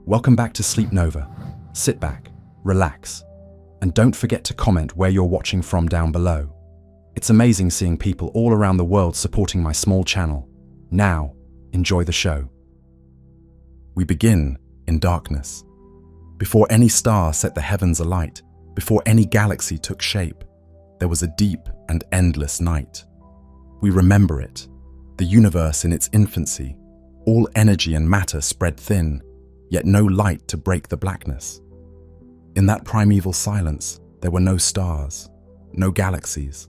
Welcome back to Sleep Nova. Sit back, relax, and don't forget to comment where you're watching from down below. It's amazing seeing people all around the world supporting my small channel. Now, enjoy the show. We begin in darkness. Before any star set the heavens alight, before any galaxy took shape, there was a deep and endless night. We remember it, the universe in its infancy, all energy and matter spread thin, yet no light to break the blackness. In that primeval silence, there were no stars, no galaxies,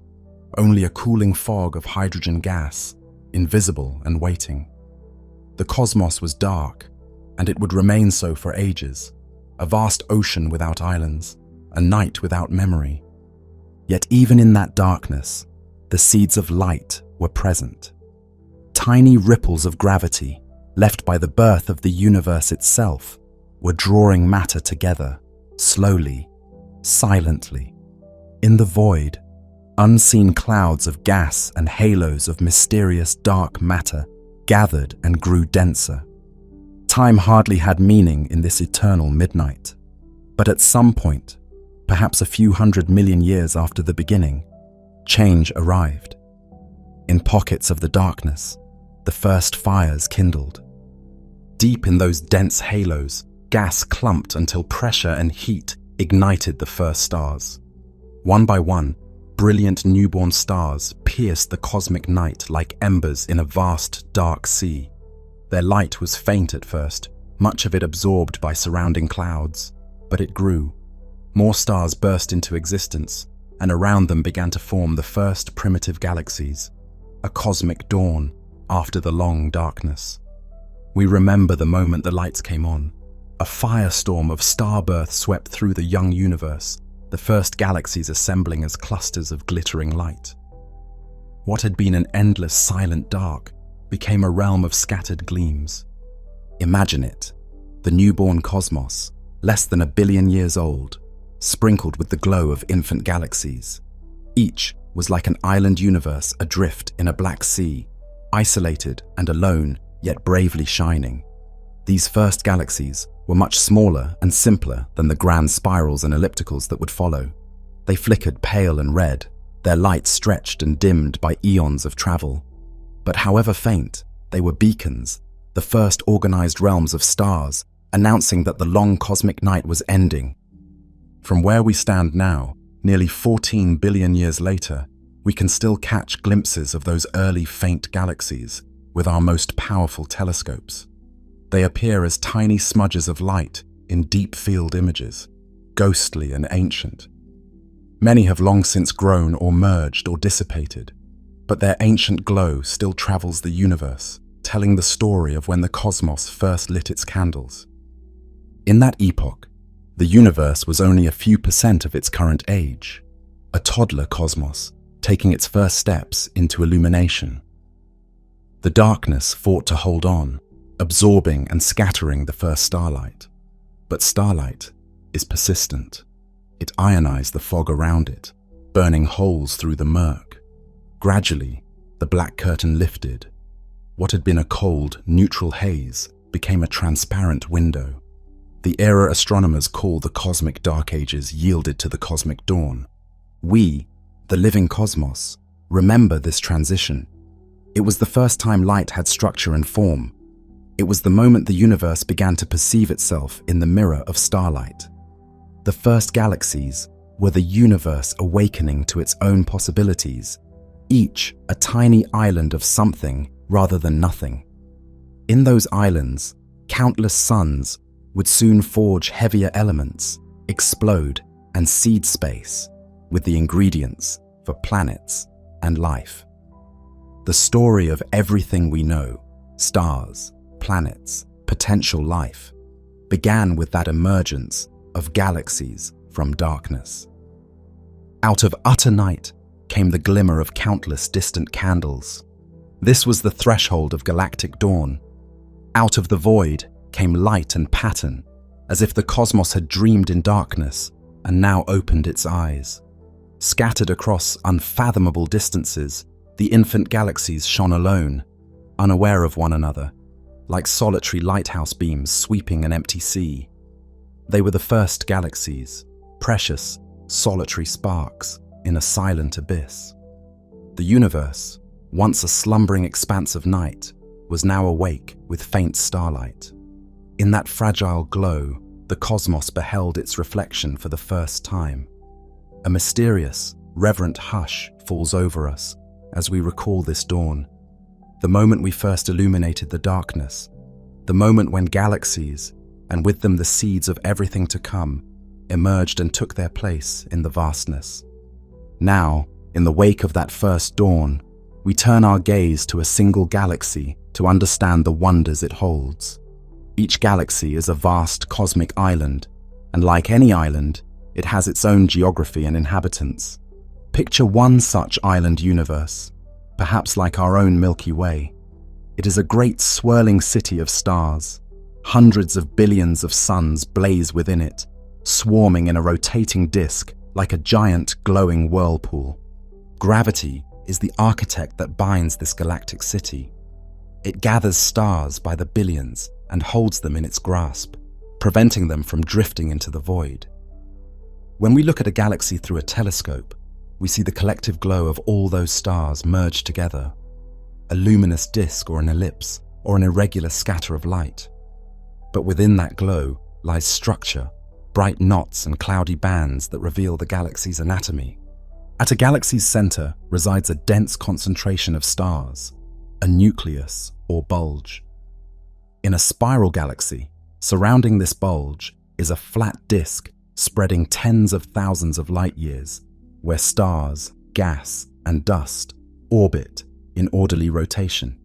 only a cooling fog of hydrogen gas, invisible and waiting. The cosmos was dark, and it would remain so for ages, a vast ocean without islands, a night without memory. Yet even in that darkness, the seeds of light were present. Tiny ripples of gravity, left by the birth of the universe itself, were drawing matter together, slowly, silently. In the void, unseen clouds of gas and halos of mysterious dark matter gathered and grew denser. Time hardly had meaning in this eternal midnight. But at some point, perhaps a few 100 million years after the beginning, change arrived. In pockets of the darkness, the first fires kindled. Deep in those dense halos, gas clumped until pressure and heat ignited the first stars. One by one, brilliant newborn stars pierced the cosmic night like embers in a vast, dark sea. Their light was faint at first, much of it absorbed by surrounding clouds, but it grew. More stars burst into existence, and around them began to form the first primitive galaxies, a cosmic dawn after the long darkness. We remember the moment the lights came on. A firestorm of star birth swept through the young universe, the first galaxies assembling as clusters of glittering light. What had been an endless silent dark became a realm of scattered gleams. Imagine it, the newborn cosmos, less than 1 billion years old, sprinkled with the glow of infant galaxies. Each was like an island universe adrift in a black sea, isolated and alone, yet bravely shining. These first galaxies were much smaller and simpler than the grand spirals and ellipticals that would follow. They flickered pale and red, their light stretched and dimmed by eons of travel. But however faint, they were beacons, the first organized realms of stars, announcing that the long cosmic night was ending. From where we stand now, nearly 14 billion years later, we can still catch glimpses of those early faint galaxies with our most powerful telescopes. They appear as tiny smudges of light in deep field images, ghostly and ancient. Many have long since grown or merged or dissipated, but their ancient glow still travels the universe, telling the story of when the cosmos first lit its candles. In that epoch, the universe was only a few % of its current age, a toddler cosmos taking its first steps into illumination. The darkness fought to hold on, absorbing and scattering the first starlight. But starlight is persistent. It ionized the fog around it, burning holes through the murk. Gradually, the black curtain lifted. What had been a cold, neutral haze became a transparent window. The era astronomers call the cosmic dark ages yielded to the cosmic dawn. We, the living cosmos, remember this transition. It was the first time light had structure and form. It was the moment the universe began to perceive itself in the mirror of starlight. The first galaxies were the universe awakening to its own possibilities, each a tiny island of something rather than nothing. In those islands, countless suns would soon forge heavier elements, explode, and seed space with the ingredients for planets and life. The story of everything we know, stars, planets, potential life, began with that emergence of galaxies from darkness. Out of utter night came the glimmer of countless distant candles. This was the threshold of galactic dawn. Out of the void came light and pattern, as if the cosmos had dreamed in darkness and now opened its eyes. Scattered across unfathomable distances, the infant galaxies shone alone, unaware of one another, like solitary lighthouse beams sweeping an empty sea. They were the first galaxies, precious, solitary sparks in a silent abyss. The universe, once a slumbering expanse of night, was now awake with faint starlight. In that fragile glow, the cosmos beheld its reflection for the first time. A mysterious, reverent hush falls over us as we recall this dawn, the moment we first illuminated the darkness, the moment when galaxies, and with them the seeds of everything to come, emerged and took their place in the vastness. Now, in the wake of that first dawn, we turn our gaze to a single galaxy to understand the wonders it holds. Each galaxy is a vast cosmic island, and like any island, it has its own geography and inhabitants. Picture one such island universe, perhaps like our own Milky Way. It is a great swirling city of stars. Hundreds of billions of suns blaze within it, swarming in a rotating disk like a giant glowing whirlpool. Gravity is the architect that binds this galactic city. It gathers stars by the billions and holds them in its grasp, preventing them from drifting into the void. When we look at a galaxy through a telescope, we see the collective glow of all those stars merged together. A luminous disk or an ellipse or an irregular scatter of light. But within that glow lies structure, bright knots and cloudy bands that reveal the galaxy's anatomy. At a galaxy's center resides a dense concentration of stars, a nucleus or bulge. In a spiral galaxy, surrounding this bulge is a flat disk spreading tens of thousands of light years, where stars, gas, and dust orbit in orderly rotation.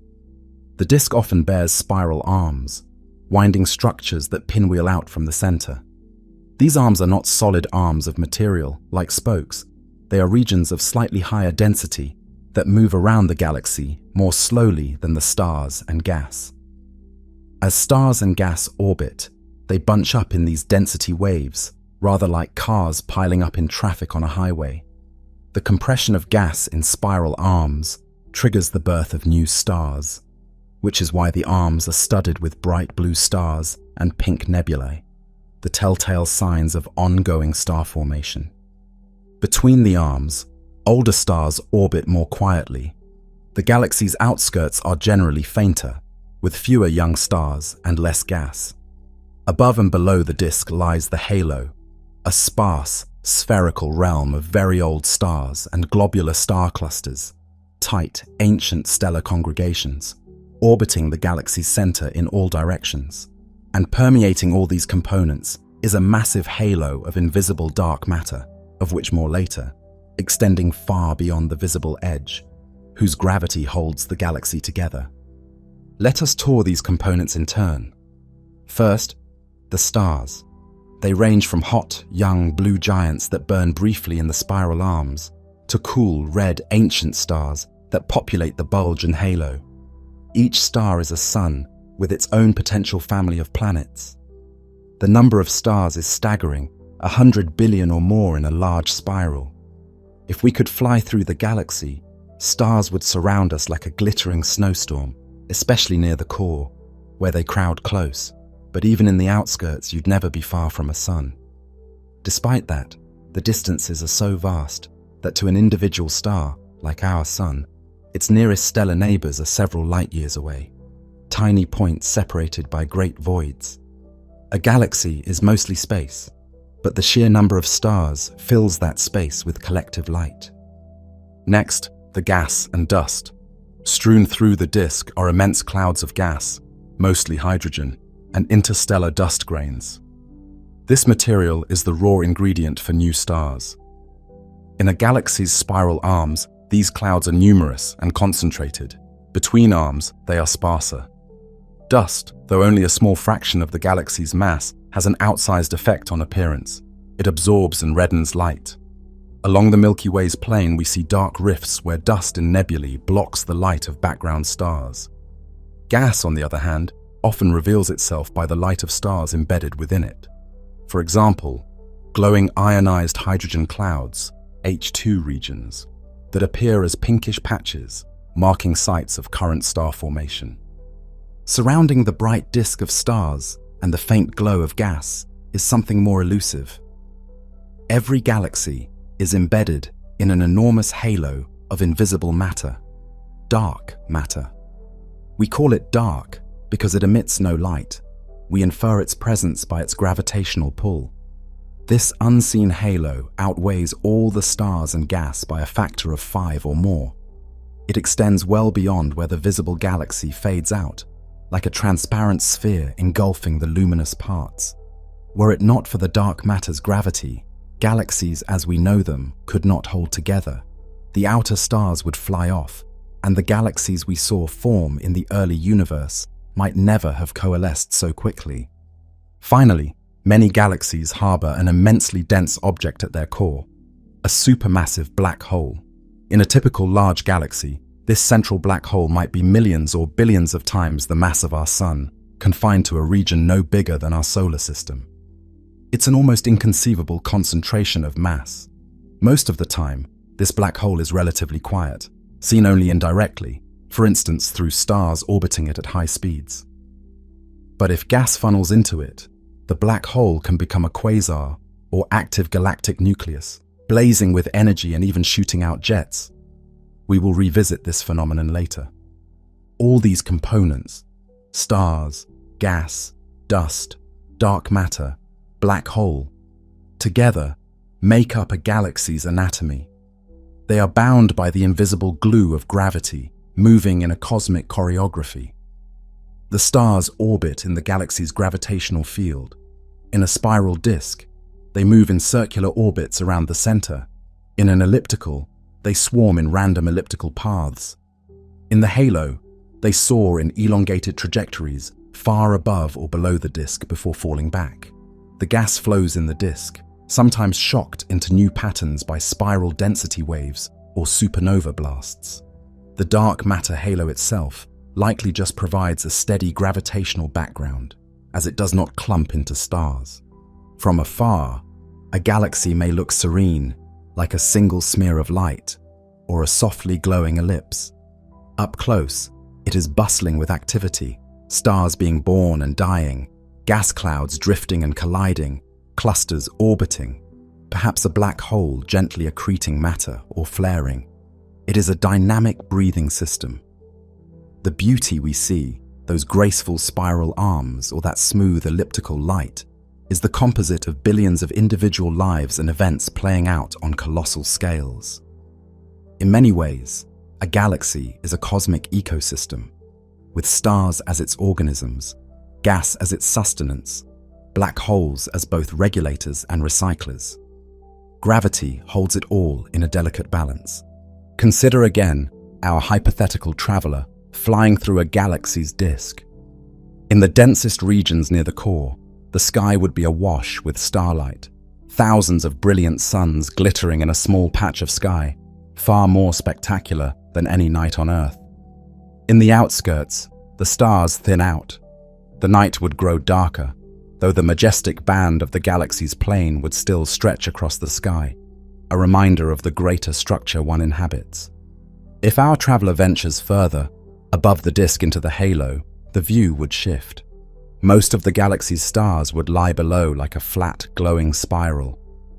The disk often bears spiral arms, winding structures that pinwheel out from the center. These arms are not solid arms of material, like spokes. They are regions of slightly higher density that move around the galaxy more slowly than the stars and gas. As stars and gas orbit, they bunch up in these density waves, rather like cars piling up in traffic on a highway. The compression of gas in spiral arms triggers the birth of new stars, which is why the arms are studded with bright blue stars and pink nebulae, the telltale signs of ongoing star formation. Between the arms, older stars orbit more quietly. The galaxy's outskirts are generally fainter, with fewer young stars and less gas. Above and below the disk lies the halo, a sparse, spherical realm of very old stars and globular star clusters, tight, ancient stellar congregations, orbiting the galaxy's center in all directions. And permeating all these components is a massive halo of invisible dark matter, of which more later, extending far beyond the visible edge, whose gravity holds the galaxy together. Let us tour these components in turn. First, the stars. They range from hot, young blue giants that burn briefly in the spiral arms, to cool, red, ancient stars that populate the bulge and halo. Each star is a sun with its own potential family of planets. The number of stars is staggering, 100 billion or more in a large spiral. If we could fly through the galaxy, stars would surround us like a glittering snowstorm, especially near the core, where they crowd close. But even in the outskirts, you'd never be far from a sun. Despite that, the distances are so vast that to an individual star, like our sun, its nearest stellar neighbors are several light years away, tiny points separated by great voids. A galaxy is mostly space, but the sheer number of stars fills that space with collective light. Next, the gas and dust. Strewn through the disk are immense clouds of gas, mostly hydrogen, and interstellar dust grains. This material is the raw ingredient for new stars. In a galaxy's spiral arms, these clouds are numerous and concentrated. Between arms, they are sparser. Dust, though only a small fraction of the galaxy's mass, has an outsized effect on appearance. It absorbs and reddens light. Along the Milky Way's plane, we see dark rifts where dust in nebulae blocks the light of background stars. Gas, on the other hand, often reveals itself by the light of stars embedded within it. For example, glowing ionized hydrogen clouds, H2 regions, that appear as pinkish patches, marking sites of current star formation. Surrounding the bright disk of stars and the faint glow of gas is something more elusive. Every galaxy is embedded in an enormous halo of invisible matter, dark matter. We call it dark because it emits no light. We infer its presence by its gravitational pull. This unseen halo outweighs all the stars and gas by a factor of 5 or more. It extends well beyond where the visible galaxy fades out, like a transparent sphere engulfing the luminous parts. Were it not for the dark matter's gravity, galaxies as we know them could not hold together. The outer stars would fly off, and the galaxies we saw form in the early universe might never have coalesced so quickly. Finally, many galaxies harbor an immensely dense object at their core, a supermassive black hole. In a typical large galaxy, this central black hole might be millions or billions of times the mass of our Sun, confined to a region no bigger than our solar system. It's an almost inconceivable concentration of mass. Most of the time, this black hole is relatively quiet, seen only indirectly, for instance through stars orbiting it at high speeds. But if gas funnels into it, the black hole can become a quasar or active galactic nucleus, blazing with energy and even shooting out jets. We will revisit this phenomenon later. All these components, stars, gas, dust, dark matter, black hole, together make up a galaxy's anatomy. They are bound by the invisible glue of gravity, moving in a cosmic choreography. The stars orbit in the galaxy's gravitational field. In a spiral disk, they move in circular orbits around the center. In an elliptical, they swarm in random elliptical paths. In the halo, they soar in elongated trajectories far above or below the disk before falling back. The gas flows in the disk, sometimes shocked into new patterns by spiral density waves or supernova blasts. The dark matter halo itself likely just provides a steady gravitational background, as it does not clump into stars. From afar, a galaxy may look serene, like a single smear of light, or a softly glowing ellipse. Up close, it is bustling with activity, stars being born and dying, gas clouds drifting and colliding, clusters orbiting, perhaps a black hole gently accreting matter or flaring. It is a dynamic breathing system. The beauty we see, those graceful spiral arms or that smooth elliptical light, is the composite of billions of individual lives and events playing out on colossal scales. In many ways, a galaxy is a cosmic ecosystem, with stars as its organisms, gas as its sustenance, black holes as both regulators and recyclers. Gravity holds it all in a delicate balance. Consider again our hypothetical traveler flying through a galaxy's disk. In the densest regions near the core, the sky would be awash with starlight, thousands of brilliant suns glittering in a small patch of sky, far more spectacular than any night on Earth. In the outskirts, the stars thin out. The night would grow darker, though the majestic band of the galaxy's plane would still stretch across the sky, a reminder of the greater structure one inhabits. If our traveler ventures further, above the disk into the halo, the view would shift. Most of the galaxy's stars would lie below like a flat, glowing spiral,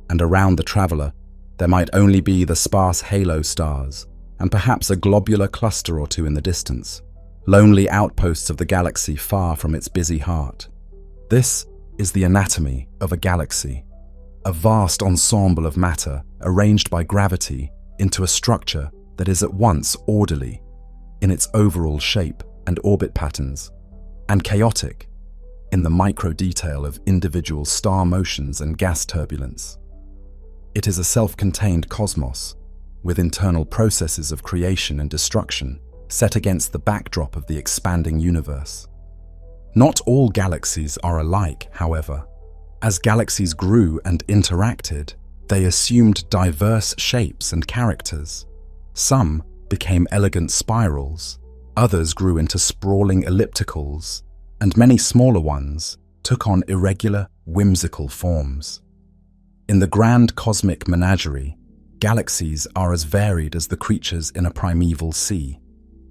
and around the traveler, there might only be the sparse halo stars, and perhaps a globular cluster or two in the distance, lonely outposts of the galaxy far from its busy heart. This is the anatomy of a galaxy, a vast ensemble of matter arranged by gravity into a structure that is at once orderly in its overall shape and orbit patterns, and chaotic in the micro-detail of individual star motions and gas turbulence. It is a self-contained cosmos, with internal processes of creation and destruction set against the backdrop of the expanding universe. Not all galaxies are alike, however. As galaxies grew and interacted, they assumed diverse shapes and characters. Some became elegant spirals, others grew into sprawling ellipticals, and many smaller ones took on irregular, whimsical forms. In the grand cosmic menagerie, galaxies are as varied as the creatures in a primeval sea,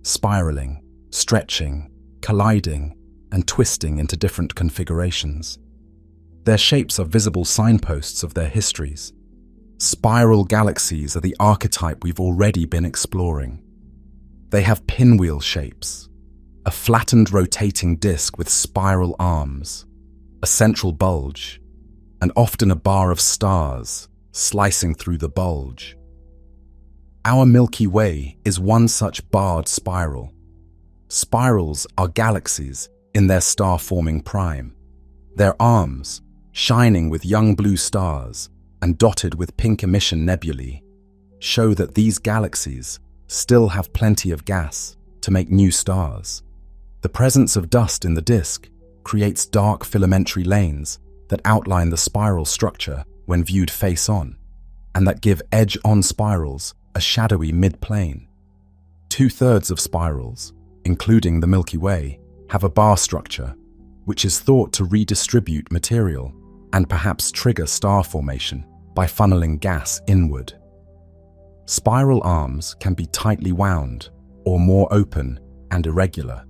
spiraling, stretching, colliding and twisting into different configurations. Their shapes are visible signposts of their histories. Spiral galaxies are the archetype we've already been exploring. They have pinwheel shapes, a flattened rotating disk with spiral arms, a central bulge, and often a bar of stars slicing through the bulge. Our Milky Way is one such barred spiral. Spirals are galaxies in their star-forming prime. Their arms, shining with young blue stars and dotted with pink emission nebulae, show that these galaxies still have plenty of gas to make new stars. The presence of dust in the disk creates dark filamentary lanes that outline the spiral structure when viewed face-on, and that give edge-on spirals a shadowy mid-plane. 2/3 of spirals, including the Milky Way, have a bar structure, which is thought to redistribute material and perhaps trigger star formation by funneling gas inward. Spiral arms can be tightly wound or more open and irregular.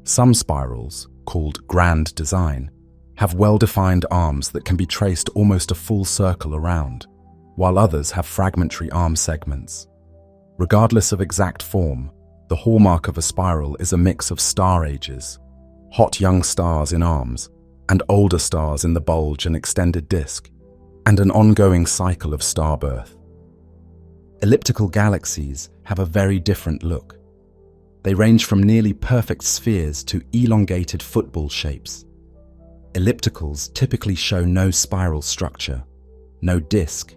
Some spirals, called grand design, have well-defined arms that can be traced almost a full circle around, while others have fragmentary arm segments. Regardless of exact form, the hallmark of a spiral is a mix of star ages, hot young stars in arms, and older stars in the bulge and extended disk, and an ongoing cycle of star birth. Elliptical galaxies have a very different look. They range from nearly perfect spheres to elongated football shapes. Ellipticals typically show no spiral structure, no disk,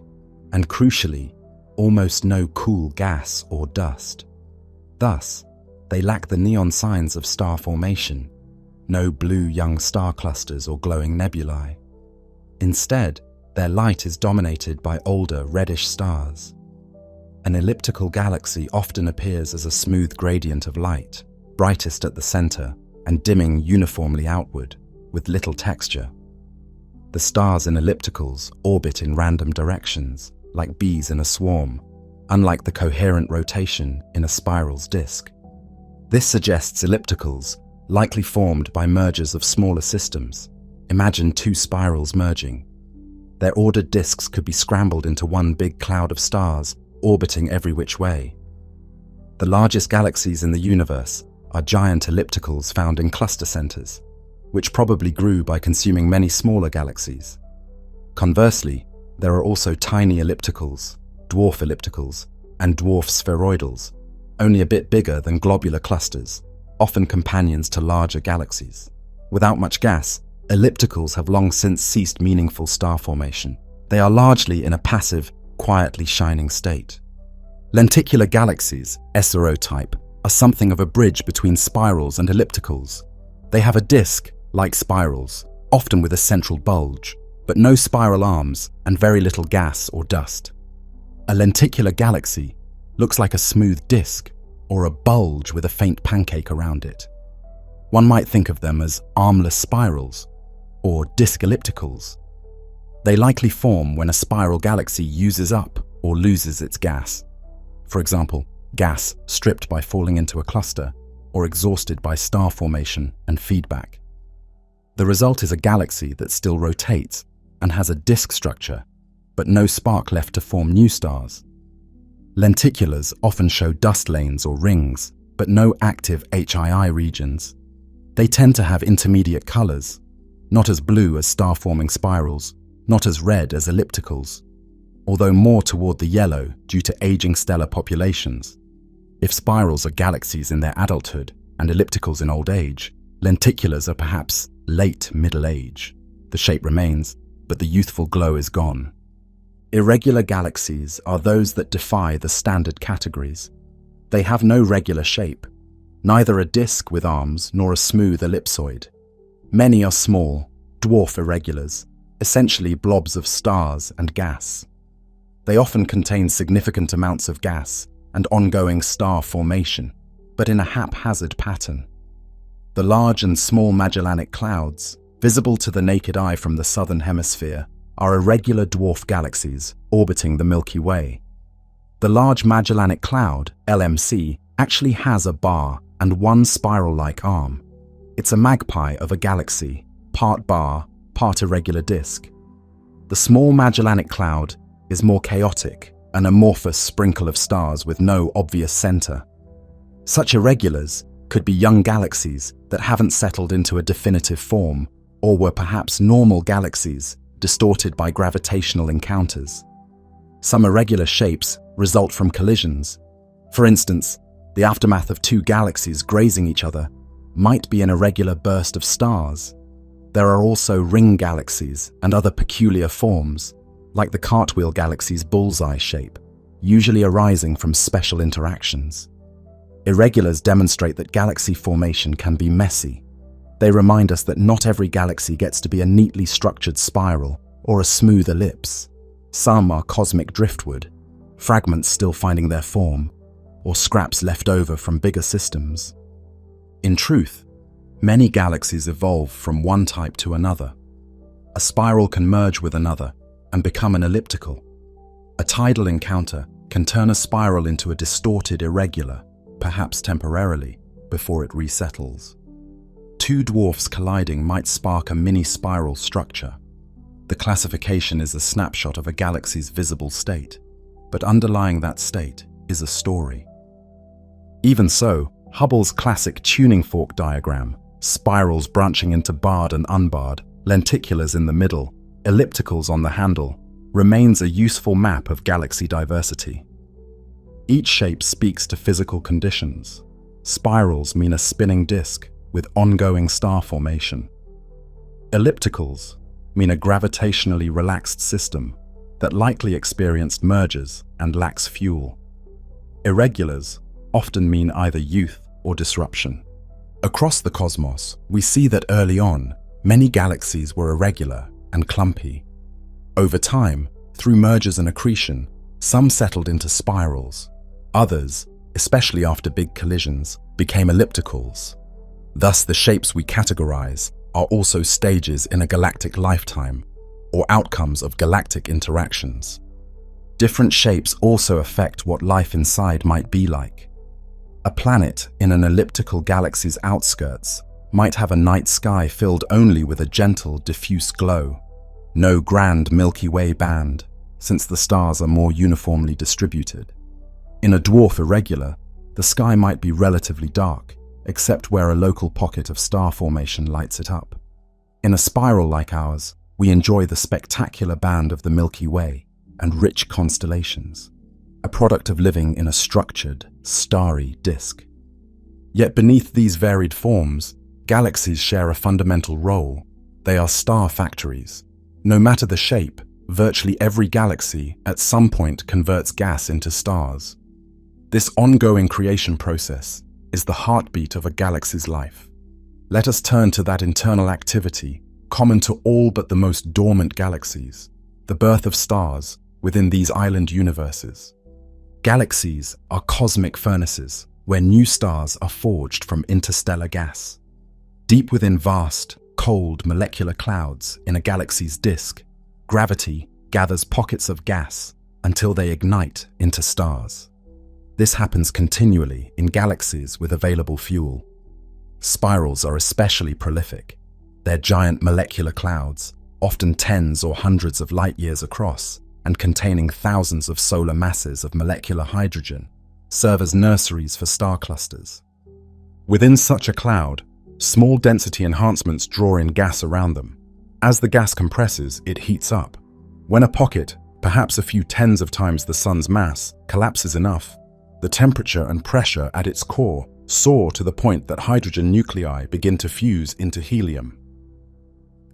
and crucially, almost no cool gas or dust. Thus, they lack the neon signs of star formation, no blue young star clusters or glowing nebulae. Instead, their light is dominated by older reddish stars. An elliptical galaxy often appears as a smooth gradient of light, brightest at the center and dimming uniformly outward, with little texture. The stars in ellipticals orbit in random directions, like bees in a swarm, unlike the coherent rotation in a spiral's disk. This suggests ellipticals likely formed by mergers of smaller systems. Imagine two spirals merging. Their ordered disks could be scrambled into one big cloud of stars, orbiting every which way. The largest galaxies in the universe are giant ellipticals found in cluster centers, which probably grew by consuming many smaller galaxies. Conversely, there are also tiny ellipticals, and dwarf spheroidals, only a bit bigger than globular clusters, often companions to larger galaxies. Without much gas, ellipticals have long since ceased meaningful star formation. They are largely in a passive, quietly shining state. Lenticular galaxies, SRO type, are something of a bridge between spirals and ellipticals. They have a disk, like spirals, often with a central bulge, but no spiral arms and very little gas or dust. A lenticular galaxy looks like a smooth disk or a bulge with a faint pancake around it. One might think of them as armless spirals or disk ellipticals. They likely form when a spiral galaxy uses up or loses its gas. For example, gas stripped by falling into a cluster or exhausted by star formation and feedback. The result is a galaxy that still rotates and has a disk structure, but no spark left to form new stars. Lenticulars often show dust lanes or rings, but no active HII regions. They tend to have intermediate colors, not as blue as star-forming spirals, not as red as ellipticals, although more toward the yellow due to aging stellar populations. If spirals are galaxies in their adulthood and ellipticals in old age, lenticulars are perhaps late middle age. The shape remains, but the youthful glow is gone. Irregular galaxies are those that defy the standard categories. They have no regular shape, neither a disk with arms nor a smooth ellipsoid. Many are small, dwarf irregulars, essentially blobs of stars and gas. They often contain significant amounts of gas and ongoing star formation, but in a haphazard pattern. The large and small Magellanic Clouds, visible to the naked eye from the southern hemisphere, are irregular dwarf galaxies orbiting the Milky Way. The Large Magellanic Cloud, LMC, actually has a bar and one spiral-like arm, It's a magpie of a galaxy, part bar, part irregular disk. The small Magellanic Cloud is more chaotic, an amorphous sprinkle of stars with no obvious center. Such irregulars could be young galaxies that haven't settled into a definitive form, or were perhaps normal galaxies distorted by gravitational encounters. Some irregular shapes result from collisions. For instance, the aftermath of two galaxies grazing each other might be an irregular burst of stars. There are also ring galaxies and other peculiar forms, like the cartwheel galaxy's bullseye shape, usually arising from special interactions. Irregulars demonstrate that galaxy formation can be messy. They remind us that not every galaxy gets to be a neatly structured spiral or a smooth ellipse. Some are cosmic driftwood, fragments still finding their form, or scraps left over from bigger systems. In truth, many galaxies evolve from one type to another. A spiral can merge with another and become an elliptical. A tidal encounter can turn a spiral into a distorted irregular, perhaps temporarily, before it resettles. Two dwarfs colliding might spark a mini-spiral structure. The classification is a snapshot of a galaxy's visible state, but underlying that state is a story. Even so, Hubble's classic tuning fork diagram, spirals branching into barred and unbarred, lenticulars in the middle, ellipticals on the handle, remains a useful map of galaxy diversity. Each shape speaks to physical conditions. Spirals mean a spinning disk with ongoing star formation. Ellipticals mean a gravitationally relaxed system that likely experienced mergers and lacks fuel. Irregulars often mean either youth or disruption. Across the cosmos, we see that early on, many galaxies were irregular and clumpy. Over time, through mergers and accretion, some settled into spirals. Others, especially after big collisions, became ellipticals. Thus, the shapes we categorize are also stages in a galactic lifetime, or outcomes of galactic interactions. Different shapes also affect what life inside might be like. A planet in an elliptical galaxy's outskirts might have a night sky filled only with a gentle, diffuse glow. No grand Milky Way band, since the stars are more uniformly distributed. In a dwarf irregular, the sky might be relatively dark, except where a local pocket of star formation lights it up. In a spiral like ours, we enjoy the spectacular band of the Milky Way and rich constellations, a product of living in a structured, starry disk. Yet beneath these varied forms, galaxies share a fundamental role. They are star factories. No matter the shape, virtually every galaxy at some point converts gas into stars. This ongoing creation process is the heartbeat of a galaxy's life. Let us turn to that internal activity common to all but the most dormant galaxies, the birth of stars within these island universes. Galaxies are cosmic furnaces where new stars are forged from interstellar gas. Deep within vast, cold molecular clouds in a galaxy's disk, gravity gathers pockets of gas until they ignite into stars. This happens continually in galaxies with available fuel. Spirals are especially prolific. They're giant molecular clouds, often tens or hundreds of light years across, and containing thousands of solar masses of molecular hydrogen, serve as nurseries for star clusters. Within such a cloud, small density enhancements draw in gas around them. As the gas compresses, it heats up. When a pocket, perhaps a few tens of times the sun's mass, collapses enough, the temperature and pressure at its core soar to the point that hydrogen nuclei begin to fuse into helium.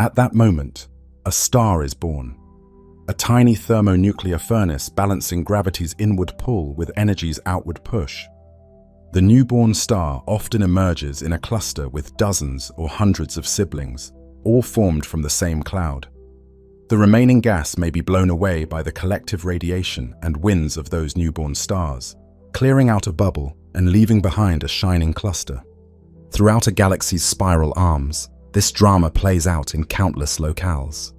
At that moment, a star is born. A tiny thermonuclear furnace balancing gravity's inward pull with energy's outward push. The newborn star often emerges in a cluster with dozens or hundreds of siblings, all formed from the same cloud. The remaining gas may be blown away by the collective radiation and winds of those newborn stars, clearing out a bubble and leaving behind a shining cluster. Throughout a galaxy's spiral arms, this drama plays out in countless locales.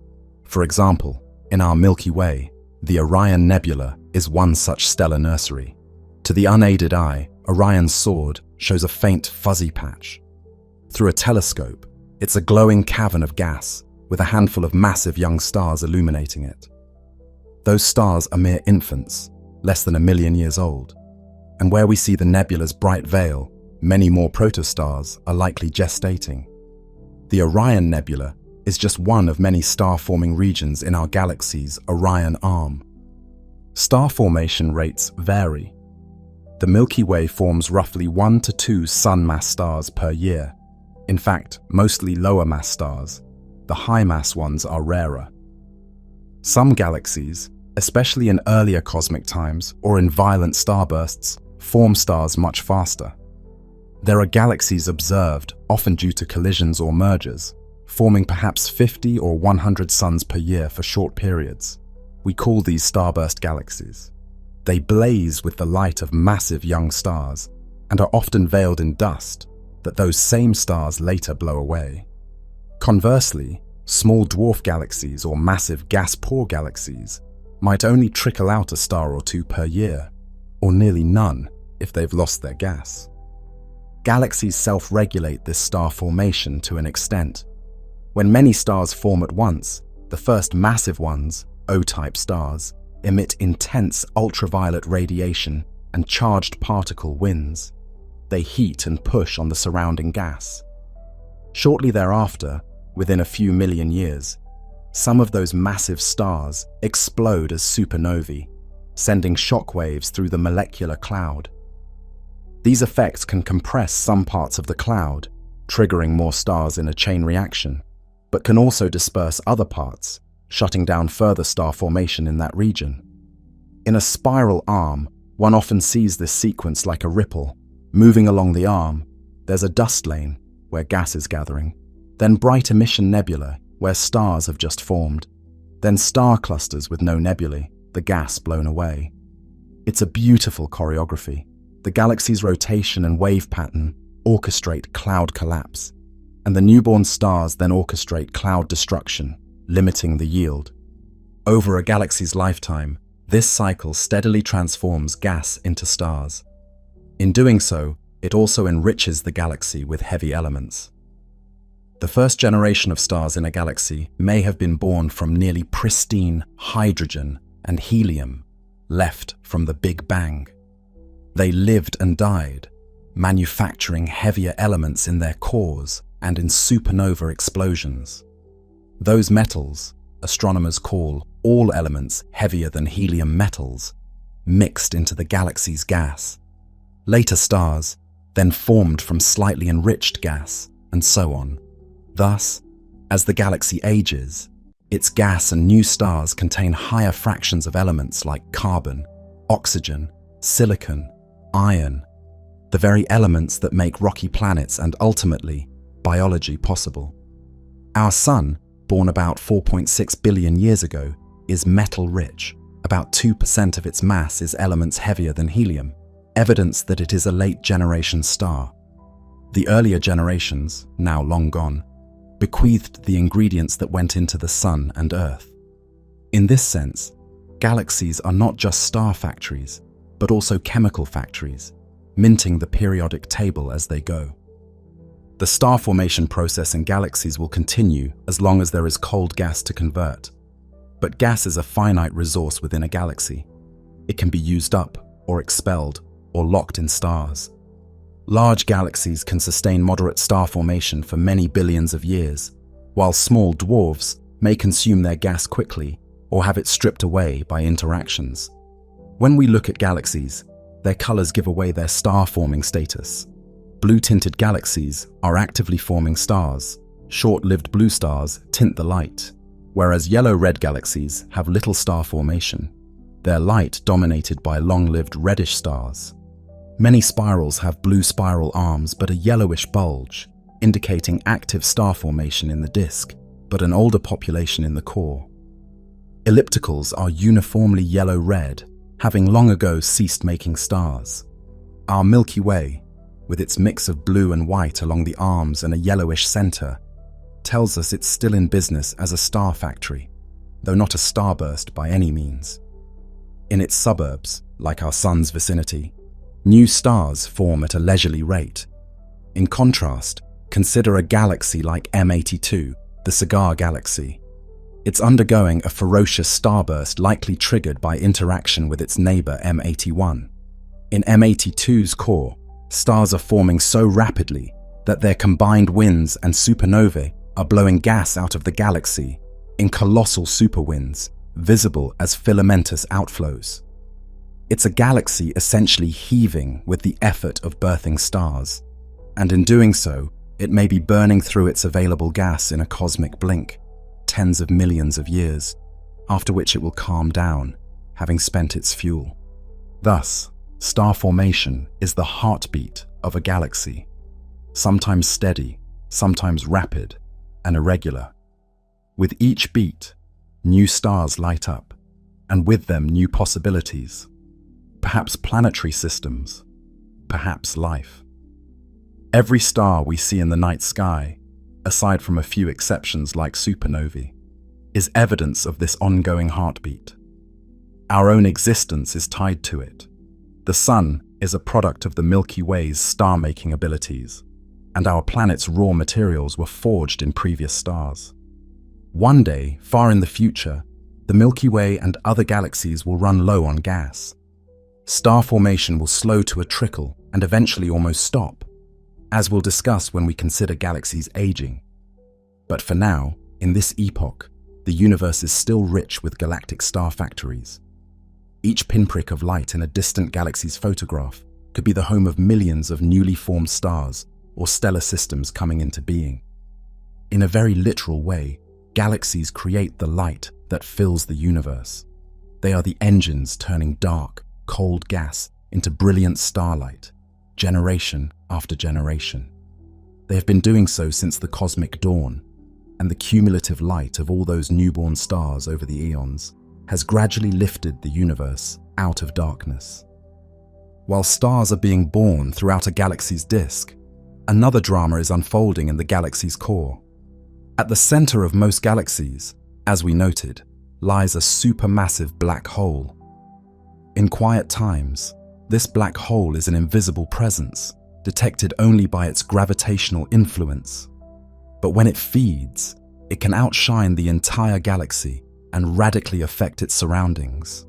For example, in our Milky Way, the Orion Nebula is one such stellar nursery. To the unaided eye, Orion's sword shows a faint fuzzy patch. Through a telescope, it's a glowing cavern of gas with a handful of massive young stars illuminating it. Those stars are mere infants, less than 1 million years old. And where we see the nebula's bright veil, many more protostars are likely gestating. The Orion Nebula is just one of many star-forming regions in our galaxy's Orion Arm. Star formation rates vary. The Milky Way forms roughly 1 to 2 sun-mass stars per year. In fact, mostly lower-mass stars. The high-mass ones are rarer. Some galaxies, especially in earlier cosmic times or in violent starbursts, form stars much faster. There are galaxies observed, often due to collisions or mergers, forming perhaps 50 or 100 suns per year for short periods. We call these starburst galaxies. They blaze with the light of massive young stars and are often veiled in dust that those same stars later blow away. Conversely, small dwarf galaxies or massive gas-poor galaxies might only trickle out a star or two per year, or nearly none if they've lost their gas. Galaxies self-regulate this star formation to an extent. When many stars form at once, the first massive ones, O-type stars, emit intense ultraviolet radiation and charged particle winds. They heat and push on the surrounding gas. Shortly thereafter, within a few million years, some of those massive stars explode as supernovae, sending shockwaves through the molecular cloud. These effects can compress some parts of the cloud, triggering more stars in a chain reaction, but can also disperse other parts, shutting down further star formation in that region. In a spiral arm, one often sees this sequence like a ripple. Moving along the arm, there's a dust lane, where gas is gathering, then bright emission nebula, where stars have just formed, then star clusters with no nebulae, the gas blown away. It's a beautiful choreography. The galaxy's rotation and wave pattern orchestrate cloud collapse, and the newborn stars then orchestrate cloud destruction, limiting the yield. Over a galaxy's lifetime, this cycle steadily transforms gas into stars. In doing so, it also enriches the galaxy with heavy elements. The first generation of stars in a galaxy may have been born from nearly pristine hydrogen and helium left from the Big Bang. They lived and died, manufacturing heavier elements in their cores and in supernova explosions. Those metals, astronomers call all elements heavier than helium metals, mixed into the galaxy's gas. Later stars then formed from slightly enriched gas, and so on. Thus, as the galaxy ages, its gas and new stars contain higher fractions of elements like carbon, oxygen, silicon, iron, the very elements that make rocky planets and ultimately biology possible. Our Sun, born about 4.6 billion years ago, is metal-rich. About 2% of its mass is elements heavier than helium, evidence that it is a late-generation star. The earlier generations, now long gone, bequeathed the ingredients that went into the Sun and Earth. In this sense, galaxies are not just star factories, but also chemical factories, minting the periodic table as they go. The star formation process in galaxies will continue as long as there is cold gas to convert. But gas is a finite resource within a galaxy. It can be used up, or expelled, or locked in stars. Large galaxies can sustain moderate star formation for many billions of years, while small dwarfs may consume their gas quickly or have it stripped away by interactions. When we look at galaxies, their colors give away their star-forming status. Blue-tinted galaxies are actively forming stars. Short-lived blue stars tint the light, whereas yellow-red galaxies have little star formation, their light dominated by long-lived reddish stars. Many spirals have blue spiral arms but a yellowish bulge, indicating active star formation in the disk, but an older population in the core. Ellipticals are uniformly yellow-red, having long ago ceased making stars. Our Milky Way, with its mix of blue and white along the arms and a yellowish center, tells us it's still in business as a star factory, though not a starburst by any means. In its suburbs, like our Sun's vicinity, new stars form at a leisurely rate. In contrast, Consider a galaxy like M82, the Cigar Galaxy. It's undergoing a ferocious starburst likely triggered by interaction with its neighbor M81. In M82's core, stars are forming so rapidly that their combined winds and supernovae are blowing gas out of the galaxy in colossal superwinds, visible as filamentous outflows. It's a galaxy essentially heaving with the effort of birthing stars, and in doing so, it may be burning through its available gas in a cosmic blink, tens of millions of years, after which it will calm down, having spent its fuel. Thus, star formation is the heartbeat of a galaxy, sometimes steady, sometimes rapid and irregular. With each beat, new stars light up, and with them new possibilities, perhaps planetary systems, perhaps life. Every star we see in the night sky, aside from a few exceptions like supernovae, is evidence of this ongoing heartbeat. Our own existence is tied to it. The Sun is a product of the Milky Way's star-making abilities, and our planet's raw materials were forged in previous stars. One day, far in the future, the Milky Way and other galaxies will run low on gas. Star formation will slow to a trickle and eventually almost stop, as we'll discuss when we consider galaxies aging. But for now, in this epoch, the universe is still rich with galactic star factories. Each pinprick of light in a distant galaxy's photograph could be the home of millions of newly formed stars or stellar systems coming into being. In a very literal way, galaxies create the light that fills the universe. They are the engines turning dark, cold gas into brilliant starlight, generation after generation. They have been doing so since the cosmic dawn, and the cumulative light of all those newborn stars over the eons has gradually lifted the universe out of darkness. While stars are being born throughout a galaxy's disk, another drama is unfolding in the galaxy's core. At the center of most galaxies, as we noted, lies a supermassive black hole. In quiet times, this black hole is an invisible presence, detected only by its gravitational influence. But when it feeds, it can outshine the entire galaxy and radically affect its surroundings.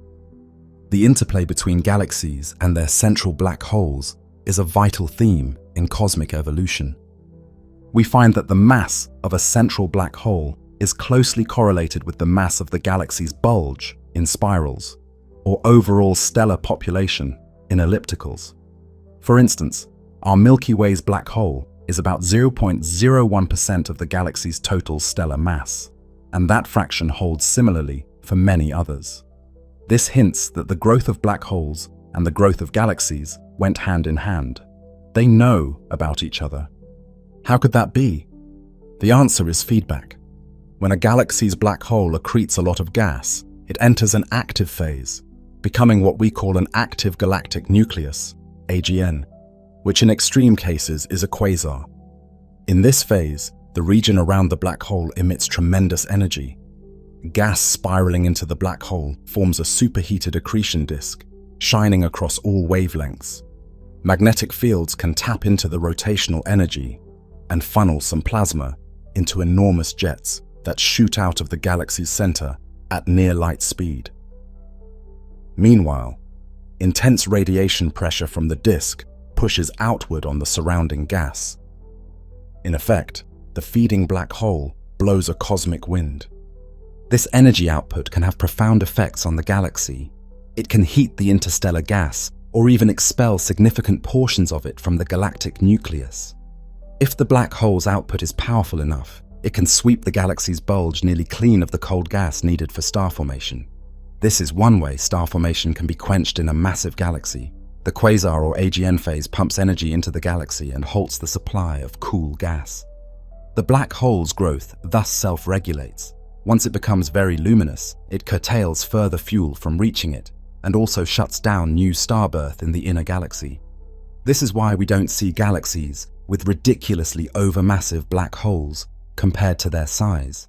The interplay between galaxies and their central black holes is a vital theme in cosmic evolution. We find that the mass of a central black hole is closely correlated with the mass of the galaxy's bulge in spirals, or overall stellar population in ellipticals. For instance, our Milky Way's black hole is about 0.01% of the galaxy's total stellar mass, and that fraction holds similarly for many others. This hints that the growth of black holes and the growth of galaxies went hand in hand. They know about each other. How could that be? The answer is feedback. When a galaxy's black hole accretes a lot of gas, it enters an active phase, becoming what we call an active galactic nucleus, AGN, which in extreme cases is a quasar. In this phase, the region around the black hole emits tremendous energy. Gas spiraling into the black hole forms a superheated accretion disk, shining across all wavelengths. Magnetic fields can tap into the rotational energy and funnel some plasma into enormous jets that shoot out of the galaxy's center at near light speed. Meanwhile, intense radiation pressure from the disk pushes outward on the surrounding gas. In effect, the feeding black hole blows a cosmic wind. This energy output can have profound effects on the galaxy. It can heat the interstellar gas or even expel significant portions of it from the galactic nucleus. If the black hole's output is powerful enough, it can sweep the galaxy's bulge nearly clean of the cold gas needed for star formation. This is one way star formation can be quenched in a massive galaxy. The quasar or AGN phase pumps energy into the galaxy and halts the supply of cool gas. The black hole's growth thus self-regulates. Once it becomes very luminous, it curtails further fuel from reaching it and also shuts down new star birth in the inner galaxy. This is why we don't see galaxies with ridiculously overmassive black holes compared to their size.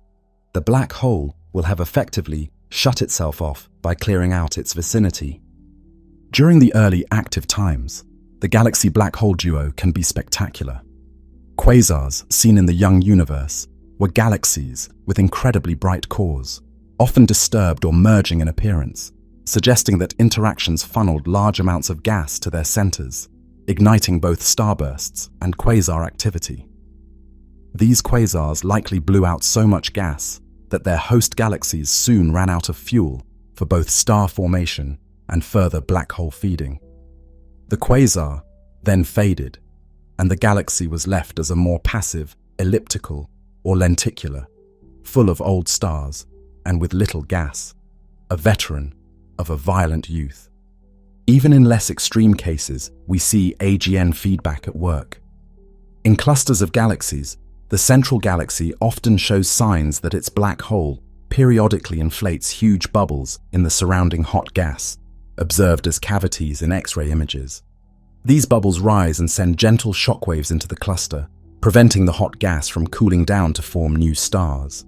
The black hole will have effectively shut itself off by clearing out its vicinity. During the early active times, the galaxy black hole duo can be spectacular. Quasars, seen in the young universe, were galaxies with incredibly bright cores, often disturbed or merging in appearance, suggesting that interactions funneled large amounts of gas to their centers, igniting both starbursts and quasar activity. These quasars likely blew out so much gas that their host galaxies soon ran out of fuel for both star formation and further black hole feeding. The quasar then faded, and the galaxy was left as a more passive, elliptical, or lenticular, full of old stars and with little gas, a veteran of a violent youth. Even in less extreme cases, we see AGN feedback at work. In clusters of galaxies, the central galaxy often shows signs that its black hole periodically inflates huge bubbles in the surrounding hot gas, observed as cavities in X-ray images. These bubbles rise and send gentle shockwaves into the cluster, preventing the hot gas from cooling down to form new stars.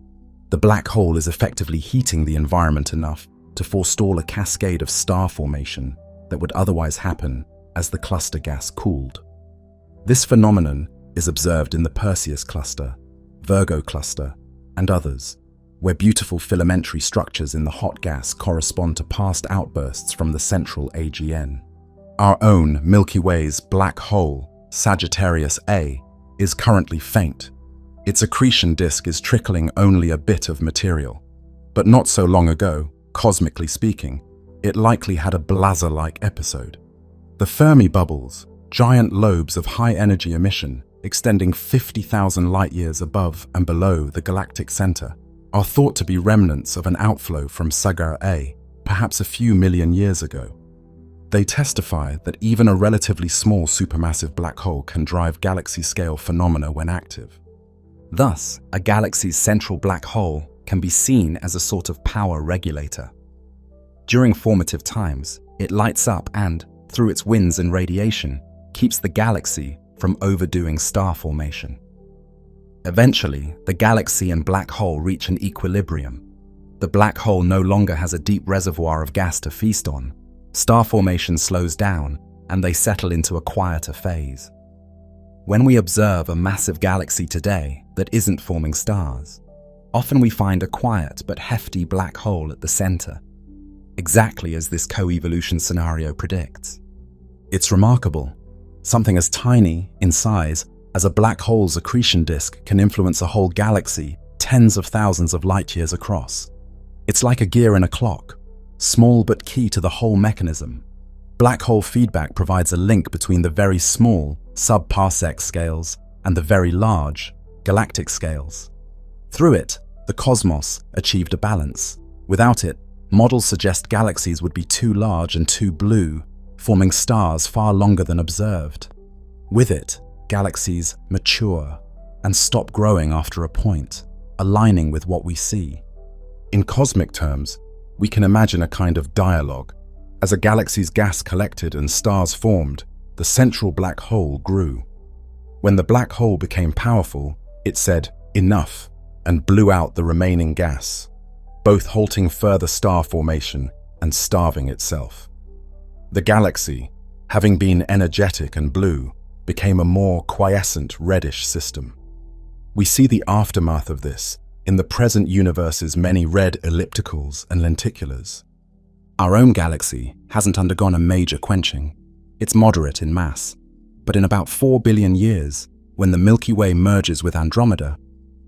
The black hole is effectively heating the environment enough to forestall a cascade of star formation that would otherwise happen as the cluster gas cooled. This phenomenon is observed in the Perseus cluster, Virgo cluster, and others, where beautiful filamentary structures in the hot gas correspond to past outbursts from the central AGN. Our own Milky Way's black hole, Sagittarius A, is currently faint. Its accretion disk is trickling only a bit of material. But not so long ago, cosmically speaking, it likely had a blazar-like episode. The Fermi bubbles, giant lobes of high-energy emission, extending 50,000 light-years above and below the galactic center, are thought to be remnants of an outflow from Sagar A, perhaps a few million years ago. They testify that even a relatively small supermassive black hole can drive galaxy-scale phenomena when active. Thus, a galaxy's central black hole can be seen as a sort of power regulator. During formative times, it lights up and, through its winds and radiation, keeps the galaxy from overdoing star formation. Eventually, the galaxy and black hole reach an equilibrium. The black hole no longer has a deep reservoir of gas to feast on. Star formation slows down, and they settle into a quieter phase. When we observe a massive galaxy today that isn't forming stars, often we find a quiet but hefty black hole at the center, exactly as this co-evolution scenario predicts. It's remarkable. Something as tiny, in size, as a black hole's accretion disk can influence a whole galaxy tens of thousands of light-years across. It's like a gear in a clock, small but key to the whole mechanism. Black hole feedback provides a link between the very small, sub-parsec scales and the very large, galactic scales. Through it, the cosmos achieved a balance. Without it, models suggest galaxies would be too large and too blue, forming stars far longer than observed. With it, galaxies mature and stop growing after a point, aligning with what we see. In cosmic terms, we can imagine a kind of dialogue. As a galaxy's gas collected and stars formed, the central black hole grew. When the black hole became powerful, it said, "Enough," and blew out the remaining gas, both halting further star formation and starving itself. The galaxy, having been energetic and blue, became a more quiescent reddish system. We see the aftermath of this in the present universe's many red ellipticals and lenticulars. Our own galaxy hasn't undergone a major quenching. It's moderate in mass, but in about 4 billion years, when the Milky Way merges with Andromeda,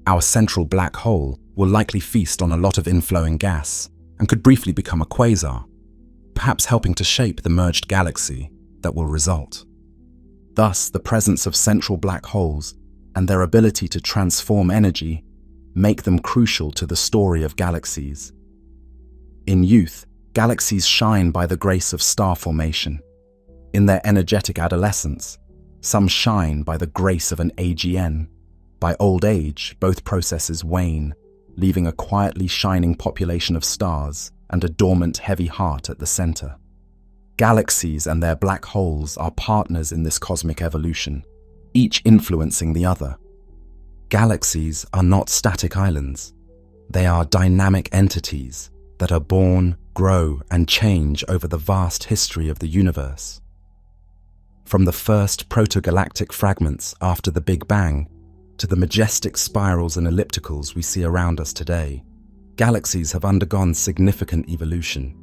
our central black hole will likely feast on a lot of inflowing gas and could briefly become a quasar, perhaps helping to shape the merged galaxy that will result. Thus, the presence of central black holes and their ability to transform energy make them crucial to the story of galaxies. In youth, galaxies shine by the grace of star formation. In their energetic adolescence, some shine by the grace of an AGN. By old age, both processes wane, leaving a quietly shining population of stars and a dormant heavy heart at the center. Galaxies and their black holes are partners in this cosmic evolution, each influencing the other. Galaxies are not static islands. They are dynamic entities that are born, grow, and change over the vast history of the universe. From the first protogalactic fragments after the Big Bang to the majestic spirals and ellipticals we see around us today, galaxies have undergone significant evolution.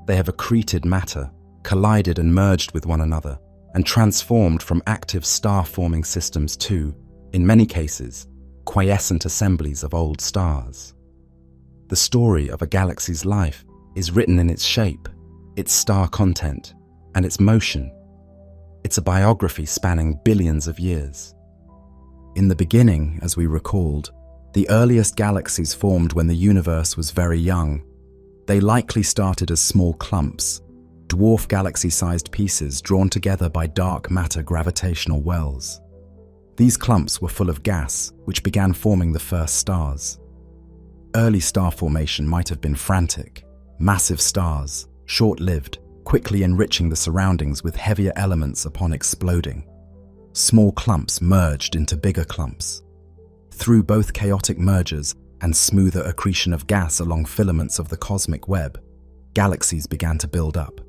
They have accreted matter, collided and merged with one another, and transformed from active star-forming systems to, in many cases, quiescent assemblies of old stars. The story of a galaxy's life is written in its shape, its star content, and its motion. It's a biography spanning billions of years. In the beginning, as we recalled, the earliest galaxies formed when the universe was very young. They likely started as small clumps, dwarf galaxy-sized pieces drawn together by dark matter gravitational wells. These clumps were full of gas, which began forming the first stars. Early star formation might have been frantic, massive stars, short-lived, quickly enriching the surroundings with heavier elements upon exploding. Small clumps merged into bigger clumps. Through both chaotic mergers and smoother accretion of gas along filaments of the cosmic web, galaxies began to build up.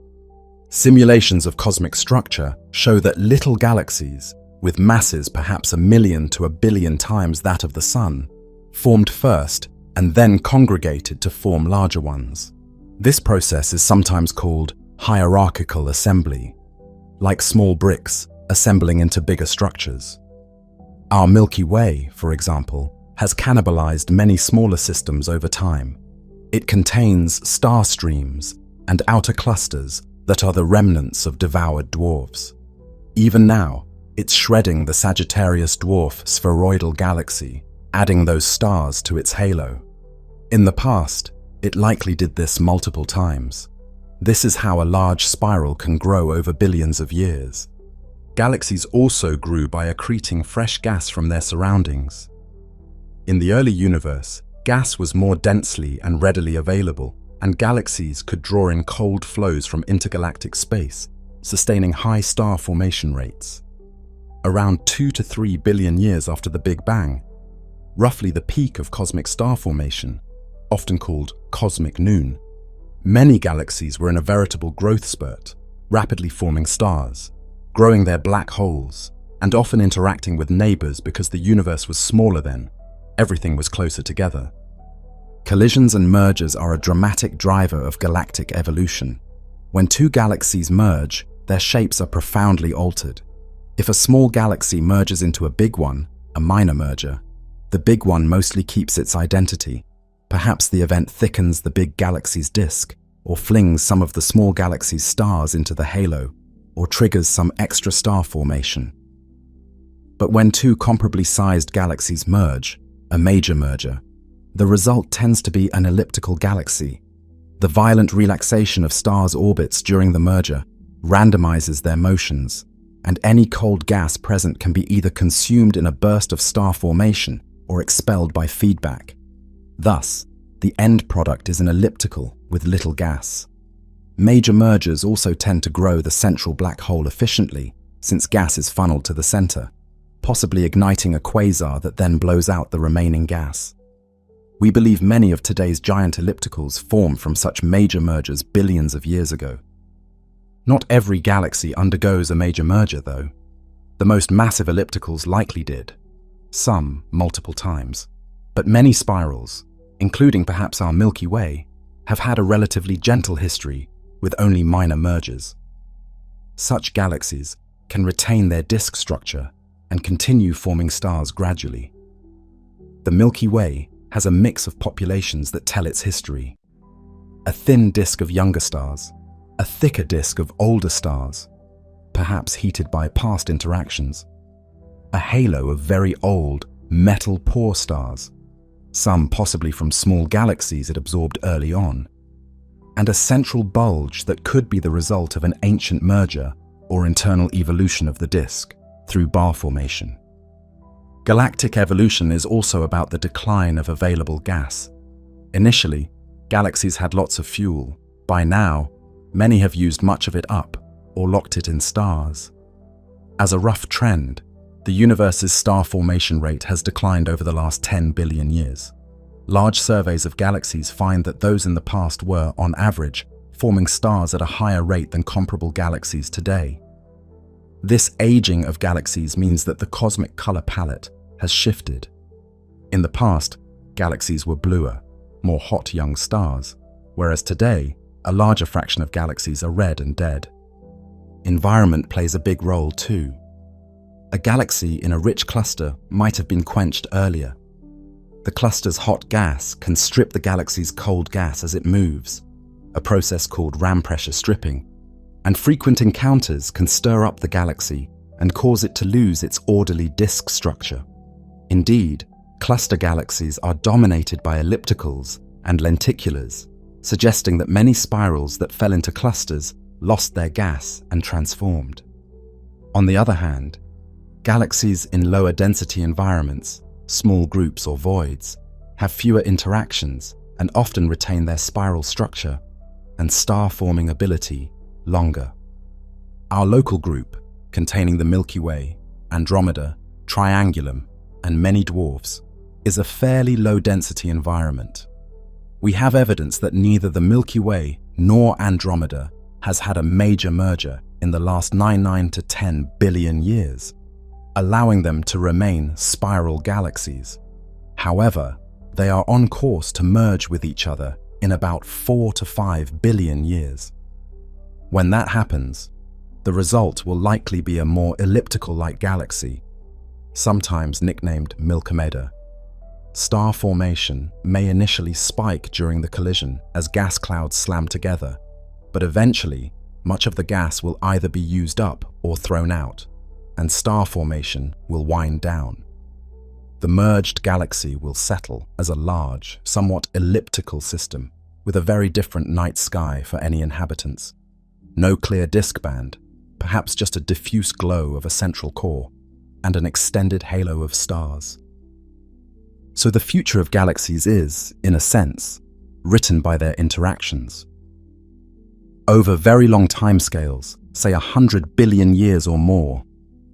Simulations of cosmic structure show that little galaxies, with masses perhaps 1,000,000 to 1,000,000,000 times that of the Sun, formed first and then congregated to form larger ones. This process is sometimes called hierarchical assembly, like small bricks assembling into bigger structures. Our Milky Way, for example, has cannibalized many smaller systems over time. It contains star streams and outer clusters that are the remnants of devoured dwarfs. Even now, it's shredding the Sagittarius dwarf spheroidal galaxy, adding those stars to its halo. In the past, it likely did this multiple times. This is how a large spiral can grow over billions of years. Galaxies also grew by accreting fresh gas from their surroundings. In the early universe, gas was more densely and readily available, and galaxies could draw in cold flows from intergalactic space, sustaining high star formation rates. Around 2 to 3 billion years after the Big Bang, roughly the peak of cosmic star formation, often called cosmic noon, many galaxies were in a veritable growth spurt, rapidly forming stars, growing their black holes, and often interacting with neighbors because the universe was smaller then. Everything was closer together. Collisions and mergers are a dramatic driver of galactic evolution. When two galaxies merge, their shapes are profoundly altered. If a small galaxy merges into a big one, a minor merger, the big one mostly keeps its identity. Perhaps the event thickens the big galaxy's disk, or flings some of the small galaxy's stars into the halo, or triggers some extra star formation. But when two comparably sized galaxies merge, a major merger, the result tends to be an elliptical galaxy. The violent relaxation of stars' orbits during the merger randomizes their motions, and any cold gas present can be either consumed in a burst of star formation or expelled by feedback. Thus, the end product is an elliptical with little gas. Major mergers also tend to grow the central black hole efficiently, since gas is funneled to the center, possibly igniting a quasar that then blows out the remaining gas. We believe many of today's giant ellipticals formed from such major mergers billions of years ago. Not every galaxy undergoes a major merger, though. The most massive ellipticals likely did, some multiple times, but many spirals, including perhaps our Milky Way, have had a relatively gentle history with only minor mergers. Such galaxies can retain their disk structure and continue forming stars gradually. The Milky Way has a mix of populations that tell its history. A thin disk of younger stars, a thicker disk of older stars, perhaps heated by past interactions, a halo of very old, metal-poor stars, some possibly from small galaxies it absorbed early on, and a central bulge that could be the result of an ancient merger or internal evolution of the disk through bar formation. Galactic evolution is also about the decline of available gas. Initially, galaxies had lots of fuel. By now, many have used much of it up or locked it in stars. As a rough trend, the universe's star formation rate has declined over the last 10 billion years. Large surveys of galaxies find that those in the past were, on average, forming stars at a higher rate than comparable galaxies today. This aging of galaxies means that the cosmic color palette has shifted. In the past, galaxies were bluer, more hot young stars, whereas today, a larger fraction of galaxies are red and dead. Environment plays a big role too. A galaxy in a rich cluster might have been quenched earlier. The cluster's hot gas can strip the galaxy's cold gas as it moves, a process called ram pressure stripping, and frequent encounters can stir up the galaxy and cause it to lose its orderly disk structure. Indeed, cluster galaxies are dominated by ellipticals and lenticulars, suggesting that many spirals that fell into clusters lost their gas and transformed. On the other hand, galaxies in lower density environments, small groups or voids, have fewer interactions and often retain their spiral structure and star-forming ability longer. Our local group, containing the Milky Way, Andromeda, Triangulum, and many dwarfs, is a fairly low-density environment. We have evidence that neither the Milky Way nor Andromeda has had a major merger in the last 9 to 10 billion years, allowing them to remain spiral galaxies. However, they are on course to merge with each other in about 4 to 5 billion years. When that happens, the result will likely be a more elliptical-like galaxy, sometimes nicknamed Milkomeda. Star formation may initially spike during the collision as gas clouds slam together, but eventually, much of the gas will either be used up or thrown out, and star formation will wind down. The merged galaxy will settle as a large, somewhat elliptical system with a very different night sky for any inhabitants. No clear disk band, perhaps just a diffuse glow of a central core, and an extended halo of stars. So the future of galaxies is, in a sense, written by their interactions. Over very long timescales, say 100 billion years or more,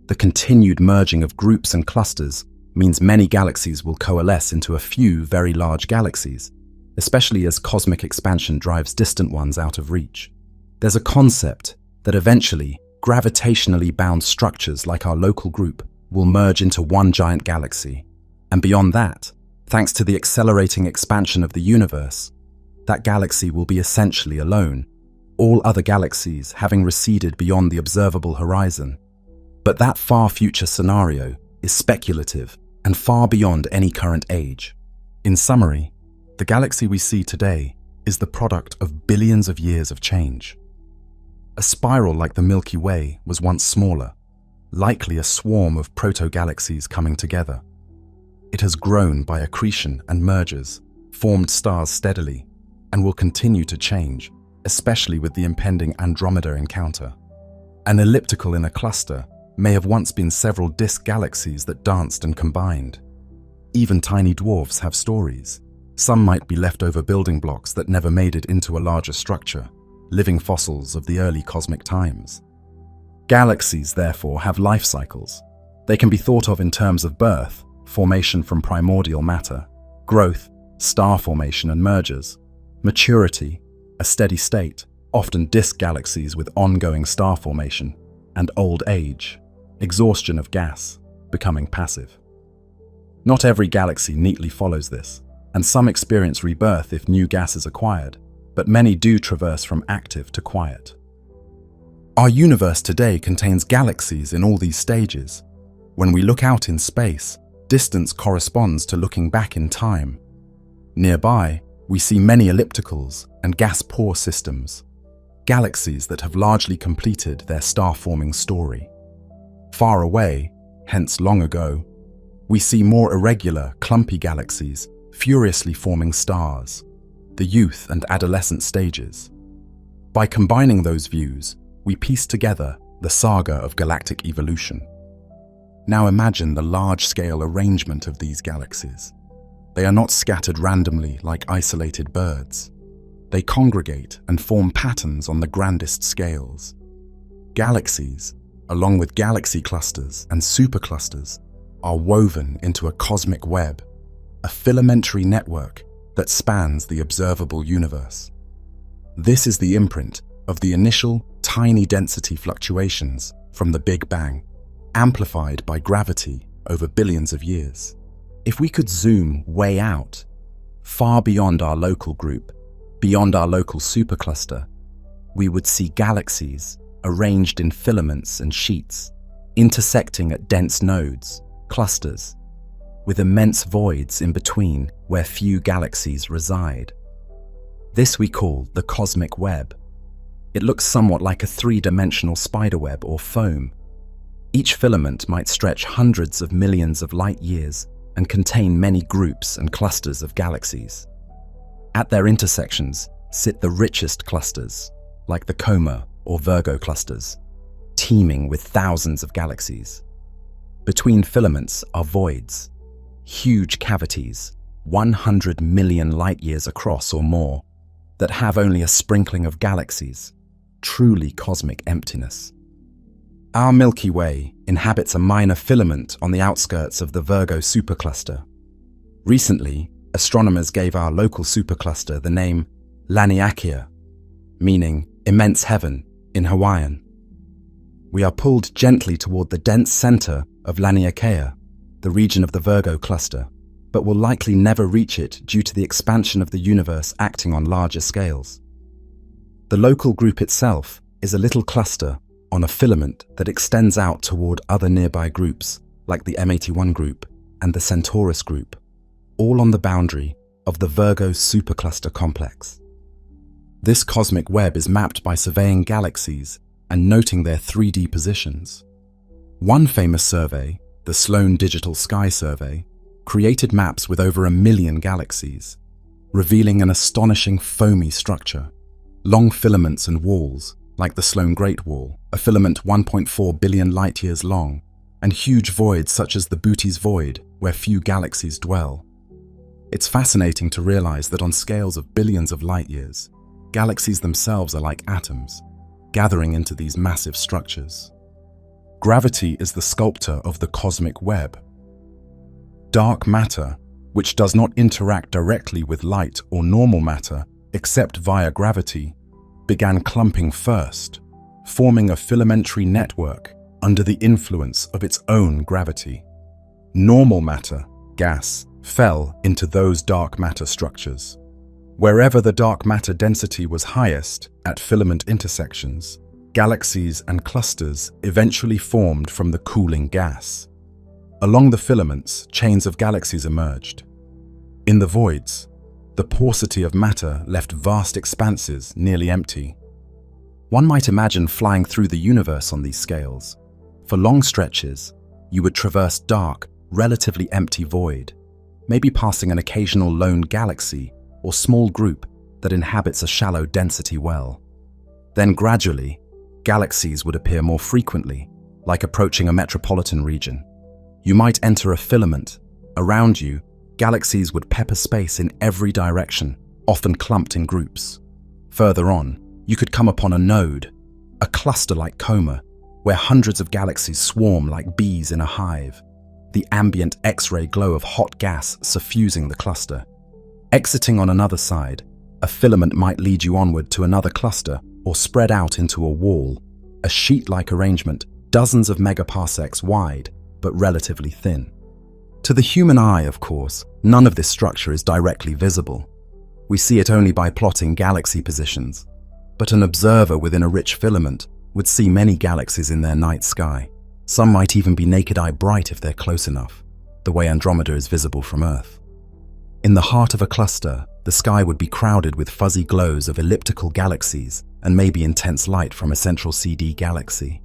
the continued merging of groups and clusters means many galaxies will coalesce into a few very large galaxies, especially as cosmic expansion drives distant ones out of reach. There's a concept that eventually gravitationally bound structures like our local group will merge into one giant galaxy, and beyond that, thanks to the accelerating expansion of the universe, that galaxy will be essentially alone, all other galaxies having receded beyond the observable horizon. But that far future scenario is speculative and far beyond any current age. In summary, the galaxy we see today is the product of billions of years of change. A spiral like the Milky Way was once smaller, likely a swarm of proto-galaxies coming together. It has grown by accretion and mergers, formed stars steadily, and will continue to change, especially with the impending Andromeda encounter. An elliptical in a cluster may have once been several disk galaxies that danced and combined. Even tiny dwarfs have stories. Some might be leftover building blocks that never made it into a larger structure, living fossils of the early cosmic times. Galaxies, therefore, have life cycles. They can be thought of in terms of birth, formation from primordial matter, growth, star formation and mergers, maturity, a steady state, often disk galaxies with ongoing star formation, and old age, exhaustion of gas, becoming passive. Not every galaxy neatly follows this, and some experience rebirth if new gas is acquired, but many do traverse from active to quiet. Our universe today contains galaxies in all these stages. When we look out in space, distance corresponds to looking back in time. Nearby, we see many ellipticals and gas-poor systems, galaxies that have largely completed their star-forming story. Far away, hence long ago, we see more irregular, clumpy galaxies furiously forming stars, the youth and adolescent stages. By combining those views, we piece together the saga of galactic evolution. Now imagine the large-scale arrangement of these galaxies. They are not scattered randomly like isolated birds. They congregate and form patterns on the grandest scales. Galaxies, along with galaxy clusters and superclusters, are woven into a cosmic web, a filamentary network that spans the observable universe. This is the imprint of the initial tiny density fluctuations from the Big Bang, amplified by gravity over billions of years. If we could zoom way out, far beyond our local group, beyond our local supercluster, we would see galaxies arranged in filaments and sheets, intersecting at dense nodes, clusters, with immense voids in between where few galaxies reside. This we call the cosmic web. It looks somewhat like a three-dimensional spiderweb or foam. Each filament might stretch hundreds of millions of light years and contain many groups and clusters of galaxies. At their intersections sit the richest clusters, like the Coma or Virgo clusters, teeming with thousands of galaxies. Between filaments are voids, huge cavities, 100 million light-years across or more, that have only a sprinkling of galaxies, truly cosmic emptiness. Our Milky Way inhabits a minor filament on the outskirts of the Virgo supercluster. Recently, astronomers gave our local supercluster the name Laniakea, meaning immense heaven in Hawaiian. We are pulled gently toward the dense center of Laniakea, the region of the Virgo cluster, but will likely never reach it due to the expansion of the universe acting on larger scales. The local group itself is a little cluster on a filament that extends out toward other nearby groups, like the M81 group and the Centaurus group, all on the boundary of the Virgo supercluster complex. This cosmic web is mapped by surveying galaxies and noting their 3D positions. One famous survey, the Sloan Digital Sky Survey, created maps with over 1 million galaxies, revealing an astonishing foamy structure. Long filaments and walls, like the Sloan Great Wall, a filament 1.4 billion light-years long, and huge voids such as the Bootes Void, where few galaxies dwell. It's fascinating to realize that on scales of billions of light-years, galaxies themselves are like atoms, gathering into these massive structures. Gravity is the sculptor of the cosmic web. Dark matter, which does not interact directly with light or normal matter except via gravity, began clumping first, forming a filamentary network under the influence of its own gravity. Normal matter, gas, fell into those dark matter structures. Wherever the dark matter density was highest at filament intersections, galaxies and clusters eventually formed from the cooling gas. Along the filaments, chains of galaxies emerged. In the voids, the paucity of matter left vast expanses nearly empty. One might imagine flying through the universe on these scales. For long stretches, you would traverse dark, relatively empty void, maybe passing an occasional lone galaxy or small group that inhabits a shallow density well. Then gradually, galaxies would appear more frequently, like approaching a metropolitan region. You might enter a filament. Around you, galaxies would pepper space in every direction, often clumped in groups. Further on, you could come upon a node, a cluster like Coma, where hundreds of galaxies swarm like bees in a hive, the ambient X-ray glow of hot gas suffusing the cluster. Exiting on another side, a filament might lead you onward to another cluster or spread out into a wall, a sheet-like arrangement dozens of megaparsecs wide, but relatively thin. To the human eye, of course, none of this structure is directly visible. We see it only by plotting galaxy positions. But an observer within a rich filament would see many galaxies in their night sky. Some might even be naked-eye bright if they're close enough, the way Andromeda is visible from Earth. In the heart of a cluster, the sky would be crowded with fuzzy glows of elliptical galaxies and maybe intense light from a central CD galaxy.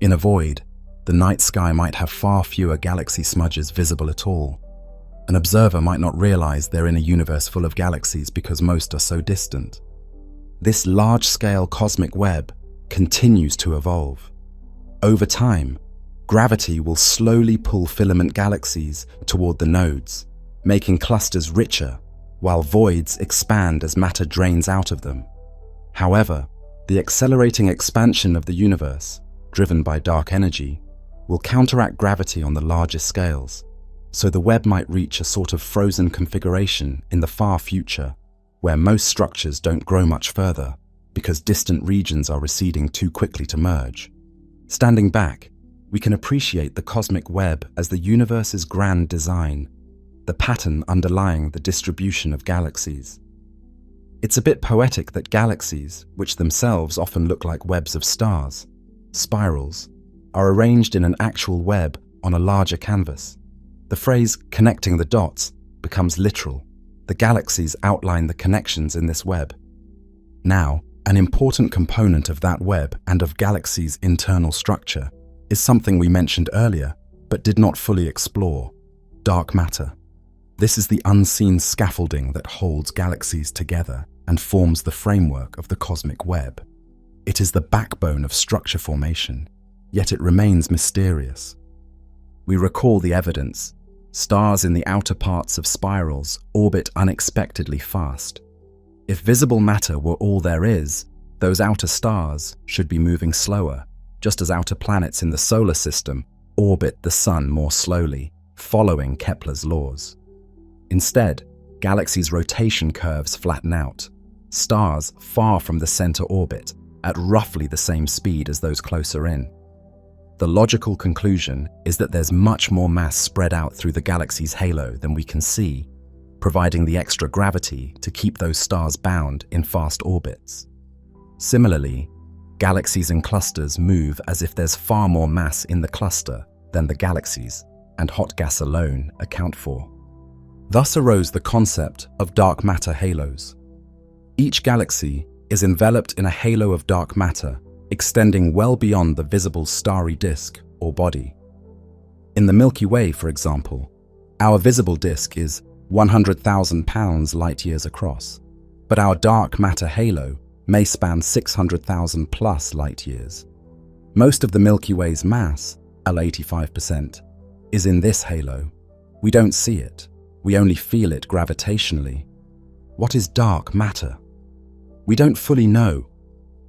In a void, the night sky might have far fewer galaxy smudges visible at all. An observer might not realize they're in a universe full of galaxies because most are so distant. This large-scale cosmic web continues to evolve. Over time, gravity will slowly pull filament galaxies toward the nodes, making clusters richer, while voids expand as matter drains out of them. However, the accelerating expansion of the universe, driven by dark energy, will counteract gravity on the larger scales, so the web might reach a sort of frozen configuration in the far future, where most structures don't grow much further because distant regions are receding too quickly to merge. Standing back, we can appreciate the cosmic web as the universe's grand design, the pattern underlying the distribution of galaxies. It's a bit poetic that galaxies, which themselves often look like webs of stars, spirals, are arranged in an actual web on a larger canvas. The phrase "connecting the dots" becomes literal. The galaxies outline the connections in this web. Now, an important component of that web and of galaxies' internal structure is something we mentioned earlier, but did not fully explore: dark matter. This is the unseen scaffolding that holds galaxies together and forms the framework of the cosmic web. It is the backbone of structure formation, yet it remains mysterious. We recall the evidence. Stars in the outer parts of spirals orbit unexpectedly fast. If visible matter were all there is, those outer stars should be moving slower, just as outer planets in the solar system orbit the sun more slowly, following Kepler's laws. Instead, galaxies' rotation curves flatten out. Stars far from the center orbit at roughly the same speed as those closer in. The logical conclusion is that there's much more mass spread out through the galaxy's halo than we can see, providing the extra gravity to keep those stars bound in fast orbits. Similarly, galaxies and clusters move as if there's far more mass in the cluster than the galaxies, and hot gas alone account for. Thus arose the concept of dark matter halos. Each galaxy is enveloped in a halo of dark matter, extending well beyond the visible starry disk or body. In the Milky Way, for example, our visible disk is 100,000 light-years across, but our dark matter halo may span 600,000 plus light-years. Most of the Milky Way's mass, 85%, is in this halo. We don't see it. We only feel it gravitationally. What is dark matter? We don't fully know.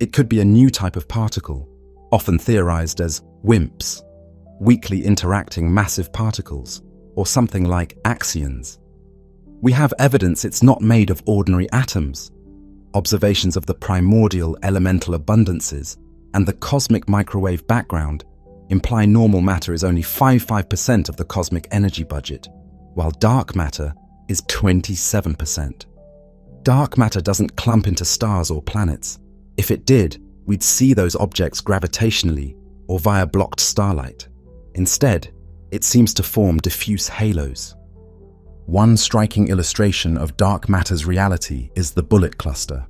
It could be a new type of particle, often theorized as WIMPs, weakly interacting massive particles, or something like axions. We have evidence it's not made of ordinary atoms. Observations of the primordial elemental abundances and the cosmic microwave background imply normal matter is only 5% of the cosmic energy budget, while dark matter is 27%. Dark matter doesn't clump into stars or planets. If it did, we'd see those objects gravitationally or via blocked starlight. Instead, it seems to form diffuse halos. One striking illustration of dark matter's reality is the Bullet Cluster.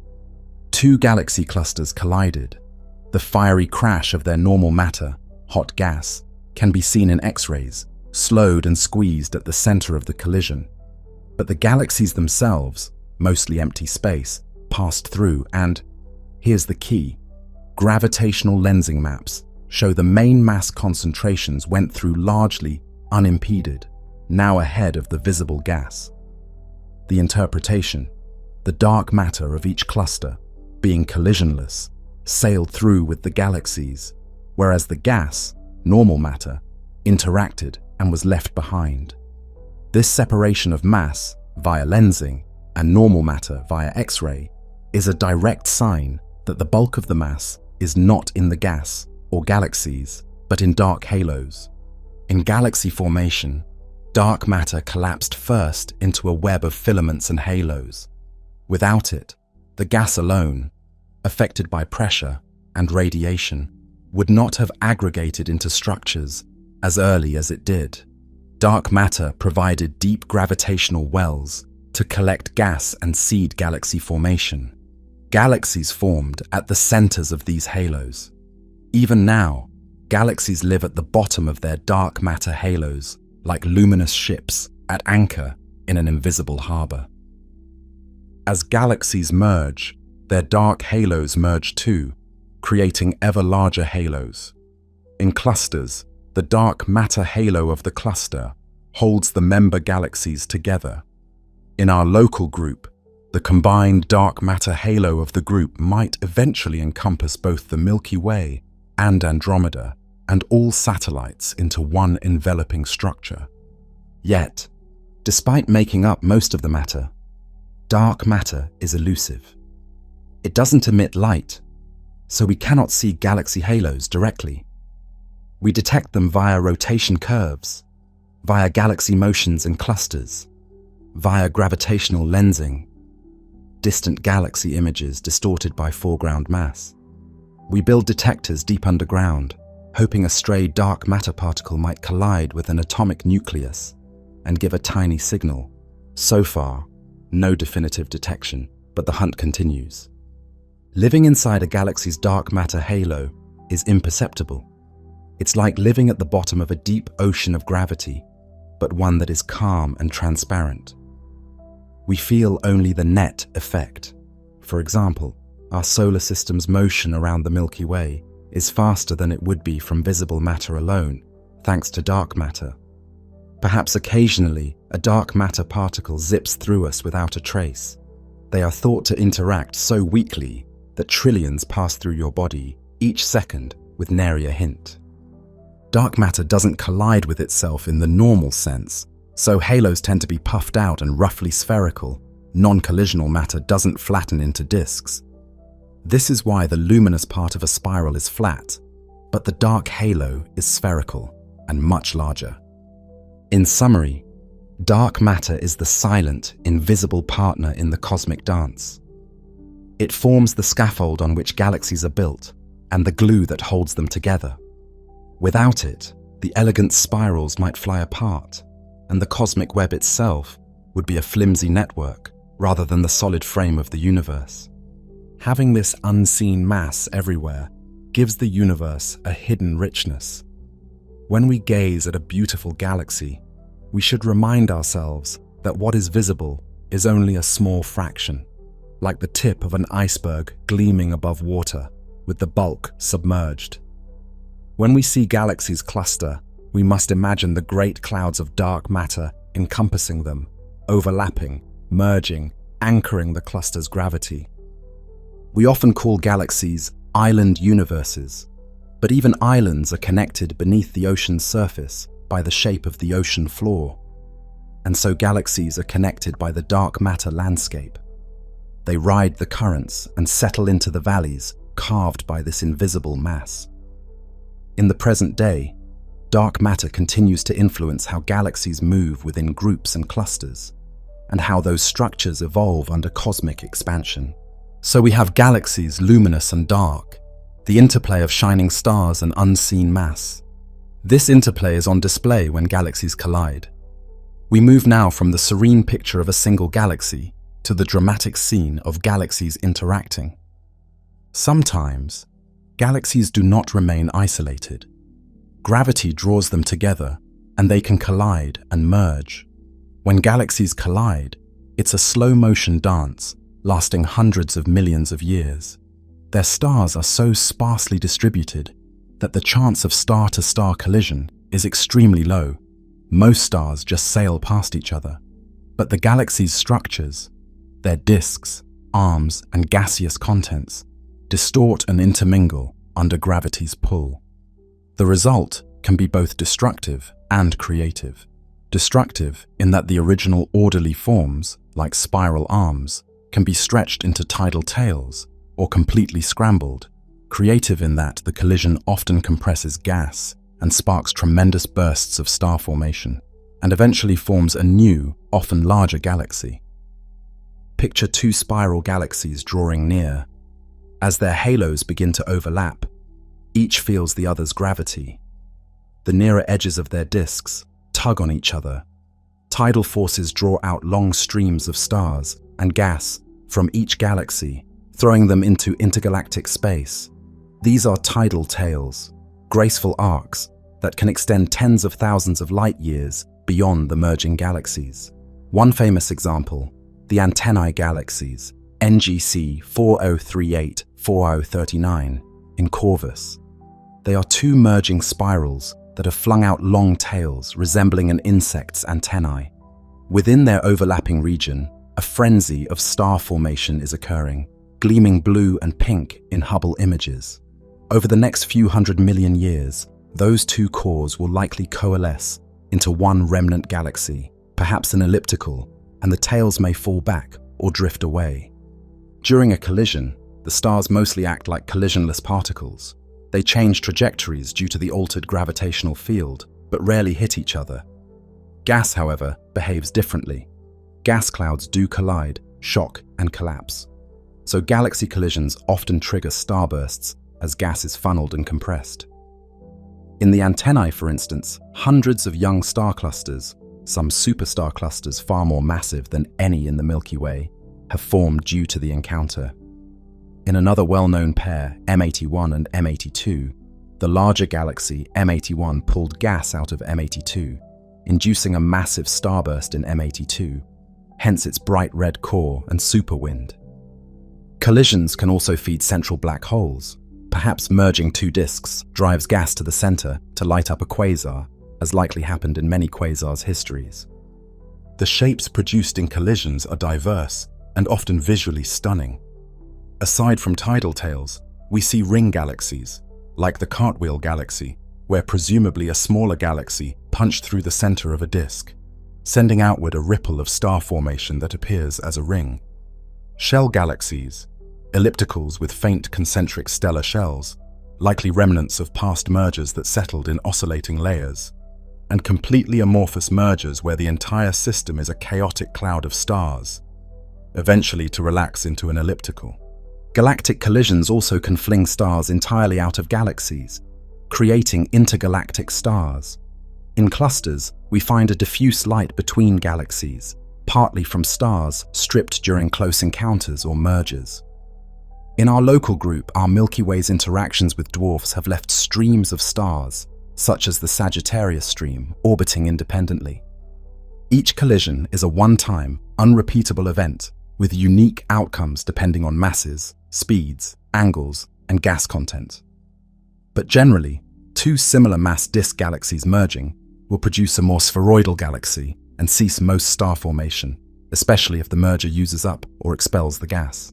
Two galaxy clusters collided. The fiery crash of their normal matter, hot gas, can be seen in X-rays, slowed and squeezed at the center of the collision. But the galaxies themselves, mostly empty space, passed through and, here's the key, gravitational lensing maps show the main mass concentrations went through largely unimpeded, now ahead of the visible gas. The interpretation, the dark matter of each cluster, being collisionless, sailed through with the galaxies, whereas the gas, normal matter, interacted and was left behind. This separation of mass via lensing and normal matter via X-ray is a direct sign that the bulk of the mass is not in the gas or galaxies, but in dark halos. In galaxy formation, dark matter collapsed first into a web of filaments and halos. Without it, the gas alone, affected by pressure and radiation, would not have aggregated into structures as early as it did. Dark matter provided deep gravitational wells to collect gas and seed galaxy formation. Galaxies formed at the centers of these halos. Even now, galaxies live at the bottom of their dark matter halos, like luminous ships at anchor in an invisible harbor. As galaxies merge, their dark halos merge too, creating ever larger halos. In clusters, the dark matter halo of the cluster holds the member galaxies together. In our local group, the combined dark matter halo of the group might eventually encompass both the Milky Way and Andromeda, and all satellites into one enveloping structure. Yet, despite making up most of the matter, dark matter is elusive. It doesn't emit light, so we cannot see galaxy halos directly. We detect them via rotation curves, via galaxy motions and clusters, via gravitational lensing, distant galaxy images distorted by foreground mass. We build detectors deep underground, hoping a stray dark matter particle might collide with an atomic nucleus and give a tiny signal. So far, no definitive detection, but the hunt continues. Living inside a galaxy's dark matter halo is imperceptible. It's like living at the bottom of a deep ocean of gravity, but one that is calm and transparent. We feel only the net effect. For example, our solar system's motion around the Milky Way is faster than it would be from visible matter alone, thanks to dark matter. Perhaps occasionally, a dark matter particle zips through us without a trace. They are thought to interact so weakly that trillions pass through your body each second with nary a hint. Dark matter doesn't collide with itself in the normal sense, so halos tend to be puffed out and roughly spherical. Non-collisional matter doesn't flatten into disks. This is why the luminous part of a spiral is flat, but the dark halo is spherical and much larger. In summary, dark matter is the silent, invisible partner in the cosmic dance. It forms the scaffold on which galaxies are built and the glue that holds them together. Without it, the elegant spirals might fly apart, and the cosmic web itself would be a flimsy network rather than the solid frame of the universe. Having this unseen mass everywhere gives the universe a hidden richness. When we gaze at a beautiful galaxy, we should remind ourselves that what is visible is only a small fraction, like the tip of an iceberg gleaming above water, with the bulk submerged. When we see galaxies cluster, we must imagine the great clouds of dark matter encompassing them, overlapping, merging, anchoring the cluster's gravity. We often call galaxies island universes, but even islands are connected beneath the ocean's surface by the shape of the ocean floor. And so galaxies are connected by the dark matter landscape. They ride the currents and settle into the valleys carved by this invisible mass. In the present day, dark matter continues to influence how galaxies move within groups and clusters, and how those structures evolve under cosmic expansion. So we have galaxies luminous and dark, the interplay of shining stars and unseen mass. This interplay is on display when galaxies collide. We move now from the serene picture of a single galaxy to the dramatic scene of galaxies interacting. Sometimes, galaxies do not remain isolated. Gravity draws them together, and they can collide and merge. When galaxies collide, it's a slow-motion dance lasting hundreds of millions of years. Their stars are so sparsely distributed that the chance of star-to-star collision is extremely low. Most stars just sail past each other. But the galaxy's structures, their disks, arms, and gaseous contents, distort and intermingle under gravity's pull. The result can be both destructive and creative. Destructive in that the original orderly forms, like spiral arms, can be stretched into tidal tails or completely scrambled. Creative in that the collision often compresses gas and sparks tremendous bursts of star formation, and eventually forms a new, often larger galaxy. Picture two spiral galaxies drawing near. As their halos begin to overlap, each feels the other's gravity. The nearer edges of their disks tug on each other. Tidal forces draw out long streams of stars and gas from each galaxy, throwing them into intergalactic space. These are tidal tails, graceful arcs that can extend tens of thousands of light years beyond the merging galaxies. One famous example, the antennae galaxies, NGC 4038-4039 in Corvus. They are two merging spirals that have flung out long tails resembling an insect's antennae. Within their overlapping region, a frenzy of star formation is occurring, gleaming blue and pink in Hubble images. Over the next few 100 million years, those two cores will likely coalesce into one remnant galaxy, perhaps an elliptical, and the tails may fall back or drift away. During a collision, the stars mostly act like collisionless particles. They change trajectories due to the altered gravitational field, but rarely hit each other. Gas, however, behaves differently. Gas clouds do collide, shock, and collapse. So galaxy collisions often trigger starbursts as gas is funneled and compressed. In the antennae, for instance, hundreds of young star clusters, some superstar clusters far more massive than any in the Milky Way, have formed due to the encounter. In another well-known pair, M81 and M82, the larger galaxy M81 pulled gas out of M82, inducing a massive starburst in M82, hence its bright red core and superwind. Collisions can also feed central black holes. Perhaps merging two disks drives gas to the center to light up a quasar, as likely happened in many quasars' histories. The shapes produced in collisions are diverse and often visually stunning. Aside from tidal tails, we see ring galaxies, like the Cartwheel Galaxy, where presumably a smaller galaxy punched through the center of a disk, sending outward a ripple of star formation that appears as a ring. Shell galaxies, ellipticals with faint concentric stellar shells, likely remnants of past mergers that settled in oscillating layers, and completely amorphous mergers where the entire system is a chaotic cloud of stars, eventually to relax into an elliptical. Galactic collisions also can fling stars entirely out of galaxies, creating intergalactic stars. In clusters, we find a diffuse light between galaxies, partly from stars stripped during close encounters or mergers. In our local group, our Milky Way's interactions with dwarfs have left streams of stars, such as the Sagittarius stream, orbiting independently. Each collision is a one-time, unrepeatable event, with unique outcomes depending on masses, speeds, angles, and gas content. But generally, two similar mass disk galaxies merging will produce a more spheroidal galaxy and cease most star formation, especially if the merger uses up or expels the gas.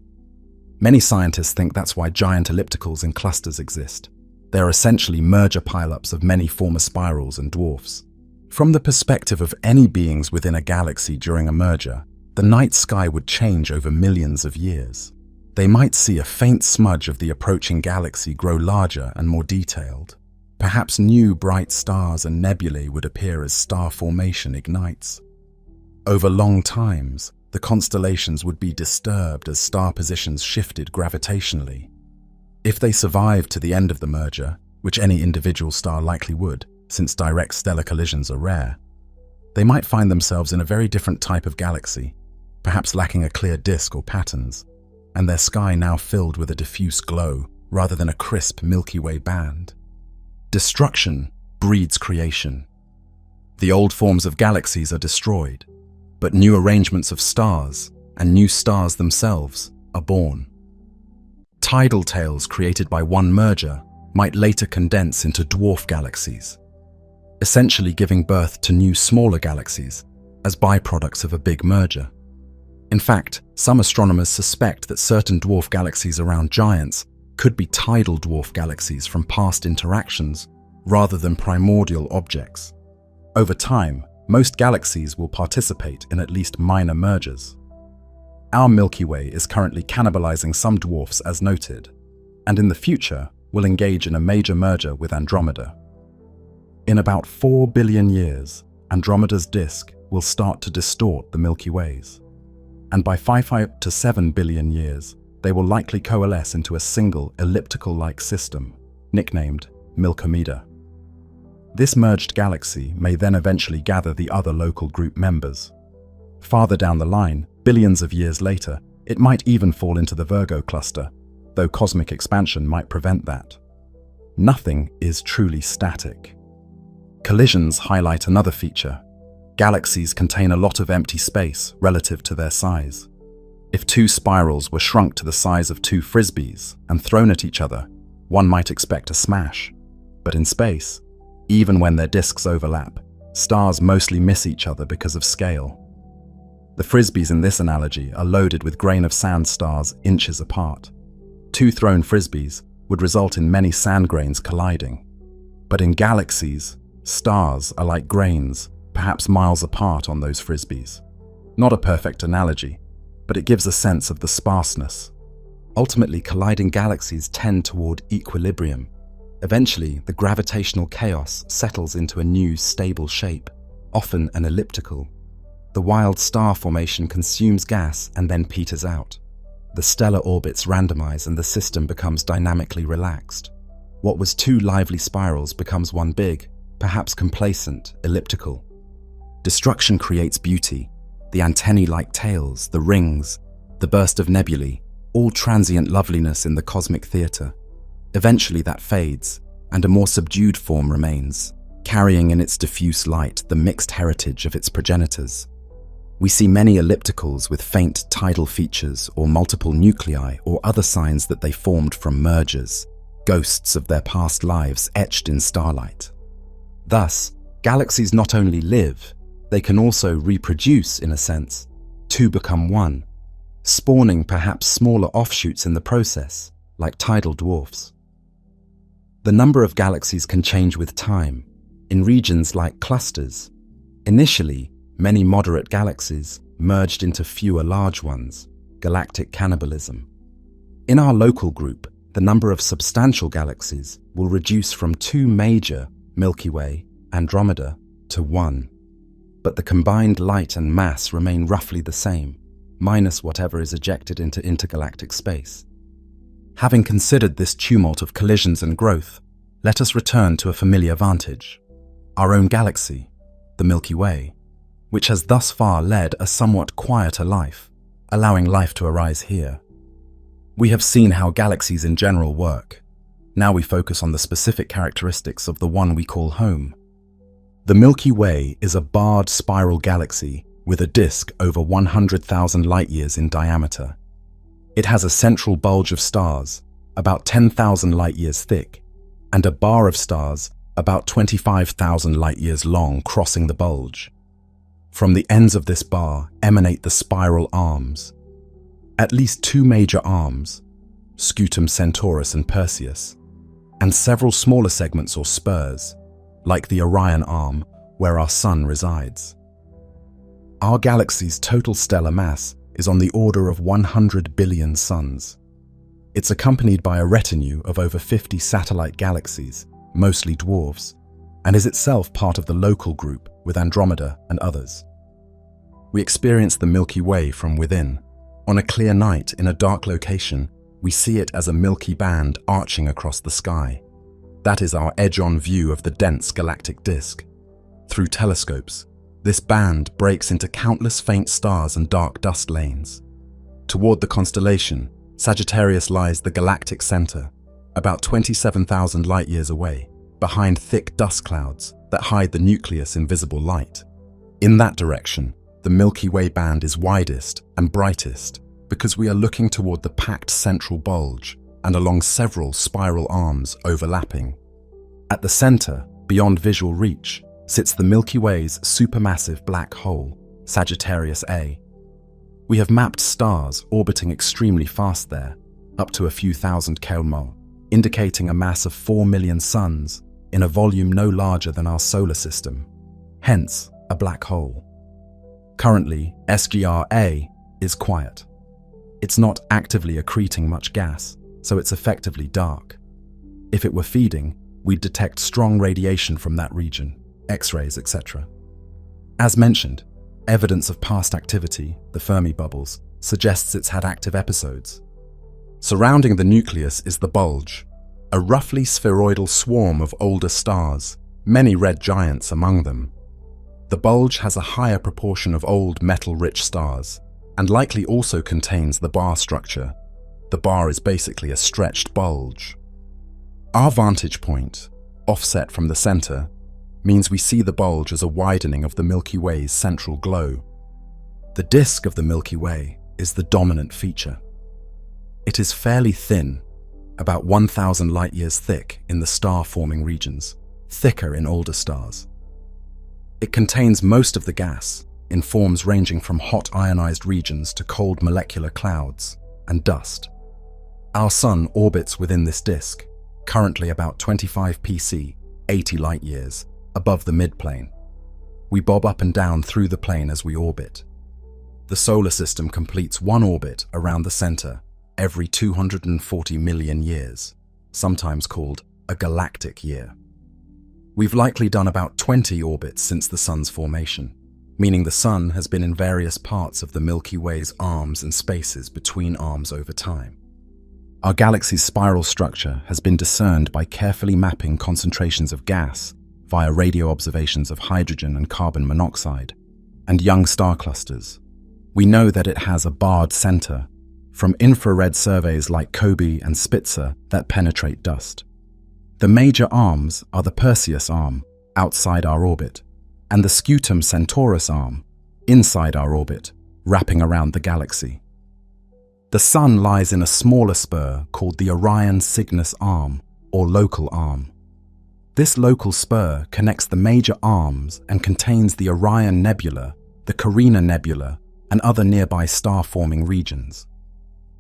Many scientists think that's why giant ellipticals in clusters exist. They are essentially merger pileups of many former spirals and dwarfs. From the perspective of any beings within a galaxy during a merger, the night sky would change over millions of years. They might see a faint smudge of the approaching galaxy grow larger and more detailed. Perhaps new bright stars and nebulae would appear as star formation ignites. Over long times, the constellations would be disturbed as star positions shifted gravitationally. If they survived to the end of the merger, which any individual star likely would, since direct stellar collisions are rare, they might find themselves in a very different type of galaxy, perhaps lacking a clear disk or patterns, and their sky now filled with a diffuse glow rather than a crisp Milky Way band. Destruction breeds creation. The old forms of galaxies are destroyed, but new arrangements of stars and new stars themselves are born. Tidal tails created by one merger might later condense into dwarf galaxies, essentially giving birth to new smaller galaxies as byproducts of a big merger. In fact, some astronomers suspect that certain dwarf galaxies around giants could be tidal dwarf galaxies from past interactions rather than primordial objects. Over time, most galaxies will participate in at least minor mergers. Our Milky Way is currently cannibalizing some dwarfs as noted, and in the future will engage in a major merger with Andromeda. In about 4 billion years, Andromeda's disk will start to distort the Milky Ways, and by 5 to 7 billion years, they will likely coalesce into a single elliptical-like system, nicknamed Milkomeda. This merged galaxy may then eventually gather the other local group members. Farther down the line, billions of years later, it might even fall into the Virgo cluster, though cosmic expansion might prevent that. Nothing is truly static. Collisions highlight another feature. Galaxies contain a lot of empty space relative to their size. If two spirals were shrunk to the size of two frisbees and thrown at each other, one might expect a smash. But in space, even when their disks overlap, stars mostly miss each other because of scale. The frisbees in this analogy are loaded with grain of sand stars inches apart. Two thrown frisbees would result in many sand grains colliding. But in galaxies, stars are like grains, perhaps miles apart on those frisbees. Not a perfect analogy, but it gives a sense of the sparseness. Ultimately, colliding galaxies tend toward equilibrium, Eventually, the gravitational chaos settles into a new, stable shape, often an elliptical. The wild star formation consumes gas and then peters out. The stellar orbits randomize and the system becomes dynamically relaxed. What was two lively spirals becomes one big, perhaps complacent, elliptical. Destruction creates beauty. The antennae-like tails, the rings, the burst of nebulae, all transient loveliness in the cosmic theatre. Eventually that fades, and a more subdued form remains, carrying in its diffuse light the mixed heritage of its progenitors. We see many ellipticals with faint tidal features or multiple nuclei or other signs that they formed from mergers, ghosts of their past lives etched in starlight. Thus, galaxies not only live, they can also reproduce in a sense, two become one, spawning perhaps smaller offshoots in the process, like tidal dwarfs. The number of galaxies can change with time, in regions like clusters. Initially, many moderate galaxies merged into fewer large ones, galactic cannibalism. In our local group, the number of substantial galaxies will reduce from two major, Milky Way, Andromeda, to one. But the combined light and mass remain roughly the same, minus whatever is ejected into intergalactic space. Having considered this tumult of collisions and growth, let us return to a familiar vantage. Our own galaxy, the Milky Way, which has thus far led a somewhat quieter life, allowing life to arise here. We have seen how galaxies in general work. Now we focus on the specific characteristics of the one we call home. The Milky Way is a barred spiral galaxy with a disk over 100,000 light-years in diameter. It has a central bulge of stars, about 10,000 light-years thick, and a bar of stars about 25,000 light-years long crossing the bulge. From the ends of this bar emanate the spiral arms. At least two major arms, Scutum Centaurus and Perseus, and several smaller segments or spurs, like the Orion arm where our Sun resides. Our galaxy's total stellar mass is on the order of 100 billion suns. It's accompanied by a retinue of over 50 satellite galaxies, mostly dwarfs, and is itself part of the local group with Andromeda and others. We experience the Milky Way from within. On a clear night in a dark location, we see it as a milky band arching across the sky. That is our edge-on view of the dense galactic disk. Through telescopes, this band breaks into countless faint stars and dark dust lanes. Toward the constellation, Sagittarius lies the galactic center, about 27,000 light-years away, behind thick dust clouds that hide the nucleus in visible light. In that direction, the Milky Way band is widest and brightest because we are looking toward the packed central bulge and along several spiral arms overlapping. At the center, beyond visual reach, sits the Milky Way's supermassive black hole, Sagittarius A. We have mapped stars orbiting extremely fast there, up to a few thousand km, indicating a mass of 4 million suns in a volume no larger than our solar system, hence a black hole. Currently, SGR-A is quiet. It's not actively accreting much gas, so it's effectively dark. If it were feeding, we'd detect strong radiation from that region, X-rays, etc. As mentioned, evidence of past activity, the Fermi bubbles, suggests it's had active episodes. Surrounding the nucleus is the bulge, a roughly spheroidal swarm of older stars, many red giants among them. The bulge has a higher proportion of old metal-rich stars, and likely also contains the bar structure. The bar is basically a stretched bulge. Our vantage point, offset from the center, means we see the bulge as a widening of the Milky Way's central glow. The disk of the Milky Way is the dominant feature. It is fairly thin, about 1,000 light-years thick in the star-forming regions, thicker in older stars. It contains most of the gas, in forms ranging from hot ionized regions to cold molecular clouds and dust. Our Sun orbits within this disk, currently about 25 pc, 80 light-years, above the midplane. We bob up and down through the plane as we orbit. The solar system completes one orbit around the center every 240 million years, sometimes called a galactic year. We've likely done about 20 orbits since the Sun's formation, meaning the Sun has been in various parts of the Milky Way's arms and spaces between arms over time. Our galaxy's spiral structure has been discerned by carefully mapping concentrations of gas via radio observations of hydrogen and carbon monoxide and young star clusters. We know that it has a barred center from infrared surveys like COBE and Spitzer that penetrate dust. The major arms are the Perseus arm, outside our orbit, and the Scutum Centaurus arm, inside our orbit, wrapping around the galaxy. The Sun lies in a smaller spur called the Orion Cygnus arm, or local arm. This local spur connects the major arms and contains the Orion Nebula, the Carina Nebula, and other nearby star-forming regions.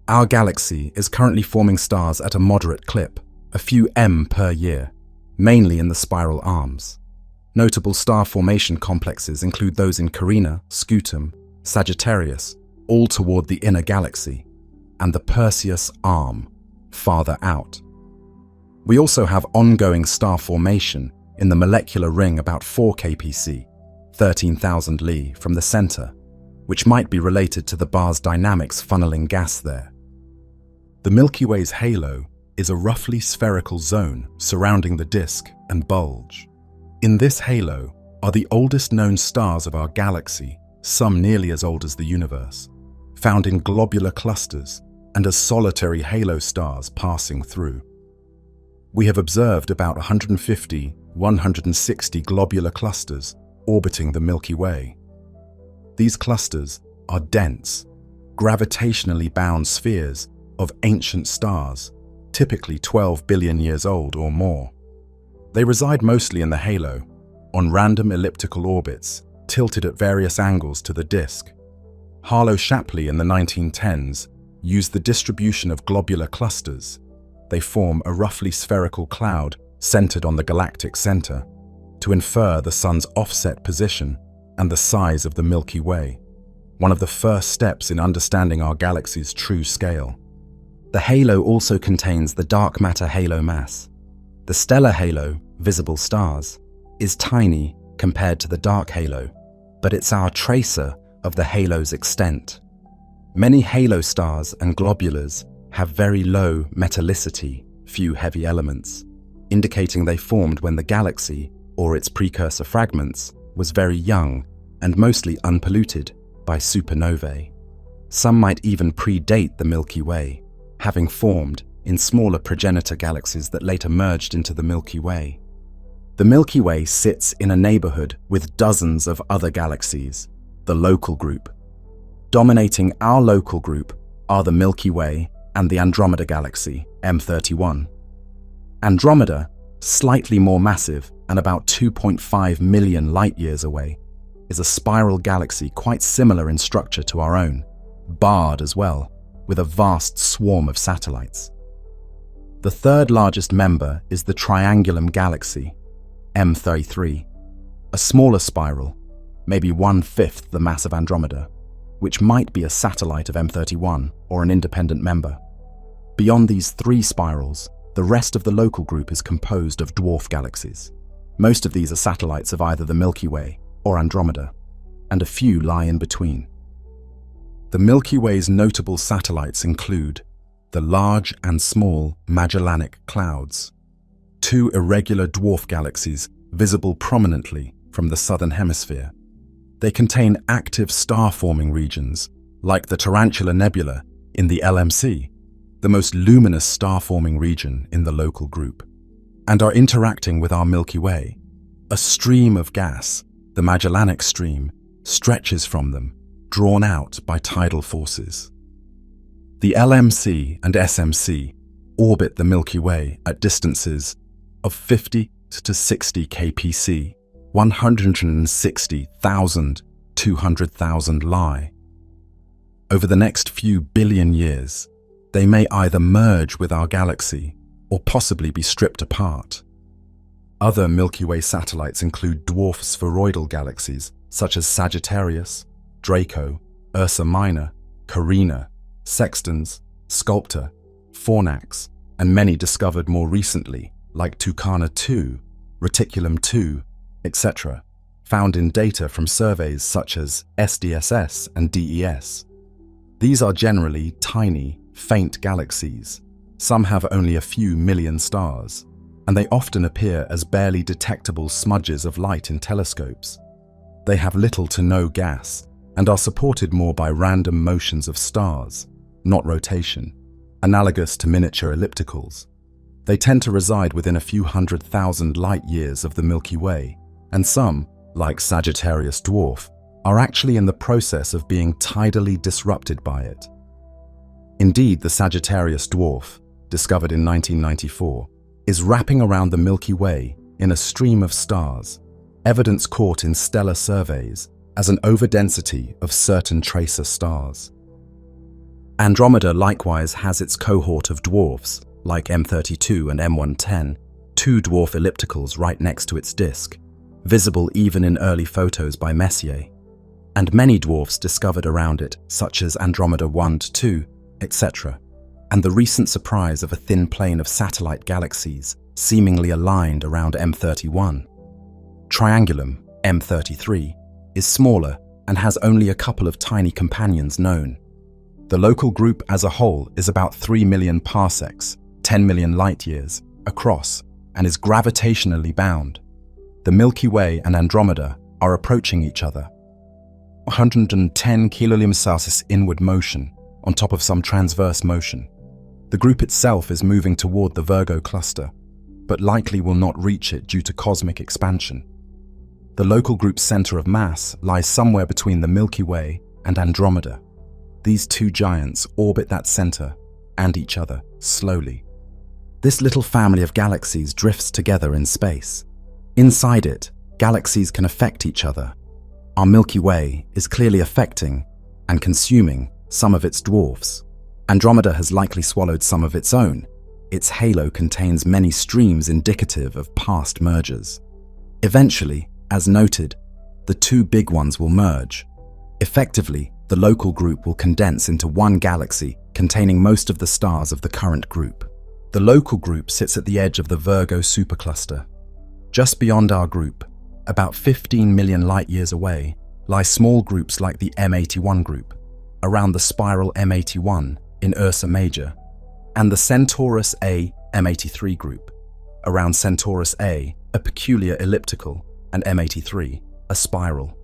Our galaxy is currently forming stars at a moderate clip, a few M per year, mainly in the spiral arms. Notable star formation complexes include those in Carina, Scutum, Sagittarius, all toward the inner galaxy, and the Perseus arm, farther out. We also have ongoing star formation in the molecular ring about 4 kpc, 13,000 Li, from the center, which might be related to the bar's dynamics funneling gas there. The Milky Way's halo is a roughly spherical zone surrounding the disk and bulge. In this halo are the oldest known stars of our galaxy, some nearly as old as the universe, found in globular clusters and as solitary halo stars passing through. We have observed about 150–160 globular clusters orbiting the Milky Way. These clusters are dense, gravitationally bound spheres of ancient stars, typically 12 billion years old or more. They reside mostly in the halo, on random elliptical orbits tilted at various angles to the disk. Harlow Shapley in the 1910s used the distribution of globular clusters. They form a roughly spherical cloud centered on the galactic center to infer the Sun's offset position and the size of the Milky Way, one of the first steps in understanding our galaxy's true scale. The halo also contains the dark matter halo mass. The stellar halo, visible stars, is tiny compared to the dark halo, but it's our tracer of the halo's extent. Many halo stars and globulars have very low metallicity, few heavy elements, indicating they formed when the galaxy, or its precursor fragments, was very young and mostly unpolluted by supernovae. Some might even predate the Milky Way, having formed in smaller progenitor galaxies that later merged into the Milky Way. The Milky Way sits in a neighborhood with dozens of other galaxies, the local group. Dominating our local group are the Milky Way and the Andromeda Galaxy, M31. Andromeda, slightly more massive and about 2.5 million light-years away, is a spiral galaxy quite similar in structure to our own, barred as well, with a vast swarm of satellites. The third largest member is the Triangulum Galaxy, M33, a smaller spiral, maybe 1/5 the mass of Andromeda, which might be a satellite of M31 or an independent member. Beyond these 3 spirals, the rest of the local group is composed of dwarf galaxies. Most of these are satellites of either the Milky Way or Andromeda, and a few lie in between. The Milky Way's notable satellites include the large and small Magellanic Clouds, 2 irregular dwarf galaxies visible prominently from the southern hemisphere. They contain active star-forming regions, like the Tarantula Nebula in the LMC, the most luminous star-forming region in the local group, and are interacting with our Milky Way. A stream of gas, the Magellanic Stream, stretches from them, drawn out by tidal forces. The LMC and SMC orbit the Milky Way at distances of 50 to 60 kpc, 160,000, 200,000 Li. Over the next few billion years, they may either merge with our galaxy or possibly be stripped apart. Other Milky Way satellites include dwarf spheroidal galaxies such as Sagittarius, Draco, Ursa Minor, Carina, Sextans, Sculptor, Fornax, and many discovered more recently, like Tucana 2, Reticulum 2, etc., found in data from surveys such as SDSS and DES. These are generally tiny, faint galaxies. Some have only a few million stars, and they often appear as barely detectable smudges of light in telescopes. They have little to no gas and are supported more by random motions of stars, not rotation, analogous to miniature ellipticals. They tend to reside within a few 100,000 light-years of the Milky Way, and some, like Sagittarius dwarf, are actually in the process of being tidally disrupted by it. Indeed, the Sagittarius dwarf, discovered in 1994, is wrapping around the Milky Way in a stream of stars, evidence caught in stellar surveys as an overdensity of certain tracer stars. Andromeda likewise has its cohort of dwarfs, like M32 and M110, two dwarf ellipticals right next to its disk, visible even in early photos by Messier, and many dwarfs discovered around it, such as Andromeda 1 to 2, etc., and the recent surprise of a thin plane of satellite galaxies seemingly aligned around M31. Triangulum, M33, is smaller and has only a couple of tiny companions known. The local group as a whole is about 3 million parsecs, 10 million light-years, across, and is gravitationally bound. The Milky Way and Andromeda are approaching each other. 110 km/s inward motion on top of some transverse motion. The group itself is moving toward the Virgo cluster, but likely will not reach it due to cosmic expansion. The local group's center of mass lies somewhere between the Milky Way and Andromeda. These two giants orbit that center and each other slowly. This little family of galaxies drifts together in space. Inside it, galaxies can affect each other. Our Milky Way is clearly affecting and consuming some of its dwarfs. Andromeda has likely swallowed some of its own. Its halo contains many streams indicative of past mergers. Eventually, as noted, the two big ones will merge. Effectively, the local group will condense into one galaxy containing most of the stars of the current group. The local group sits at the edge of the Virgo supercluster. Just beyond our group, about 15 million light-years away, lie small groups like the M81 group, around the spiral M81 in Ursa Major, and the Centaurus A M83 group, around Centaurus A, a peculiar elliptical, and M83, a spiral.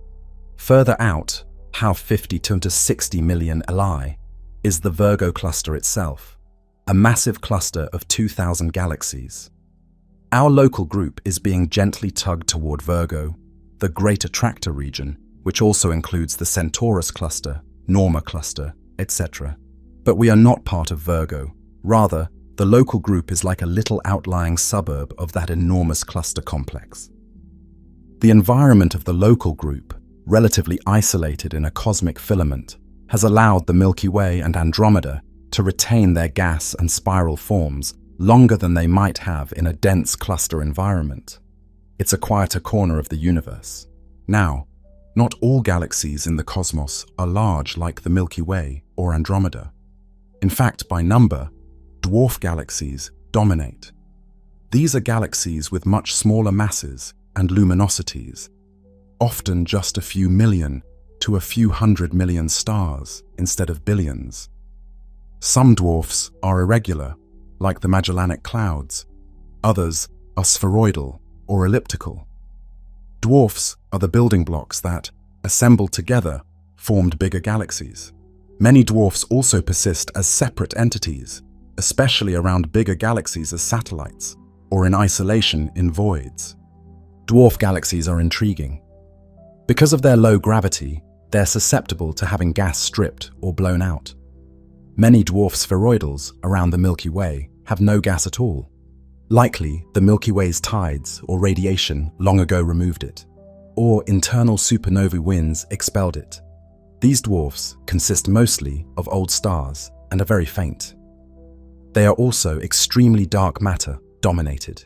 Further out, how 50 to 60 million Li, is the Virgo cluster itself, a massive cluster of 2,000 galaxies. Our local group is being gently tugged toward Virgo, the Great Attractor region, which also includes the Centaurus cluster, Norma cluster, etc. But we are not part of Virgo. Rather, the local group is like a little outlying suburb of that enormous cluster complex. The environment of the local group, relatively isolated in a cosmic filament, has allowed the Milky Way and Andromeda to retain their gas and spiral forms longer than they might have in a dense cluster environment. It's a quieter corner of the universe. Now, not all galaxies in the cosmos are large like the Milky Way or Andromeda. In fact, by number, dwarf galaxies dominate. These are galaxies with much smaller masses and luminosities, often just a few million to a few 100 million stars instead of billions. Some dwarfs are irregular, like the Magellanic Clouds. Others are spheroidal or elliptical. Dwarfs are the building blocks that, assembled together, formed bigger galaxies. Many dwarfs also persist as separate entities, especially around bigger galaxies as satellites, or in isolation in voids. Dwarf galaxies are intriguing. Because of their low gravity, they're susceptible to having gas stripped or blown out. Many dwarf spheroidals around the Milky Way have no gas at all. Likely, the Milky Way's tides or radiation long ago removed it, or internal supernovae winds expelled it. These dwarfs consist mostly of old stars and are very faint. They are also extremely dark matter dominated.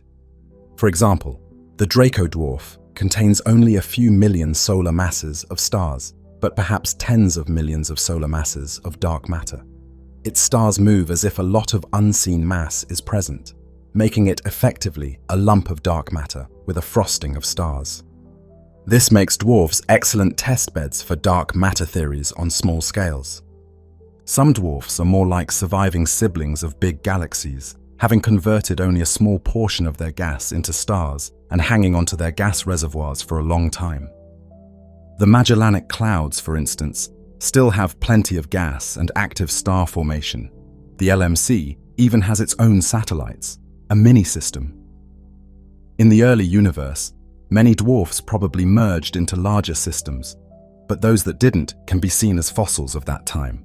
For example, the Draco dwarf contains only a few million solar masses of stars, but perhaps tens of millions of solar masses of dark matter. Its stars move as if a lot of unseen mass is present. making it effectively a lump of dark matter with a frosting of stars. This makes dwarfs excellent test beds for dark matter theories on small scales. Some dwarfs are more like surviving siblings of big galaxies, having converted only a small portion of their gas into stars and hanging onto their gas reservoirs for a long time. The Magellanic Clouds, for instance, still have plenty of gas and active star formation. The LMC even has its own satellites, a mini-system. In the early universe, many dwarfs probably merged into larger systems, but those that didn't can be seen as fossils of that time.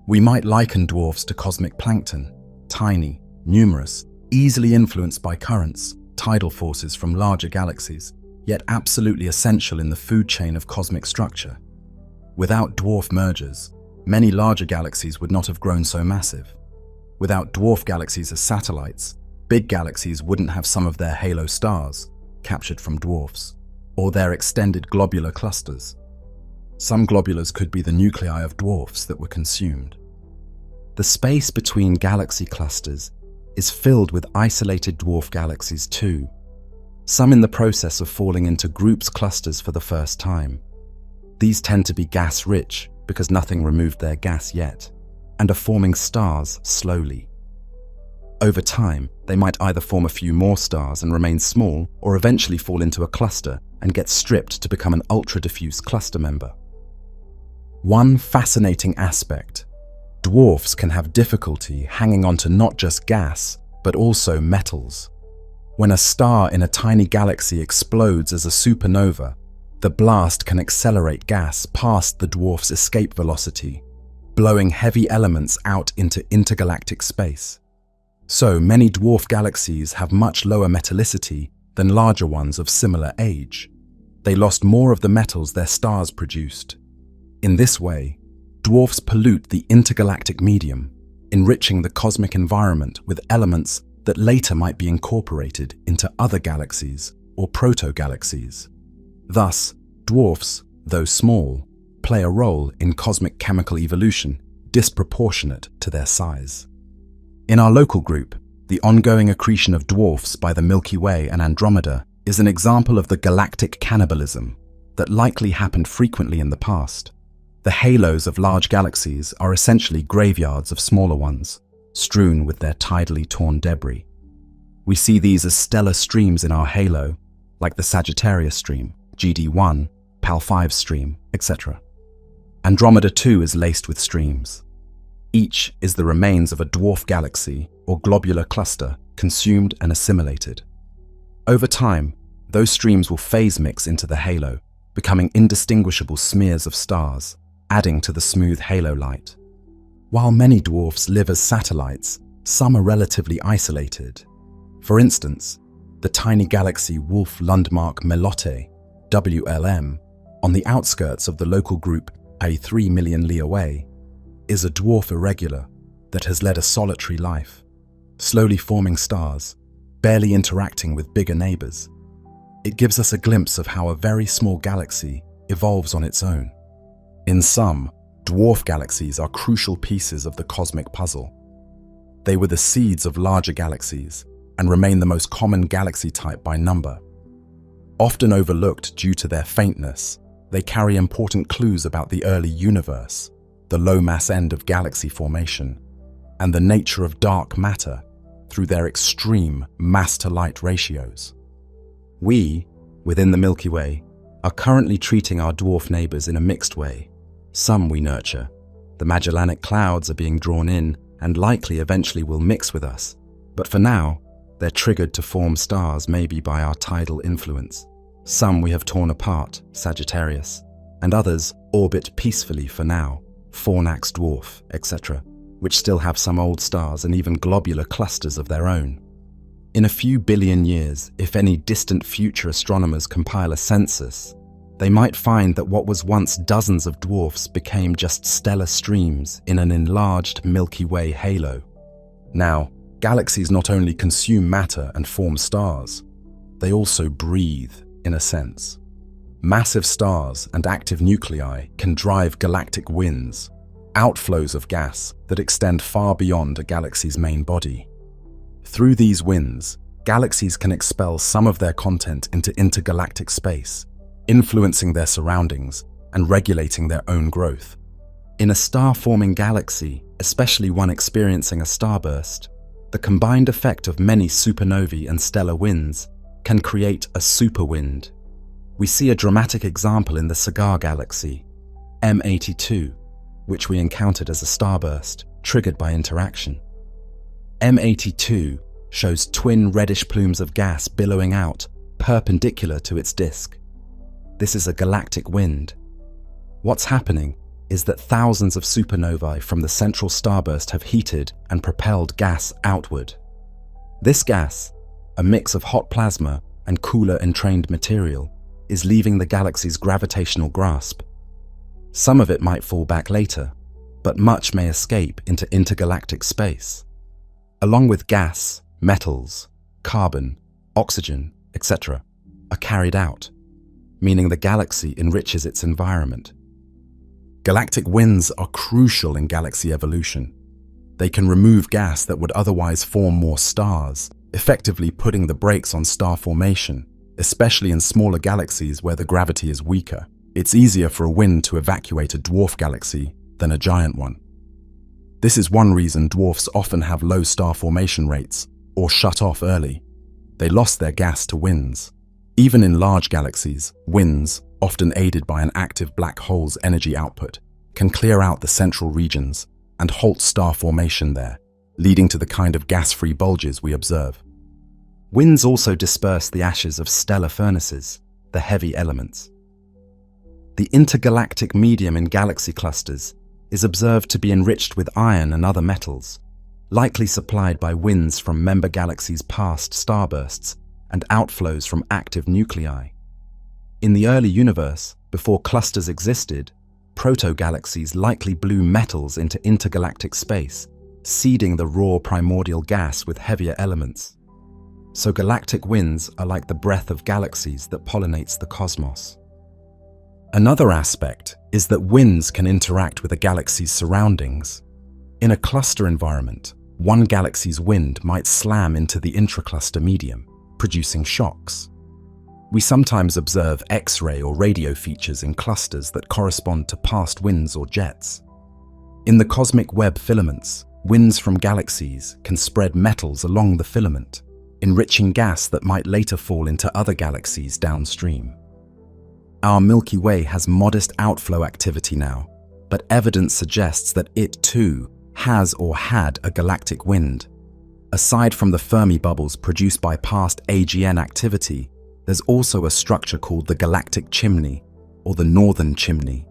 We might liken dwarfs to cosmic plankton, tiny, numerous, easily influenced by currents, tidal forces from larger galaxies, yet absolutely essential in the food chain of cosmic structure. Without dwarf mergers, many larger galaxies would not have grown so massive. Without dwarf galaxies as satellites, big galaxies wouldn't have some of their halo stars, captured from dwarfs, or their extended globular clusters. Some globulars could be the nuclei of dwarfs that were consumed. The space between galaxy clusters is filled with isolated dwarf galaxies too, some in the process of falling into groups clusters for the first time. These tend to be gas-rich because nothing removed their gas yet, and are forming stars slowly. Over time, they might either form a few more stars and remain small, or eventually fall into a cluster and get stripped to become an ultra-diffuse cluster member. One fascinating aspect: dwarfs can have difficulty hanging on to not just gas, but also metals. When a star in a tiny galaxy explodes as a supernova, the blast can accelerate gas past the dwarf's escape velocity, blowing heavy elements out into intergalactic space. So many dwarf galaxies have much lower metallicity than larger ones of similar age. They lost more of the metals their stars produced. In this way, dwarfs pollute the intergalactic medium, enriching the cosmic environment with elements that later might be incorporated into other galaxies or proto-galaxies. Thus, dwarfs, though small, play a role in cosmic chemical evolution disproportionate to their size. In our local group, the ongoing accretion of dwarfs by the Milky Way and Andromeda is an example of the galactic cannibalism that likely happened frequently in the past. The halos of large galaxies are essentially graveyards of smaller ones, strewn with their tidally torn debris. We see these as stellar streams in our halo, like the Sagittarius stream, GD1, PAL5 stream, etc. Andromeda too is laced with streams. Each is the remains of a dwarf galaxy or globular cluster consumed and assimilated. Over time, those streams will phase mix into the halo, becoming indistinguishable smears of stars, adding to the smooth halo light. While many dwarfs live as satellites, some are relatively isolated. For instance, the tiny galaxy Wolf-Lundmark Melotte, WLM, on the outskirts of the local group a 3 million Li away, is a dwarf irregular that has led a solitary life, slowly forming stars, barely interacting with bigger neighbors. It gives us a glimpse of how a very small galaxy evolves on its own. In sum, dwarf galaxies are crucial pieces of the cosmic puzzle. They were the seeds of larger galaxies and remain the most common galaxy type by number. Often overlooked due to their faintness, they carry important clues about the early universe, the low mass end of galaxy formation, and the nature of dark matter through their extreme mass-to-light ratios. We, within the Milky Way, are currently treating our dwarf neighbors in a mixed way. Some we nurture. The Magellanic Clouds are being drawn in and likely eventually will mix with us. But for now, they're triggered to form stars maybe by our tidal influence. Some we have torn apart, Sagittarius, and others orbit peacefully for now, Fornax dwarf, etc., which still have some old stars and even globular clusters of their own. In a few billion years, if any distant future astronomers compile a census, they might find that what was once dozens of dwarfs became just stellar streams in an enlarged Milky Way halo. Now, galaxies not only consume matter and form stars, they also breathe, in a sense. Massive stars and active nuclei can drive galactic winds, outflows of gas that extend far beyond a galaxy's main body. Through these winds, galaxies can expel some of their content into intergalactic space, influencing their surroundings and regulating their own growth. In a star-forming galaxy, especially one experiencing a starburst, the combined effect of many supernovae and stellar winds can create a superwind. We see a dramatic example in the Cigar Galaxy, M82, which we encountered as a starburst triggered by interaction. M82 shows twin reddish plumes of gas billowing out perpendicular to its disk. This is a galactic wind. What's happening is that thousands of supernovae from the central starburst have heated and propelled gas outward. This gas, a mix of hot plasma and cooler entrained material, is leaving the galaxy's gravitational grasp. Some of it might fall back later, but much may escape into intergalactic space. Along with gas, metals, carbon, oxygen, etc., are carried out, meaning the galaxy enriches its environment. Galactic winds are crucial in galaxy evolution. They can remove gas that would otherwise form more stars, effectively putting the brakes on star formation, especially in smaller galaxies where the gravity is weaker. It's easier for a wind to evacuate a dwarf galaxy than a giant one. This is one reason dwarfs often have low star formation rates or shut off early. They lost their gas to winds. Even in large galaxies, winds, often aided by an active black hole's energy output, can clear out the central regions and halt star formation there, leading to the kind of gas-free bulges we observe. Winds also disperse the ashes of stellar furnaces, the heavy elements. The intergalactic medium in galaxy clusters is observed to be enriched with iron and other metals, likely supplied by winds from member galaxies' past starbursts and outflows from active nuclei. In the early universe, before clusters existed, proto-galaxies likely blew metals into intergalactic space, seeding the raw primordial gas with heavier elements. So galactic winds are like the breath of galaxies that pollinates the cosmos. Another aspect is that winds can interact with a galaxy's surroundings. In a cluster environment, one galaxy's wind might slam into the intracluster medium, producing shocks. We sometimes observe X-ray or radio features in clusters that correspond to past winds or jets. In the cosmic web filaments, winds from galaxies can spread metals along the filament, enriching gas that might later fall into other galaxies downstream. Our Milky Way has modest outflow activity now, but evidence suggests that it too has or had a galactic wind. Aside from the Fermi bubbles produced by past AGN activity, there's also a structure called the galactic chimney, or the northern chimney,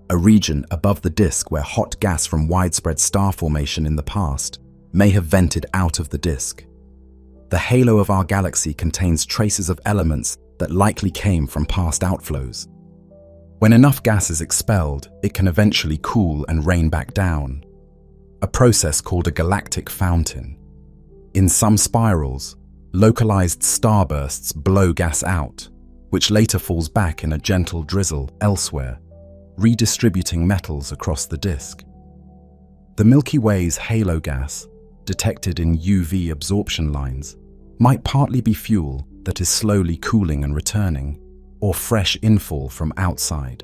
a region above the disk where hot gas from widespread star formation in the past may have vented out of the disk. The halo of our galaxy contains traces of elements that likely came from past outflows. When enough gas is expelled, it can eventually cool and rain back down, a process called a galactic fountain. In some spirals, localized starbursts blow gas out, which later falls back in a gentle drizzle elsewhere, redistributing metals across the disk. The Milky Way's halo gas, detected in UV absorption lines, might partly be fuel that is slowly cooling and returning, or fresh infall from outside,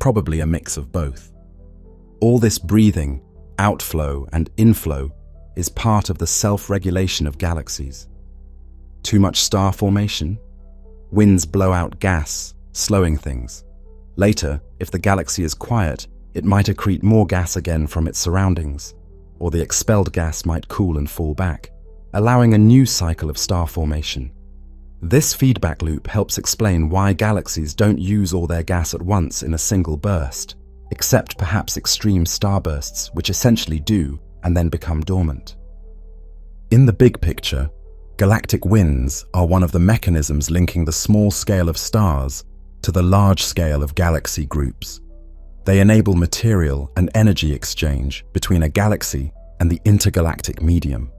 probably a mix of both. All this breathing, outflow and inflow is part of the self-regulation of galaxies. Too much star formation? Winds blow out gas, slowing things. Later, if the galaxy is quiet, it might accrete more gas again from its surroundings, or the expelled gas might cool and fall back, allowing a new cycle of star formation. This feedback loop helps explain why galaxies don't use all their gas at once in a single burst, except perhaps extreme starbursts, which essentially do and then become dormant. In the big picture, galactic winds are one of the mechanisms linking the small scale of stars to the large scale of galaxy groups. They enable material and energy exchange between a galaxy and the intergalactic medium.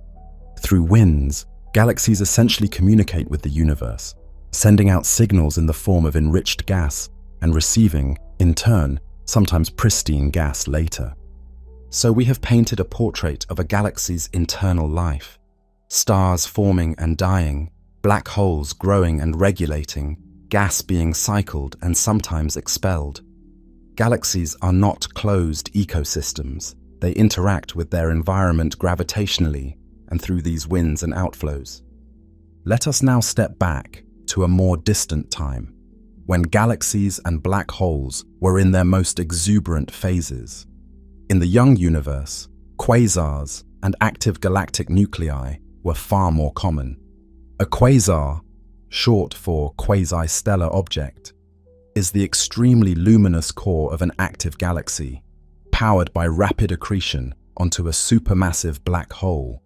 Through winds, galaxies essentially communicate with the universe, sending out signals in the form of enriched gas and receiving, in turn, sometimes pristine gas later. So we have painted a portrait of a galaxy's internal life. Stars forming and dying, black holes growing and regulating, gas being cycled and sometimes expelled. Galaxies are not closed ecosystems. They interact with their environment gravitationally and through these winds and outflows. Let us now step back to a more distant time, when galaxies and black holes were in their most exuberant phases. In the young universe, quasars and active galactic nuclei were far more common. A quasar, short for quasi-stellar object, is the extremely luminous core of an active galaxy, powered by rapid accretion onto a supermassive black hole.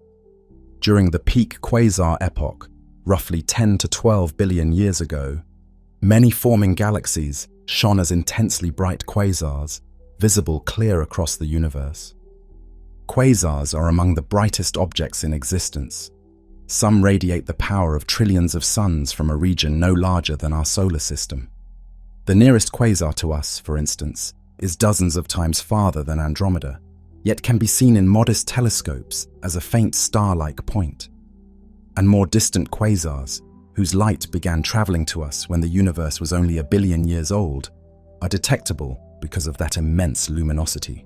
During the peak quasar epoch, roughly 10 to 12 billion years ago, many forming galaxies shone as intensely bright quasars, visible clear across the universe. Quasars are among the brightest objects in existence. Some radiate the power of trillions of suns from a region no larger than our solar system. The nearest quasar to us, for instance, is dozens of times farther than Andromeda, yet can be seen in modest telescopes as a faint star-like point. And more distant quasars, whose light began traveling to us when the universe was only a billion years old, are detectable because of that immense luminosity.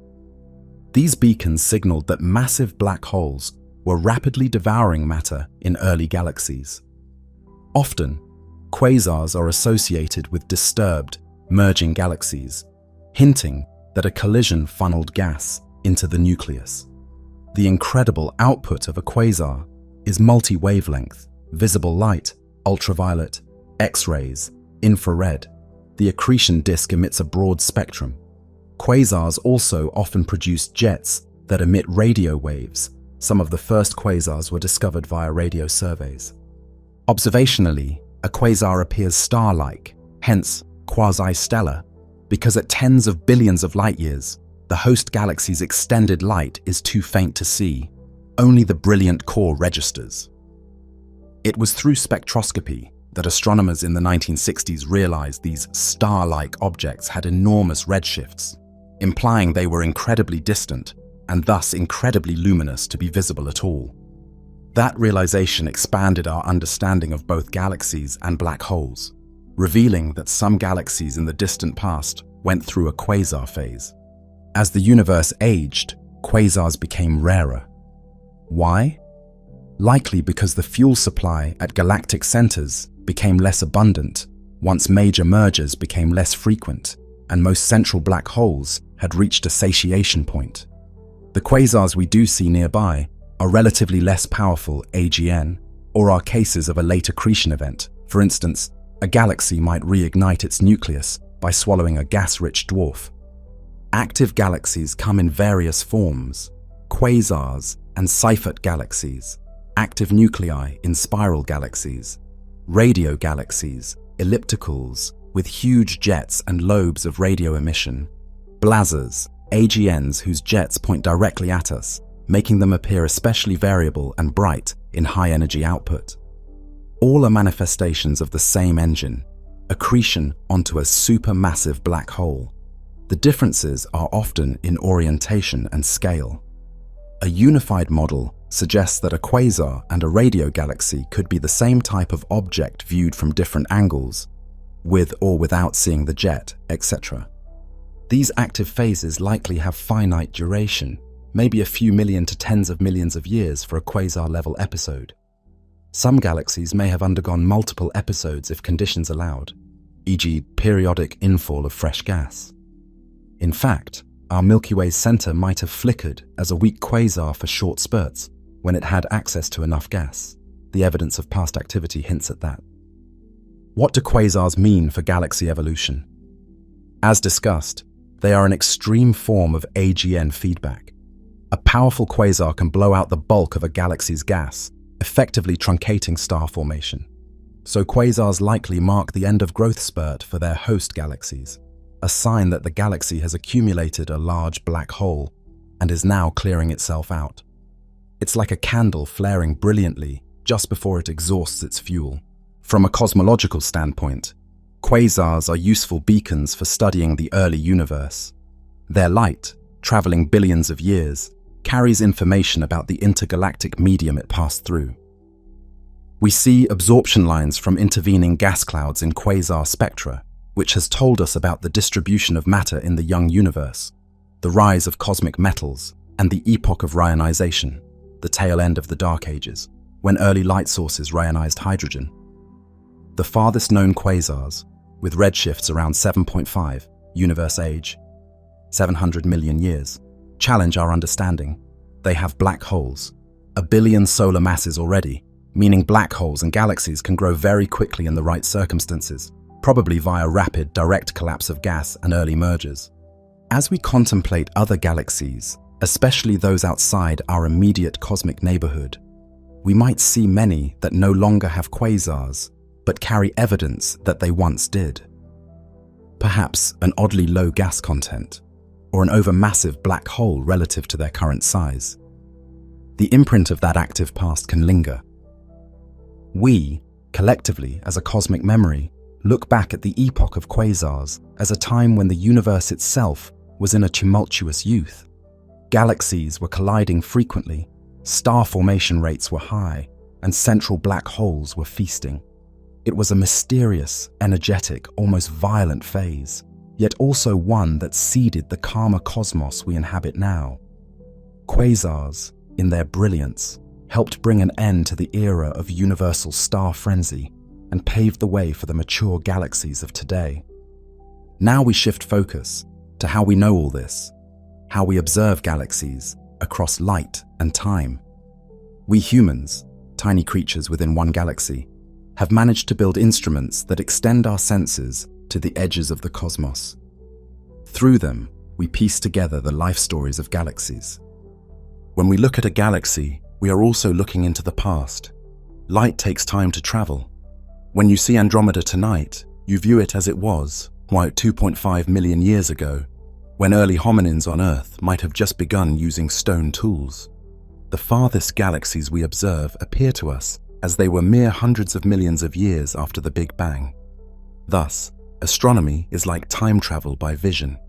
These beacons signaled that massive black holes were rapidly devouring matter in early galaxies. Often, quasars are associated with disturbed, merging galaxies, hinting that a collision funneled gas into the nucleus. The incredible output of a quasar is multi-wavelength, visible light, ultraviolet, X-rays, infrared. The accretion disk emits a broad spectrum. Quasars also often produce jets that emit radio waves. Some of the first quasars were discovered via radio surveys. Observationally, a quasar appears star-like, hence quasi-stellar, because at tens of billions of light-years, the host galaxy's extended light is too faint to see. Only the brilliant core registers. It was through spectroscopy that astronomers in the 1960s realized these star-like objects had enormous redshifts, implying they were incredibly distant and thus incredibly luminous to be visible at all. That realization expanded our understanding of both galaxies and black holes, revealing that some galaxies in the distant past went through a quasar phase. As the universe aged, quasars became rarer. Why? Likely because the fuel supply at galactic centers became less abundant once major mergers became less frequent and most central black holes had reached a satiation point. The quasars we do see nearby are relatively less powerful AGN, or are cases of a late accretion event. For instance, a galaxy might reignite its nucleus by swallowing a gas-rich dwarf. Active galaxies come in various forms: quasars and Seyfert galaxies, active nuclei in spiral galaxies, radio galaxies, ellipticals with huge jets and lobes of radio emission, blazars, AGNs whose jets point directly at us, making them appear especially variable and bright in high-energy output. All are manifestations of the same engine, accretion onto a supermassive black hole. The differences are often in orientation and scale. A unified model suggests that a quasar and a radio galaxy could be the same type of object viewed from different angles, with or without seeing the jet, etc. These active phases likely have finite duration, maybe a few million to tens of millions of years for a quasar-level episode. Some galaxies may have undergone multiple episodes if conditions allowed, e.g. periodic infall of fresh gas. In fact, our Milky Way's center might have flickered as a weak quasar for short spurts when it had access to enough gas. The evidence of past activity hints at that. What do quasars mean for galaxy evolution? As discussed, they are an extreme form of AGN feedback. A powerful quasar can blow out the bulk of a galaxy's gas, effectively truncating star formation. So quasars likely mark the end of growth spurt for their host galaxies, a sign that the galaxy has accumulated a large black hole and is now clearing itself out. It's like a candle flaring brilliantly just before it exhausts its fuel. From a cosmological standpoint, quasars are useful beacons for studying the early universe. Their light, traveling billions of years, carries information about the intergalactic medium it passed through. We see absorption lines from intervening gas clouds in quasar spectra, which has told us about the distribution of matter in the young universe, the rise of cosmic metals, and the epoch of rionization, the tail end of the Dark Ages, when early light sources rionized hydrogen. The farthest known quasars, with redshifts around 7.5, universe age, 700 million years, challenge our understanding. They have black holes, 1 billion solar masses already, meaning black holes and galaxies can grow very quickly in the right circumstances, probably via rapid, direct collapse of gas and early mergers. As we contemplate other galaxies, especially those outside our immediate cosmic neighborhood, we might see many that no longer have quasars, but carry evidence that they once did. Perhaps an oddly low gas content, or an overmassive black hole relative to their current size. The imprint of that active past can linger. We, collectively as a cosmic memory, look back at the epoch of quasars as a time when the universe itself was in a tumultuous youth. Galaxies were colliding frequently, star formation rates were high, and central black holes were feasting. It was a mysterious, energetic, almost violent phase, yet also one that seeded the calmer cosmos we inhabit now. Quasars, in their brilliance, helped bring an end to the era of universal star frenzy and paved the way for the mature galaxies of today. Now we shift focus to how we know all this, how we observe galaxies across light and time. We humans, tiny creatures within one galaxy, have managed to build instruments that extend our senses to the edges of the cosmos. Through them, we piece together the life stories of galaxies. When we look at a galaxy, we are also looking into the past. Light takes time to travel. When you see Andromeda tonight, you view it as it was, 2.5 million years ago, when early hominins on Earth might have just begun using stone tools. The farthest galaxies we observe appear to us as they were mere hundreds of millions of years after the Big Bang. Thus, astronomy is like time travel by vision.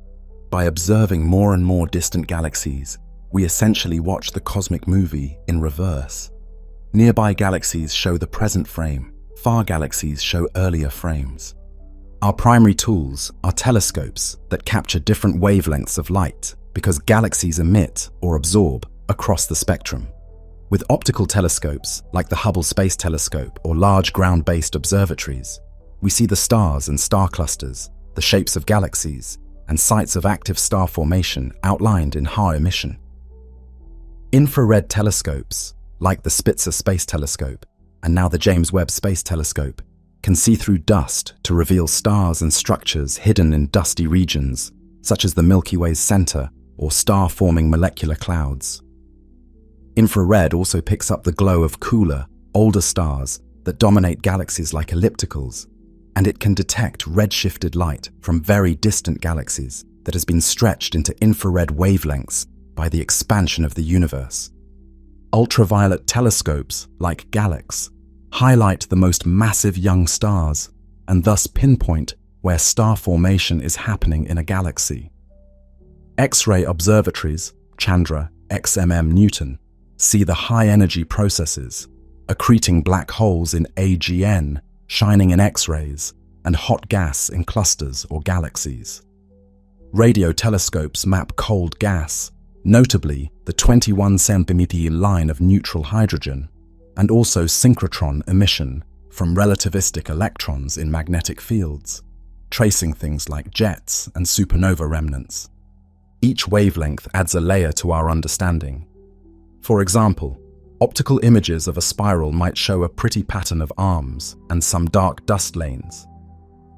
By observing more and more distant galaxies, we essentially watch the cosmic movie in reverse. Nearby galaxies show the present frame, far galaxies show earlier frames. Our primary tools are telescopes that capture different wavelengths of light because galaxies emit or absorb across the spectrum. With optical telescopes like the Hubble Space Telescope or large ground-based observatories, we see the stars and star clusters, the shapes of galaxies, and sites of active star formation outlined in high emission. Infrared telescopes, like the Spitzer Space Telescope and now the James Webb Space Telescope, can see through dust to reveal stars and structures hidden in dusty regions, such as the Milky Way's center or star-forming molecular clouds. Infrared also picks up the glow of cooler, older stars that dominate galaxies like ellipticals, and it can detect redshifted light from very distant galaxies that has been stretched into infrared wavelengths by the expansion of the universe. Ultraviolet telescopes, like galaxies, highlight the most massive young stars and thus pinpoint where star formation is happening in a galaxy. X-ray observatories, Chandra, XMM Newton, see the high-energy processes, accreting black holes in AGN, shining in X-rays, and hot gas in clusters or galaxies. Radio telescopes map cold gas, notably the 21 centimeter line of neutral hydrogen, and also synchrotron emission from relativistic electrons in magnetic fields, tracing things like jets and supernova remnants. Each wavelength adds a layer to our understanding. For example, optical images of a spiral might show a pretty pattern of arms and some dark dust lanes,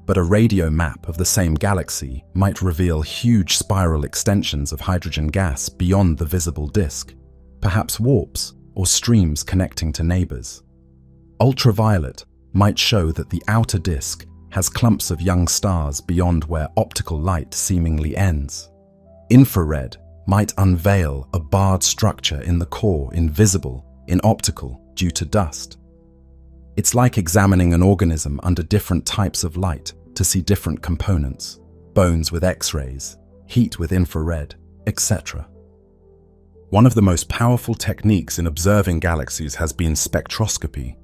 but a radio map of the same galaxy might reveal huge spiral extensions of hydrogen gas beyond the visible disk, perhaps warps or streams connecting to neighbors. Ultraviolet might show that the outer disk has clumps of young stars beyond where optical light seemingly ends. Infrared might unveil a barred structure in the core invisible in optical due to dust. It's like examining an organism under different types of light to see different components, bones with X-rays, heat with infrared, etc. One of the most powerful techniques in observing galaxies has been spectroscopy.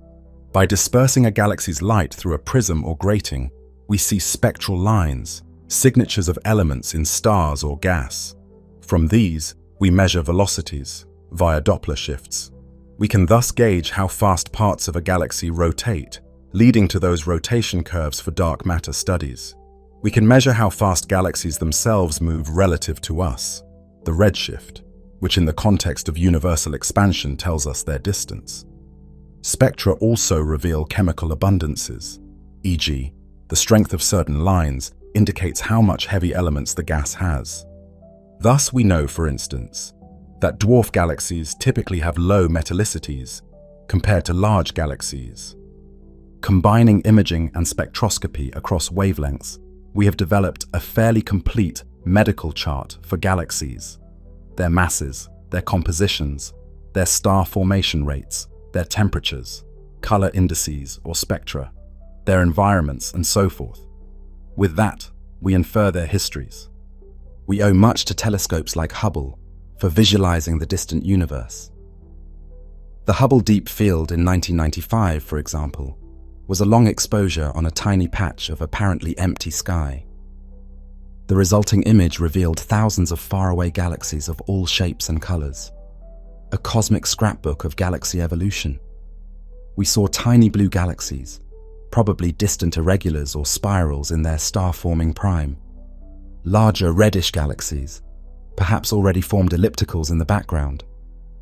By dispersing a galaxy's light through a prism or grating, we see spectral lines, signatures of elements in stars or gas. From these, we measure velocities via Doppler shifts. We can thus gauge how fast parts of a galaxy rotate, leading to those rotation curves for dark matter studies. We can measure how fast galaxies themselves move relative to us, the redshift, which in the context of universal expansion tells us their distance. Spectra also reveal chemical abundances, e.g., the strength of certain lines indicates how much heavy elements the gas has. Thus we know, for instance, that dwarf galaxies typically have low metallicities compared to large galaxies. Combining imaging and spectroscopy across wavelengths, we have developed a fairly complete medical chart for galaxies. Their masses, their compositions, their star formation rates, their temperatures, color indices or spectra, their environments, and so forth. With that, we infer their histories. We owe much to telescopes like Hubble for visualizing the distant universe. The Hubble Deep Field in 1995, for example, was a long exposure on a tiny patch of apparently empty sky. The resulting image revealed thousands of faraway galaxies of all shapes and colors. A cosmic scrapbook of galaxy evolution. We saw tiny blue galaxies, probably distant irregulars or spirals in their star-forming prime. Larger reddish galaxies, perhaps already formed ellipticals in the background.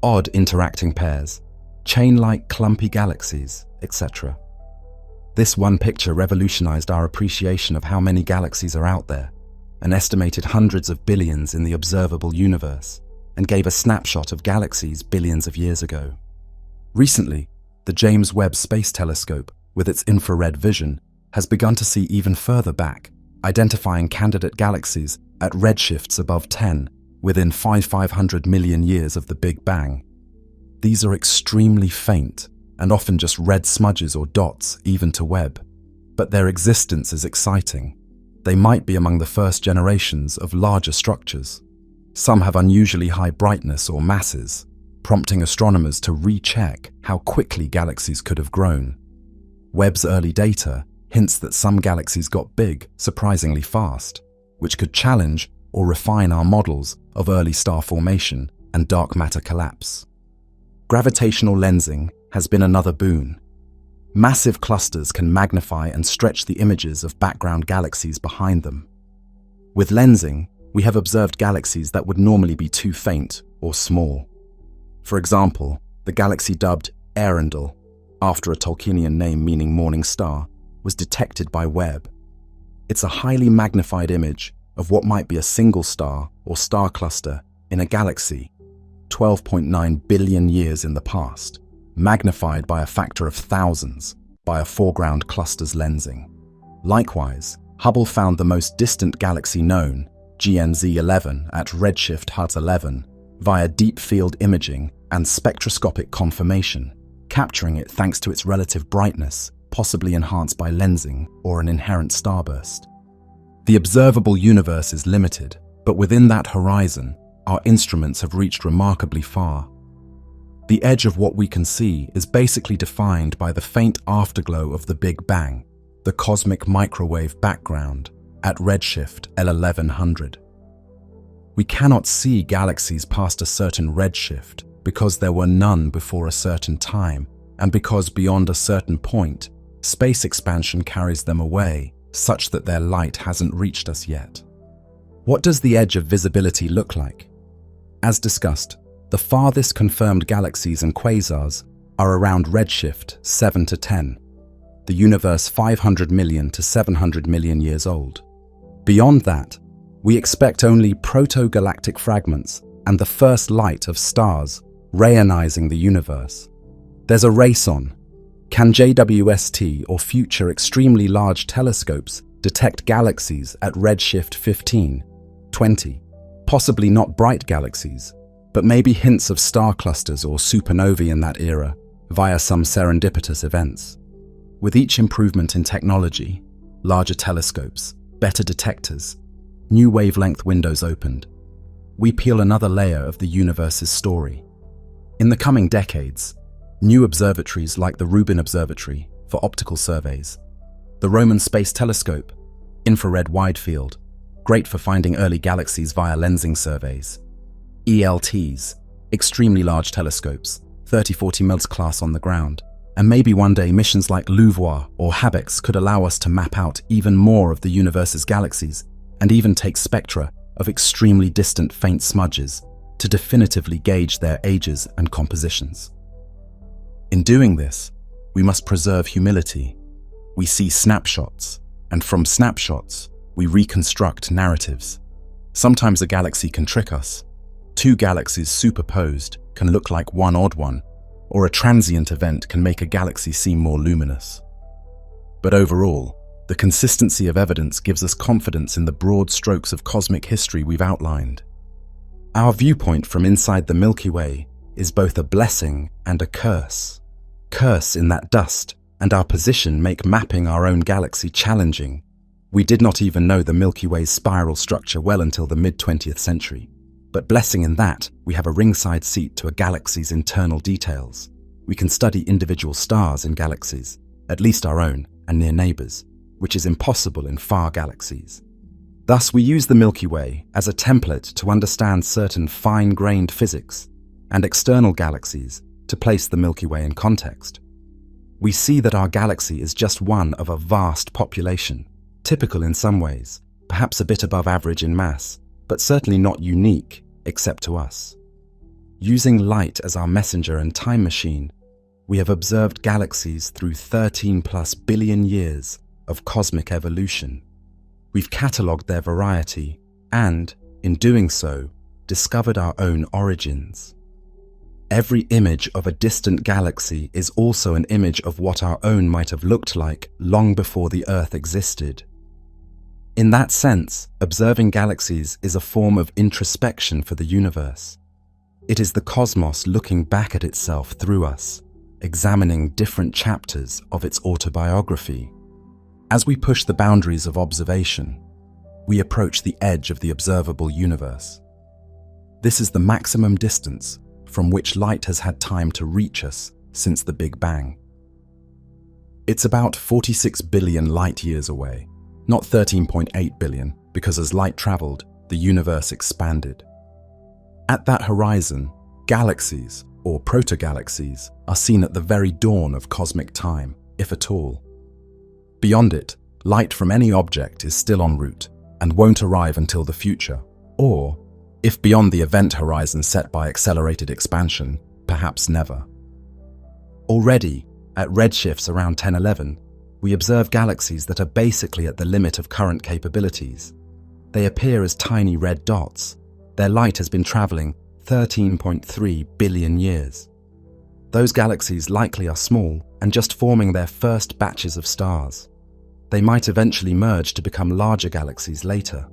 Odd interacting pairs, chain-like clumpy galaxies, etc. This one picture revolutionized our appreciation of how many galaxies are out there, an estimated hundreds of billions in the observable universe, and gave a snapshot of galaxies billions of years ago. Recently, the James Webb Space Telescope, with its infrared vision, has begun to see even further back, identifying candidate galaxies at redshifts above 10, within 500 million years of the Big Bang. These are extremely faint, and often just red smudges or dots even to Webb. But their existence is exciting. They might be among the first generations of larger structures. Some have unusually high brightness or masses, prompting astronomers to recheck how quickly galaxies could have grown. Webb's early data hints that some galaxies got big surprisingly fast, which could challenge or refine our models of early star formation and dark matter collapse. Gravitational lensing has been another boon. Massive clusters can magnify and stretch the images of background galaxies behind them. With lensing, we have observed galaxies that would normally be too faint or small. For example, the galaxy dubbed Earendel, after a Tolkienian name meaning morning star, was detected by Webb. It's a highly magnified image of what might be a single star or star cluster in a galaxy 12.9 billion years in the past, magnified by a factor of thousands by a foreground cluster's lensing. Likewise, Hubble found the most distant galaxy known, GNZ 11 at redshift HUT 11, via deep field imaging and spectroscopic confirmation, capturing it thanks to its relative brightness, possibly enhanced by lensing or an inherent starburst. The observable universe is limited, but within that horizon, our instruments have reached remarkably far. The edge of what we can see is basically defined by the faint afterglow of the Big Bang, the cosmic microwave background, at redshift L1100. We cannot see galaxies past a certain redshift because there were none before a certain time, and because beyond a certain point, space expansion carries them away, such that their light hasn't reached us yet. What does the edge of visibility look like? As discussed, the farthest confirmed galaxies and quasars are around redshift 7 to 10, the universe 500 million to 700 million years old. Beyond that, we expect only proto-galactic fragments and the first light of stars reionizing the universe. There's a race on. Can JWST or future extremely large telescopes detect galaxies at redshift 15, 20? Possibly not bright galaxies, but maybe hints of star clusters or supernovae in that era via some serendipitous events. With each improvement in technology, larger telescopes, better detectors, new wavelength windows opened, we peel another layer of the universe's story. In the coming decades, New observatories like the Rubin Observatory for optical surveys, the Roman Space Telescope, infrared wide field, great for finding early galaxies via lensing surveys, ELTs, extremely large telescopes, 30-40 mils class on the ground, and maybe one day missions like LUVOIR or HABEX could allow us to map out even more of the universe's galaxies and even take spectra of extremely distant faint smudges to definitively gauge their ages and compositions. In doing this, we must preserve humility. We see snapshots, and from snapshots, we reconstruct narratives. Sometimes a galaxy can trick us. Two galaxies superposed can look like one odd one, or a transient event can make a galaxy seem more luminous. But overall, the consistency of evidence gives us confidence in the broad strokes of cosmic history we've outlined. Our viewpoint from inside the Milky Way is both a blessing and a curse. Curse in that dust and our position make mapping our own galaxy challenging. We did not even know the Milky Way's spiral structure well until the mid-20th century. But blessing in that, we have a ringside seat to a galaxy's internal details. We can study individual stars in galaxies, at least our own and near neighbors, which is impossible in far galaxies. Thus, we use the Milky Way as a template to understand certain fine-grained physics and external galaxies to place the Milky Way in context. We see that our galaxy is just one of a vast population, typical in some ways, perhaps a bit above average in mass, but certainly not unique except to us. Using light as our messenger and time machine, we have observed galaxies through 13+ billion years of cosmic evolution. We've catalogued their variety and, in doing so, discovered our own origins. Every image of a distant galaxy is also an image of what our own might have looked like long before the Earth existed. In that sense, observing galaxies is a form of introspection for the universe. It is the cosmos looking back at itself through us, examining different chapters of its autobiography. As we push the boundaries of observation, we approach the edge of the observable universe. This is the maximum distance from which light has had time to reach us since the Big Bang. It's about 46 billion light years away, not 13.8 billion, because as light traveled, the universe expanded. At that horizon, galaxies, or protogalaxies, are seen at the very dawn of cosmic time, if at all. Beyond it, light from any object is still en route and won't arrive until the future, or, if beyond the event horizon set by accelerated expansion, perhaps never. Already, at redshifts around 1011, we observe galaxies that are basically at the limit of current capabilities. They appear as tiny red dots. Their light has been traveling 13.3 billion years. Those galaxies likely are small and just forming their first batches of stars. They might eventually merge to become larger galaxies later.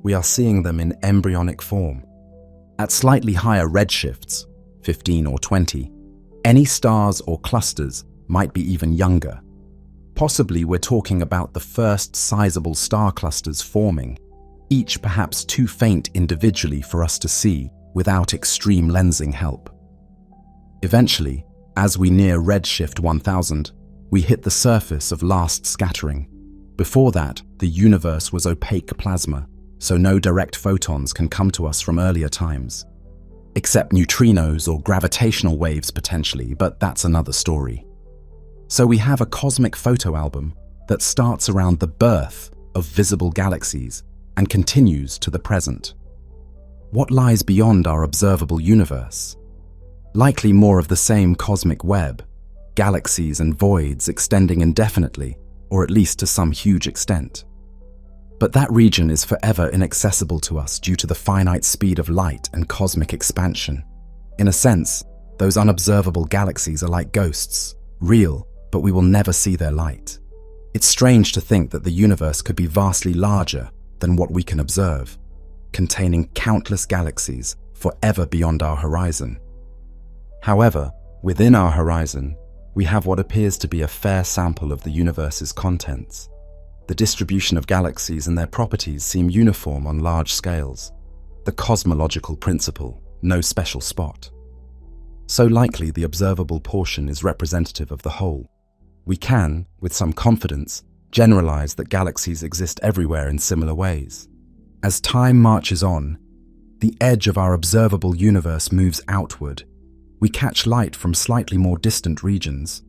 We are seeing them in embryonic form. At slightly higher redshifts, 15 or 20, any stars or clusters might be even younger. Possibly we're talking about the first sizable star clusters forming, each perhaps too faint individually for us to see without extreme lensing help. Eventually, as we near redshift 1000, we hit the surface of last scattering. Before that, the universe was opaque plasma, so no direct photons can come to us from earlier times. Except neutrinos or gravitational waves potentially, but that's another story. So we have a cosmic photo album that starts around the birth of visible galaxies and continues to the present. What lies beyond our observable universe? Likely more of the same cosmic web, galaxies and voids extending indefinitely, or at least to some huge extent. But that region is forever inaccessible to us due to the finite speed of light and cosmic expansion. In a sense, those unobservable galaxies are like ghosts, real, but we will never see their light. It's strange to think that the universe could be vastly larger than what we can observe, containing countless galaxies forever beyond our horizon. However, within our horizon, we have what appears to be a fair sample of the universe's contents. The distribution of galaxies and their properties seem uniform on large scales. The cosmological principle, no special spot. so likely the observable portion is representative of the whole. We can, with some confidence, generalize that galaxies exist everywhere in similar ways. As time marches on, the edge of our observable universe moves outward. We catch light from slightly more distant regions.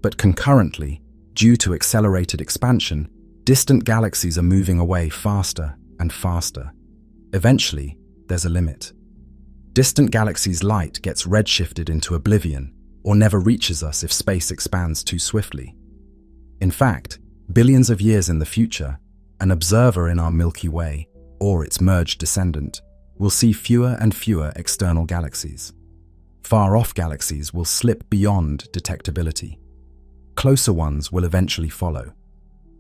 But concurrently, due to accelerated expansion, distant galaxies are moving away faster and faster. Eventually, there's a limit. Distant galaxies' light gets redshifted into oblivion or never reaches us if space expands too swiftly. In fact, billions of years in the future, an observer in our Milky Way, or its merged descendant, will see fewer and fewer external galaxies. Far-off galaxies will slip beyond detectability. Closer ones will eventually follow.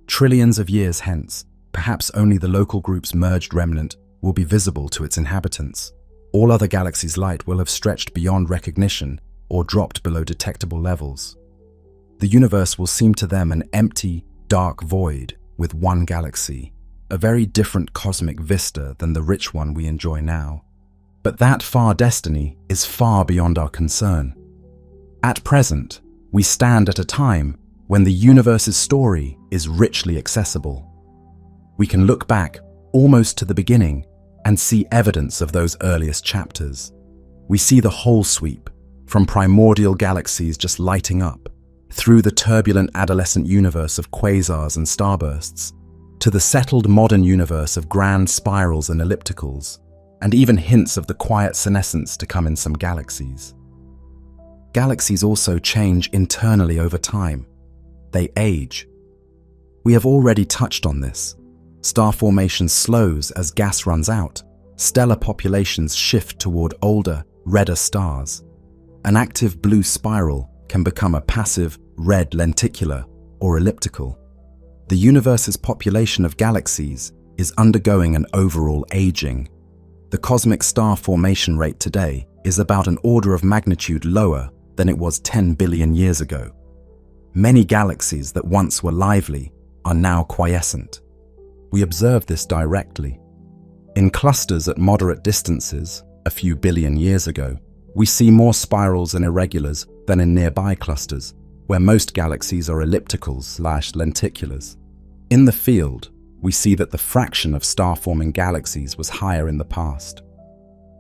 Trillions of years hence, perhaps only the local group's merged remnant will be visible to its inhabitants. All other galaxies' light will have stretched beyond recognition or dropped below detectable levels. The universe will seem to them an empty, dark void with one galaxy, a very different cosmic vista than the rich one we enjoy now. But that far destiny is far beyond our concern. At present, we stand at a time when the universe's story is richly accessible. We can look back almost to the beginning and see evidence of those earliest chapters. We see the whole sweep, from primordial galaxies just lighting up, through the turbulent adolescent universe of quasars and starbursts, to the settled modern universe of grand spirals and ellipticals, and even hints of the quiet senescence to come in some galaxies. Galaxies also change internally over time. They age. We have already touched on this. Star formation slows as gas runs out. Stellar populations shift toward older, redder stars. An active blue spiral can become a passive red lenticular or elliptical. The universe's population of galaxies is undergoing an overall aging. The cosmic star formation rate today is about an order of magnitude lower than it was 10 billion years ago. Many galaxies that once were lively are now quiescent. We observe this directly. In clusters at moderate distances, a few billion years ago, we see more spirals and irregulars than in nearby clusters, where most galaxies are ellipticals/lenticulars. In the field, we see that the fraction of star-forming galaxies was higher in the past.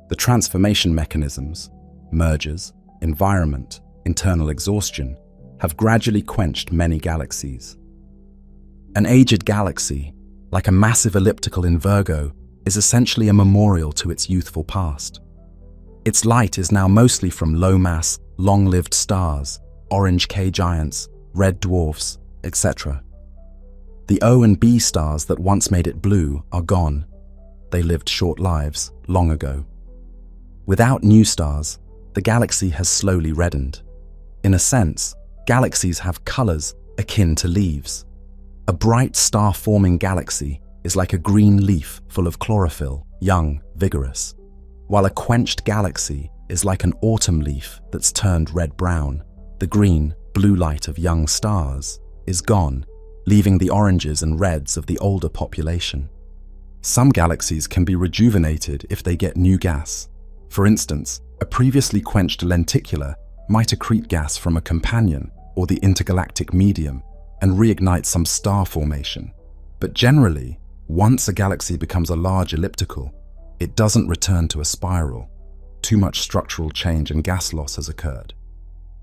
The transformation mechanisms, mergers, environment, internal exhaustion, have gradually quenched many galaxies. An aged galaxy, like a massive elliptical in Virgo, is essentially a memorial to its youthful past. Its light is now mostly from low-mass, long-lived stars, orange K-giants, red dwarfs, etc. The O and B stars that once made it blue are gone. They lived short lives long ago. Without new stars, the galaxy has slowly reddened. In a sense, galaxies have colors akin to leaves. A bright star-forming galaxy is like a green leaf full of chlorophyll, young, vigorous, while a quenched galaxy is like an autumn leaf that's turned red-brown. The green, blue light of young stars is gone, leaving the oranges and reds of the older population. Some galaxies can be rejuvenated if they get new gas. For instance, a previously quenched lenticular might accrete gas from a companion or the intergalactic medium and reignite some star formation. But generally, once a galaxy becomes a large elliptical, it doesn't return to a spiral. Too much structural change and gas loss has occurred.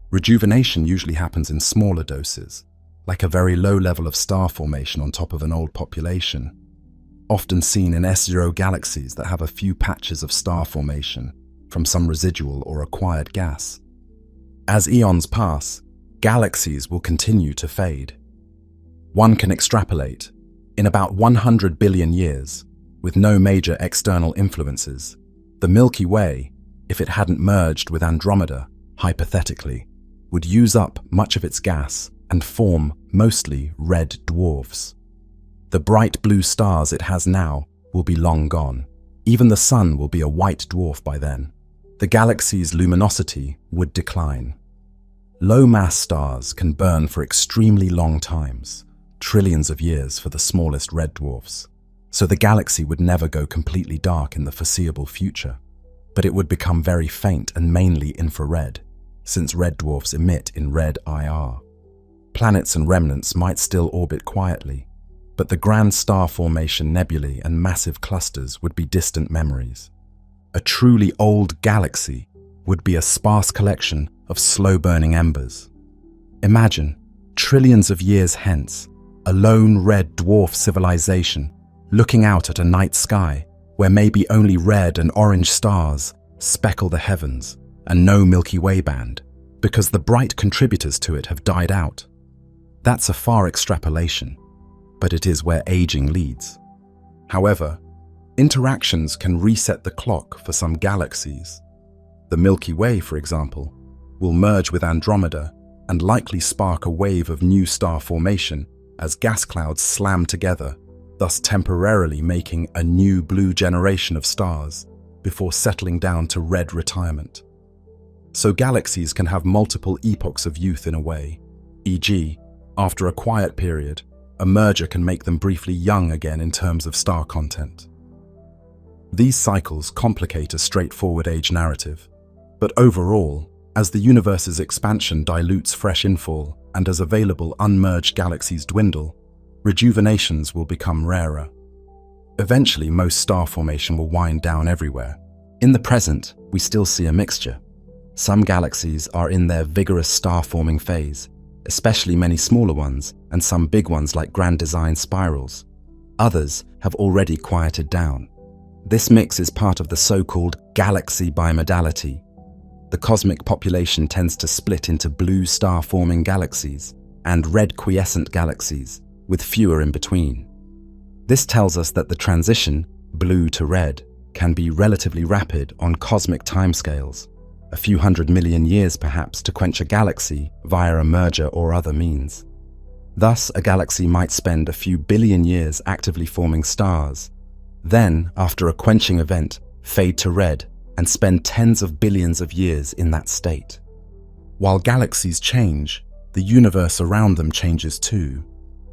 Rejuvenation usually happens in smaller doses, like a very low level of star formation on top of an old population, often seen in S0 galaxies that have a few patches of star formation from some residual or acquired gas. As eons pass, galaxies will continue to fade. One can extrapolate, in about 100 billion years, with no major external influences, the Milky Way, if it hadn't merged with Andromeda, hypothetically, would use up much of its gas and form mostly red dwarfs. The bright blue stars it has now will be long gone. Even the Sun will be a white dwarf by then. The galaxy's luminosity would decline. Low-mass stars can burn for extremely long times, trillions of years for the smallest red dwarfs, so the galaxy would never go completely dark in the foreseeable future. but it would become very faint and mainly infrared, since red dwarfs emit in red IR. Planets and remnants might still orbit quietly, but the grand star formation nebulae and massive clusters would be distant memories. A truly old galaxy would be a sparse collection of slow-burning embers. Imagine, trillions of years hence, a lone red dwarf civilization looking out at a night sky where maybe only red and orange stars speckle the heavens and no Milky Way band, because the bright contributors to it have died out. That's a far extrapolation, but it is where aging leads. However, interactions can reset the clock for some galaxies. The Milky Way, for example, will merge with Andromeda and likely spark a wave of new star formation as gas clouds slam together, thus temporarily making a new blue generation of stars before settling down to red retirement. So galaxies can have multiple epochs of youth in a way, e.g., after a quiet period, a merger can make them briefly young again in terms of star content. These cycles complicate a straightforward age narrative, but overall, as the universe's expansion dilutes fresh infall and as available unmerged galaxies dwindle, rejuvenations will become rarer. Eventually, most star formation will wind down everywhere. In the present, we still see a mixture. Some galaxies are in their vigorous star-forming phase, especially many smaller ones and some big ones like grand design spirals. Others have already quieted down. This mix is part of the so-called galaxy bimodality. The cosmic population tends to split into blue star-forming galaxies and red quiescent galaxies, with fewer in between. This tells us that the transition, blue to red, can be relatively rapid on cosmic timescales, a few 100 million years perhaps to quench a galaxy via a merger or other means. Thus, a galaxy might spend a few billion years actively forming stars, then, after a quenching event, fade to red and spend tens of billions of years in that state. While galaxies change, the universe around them changes too.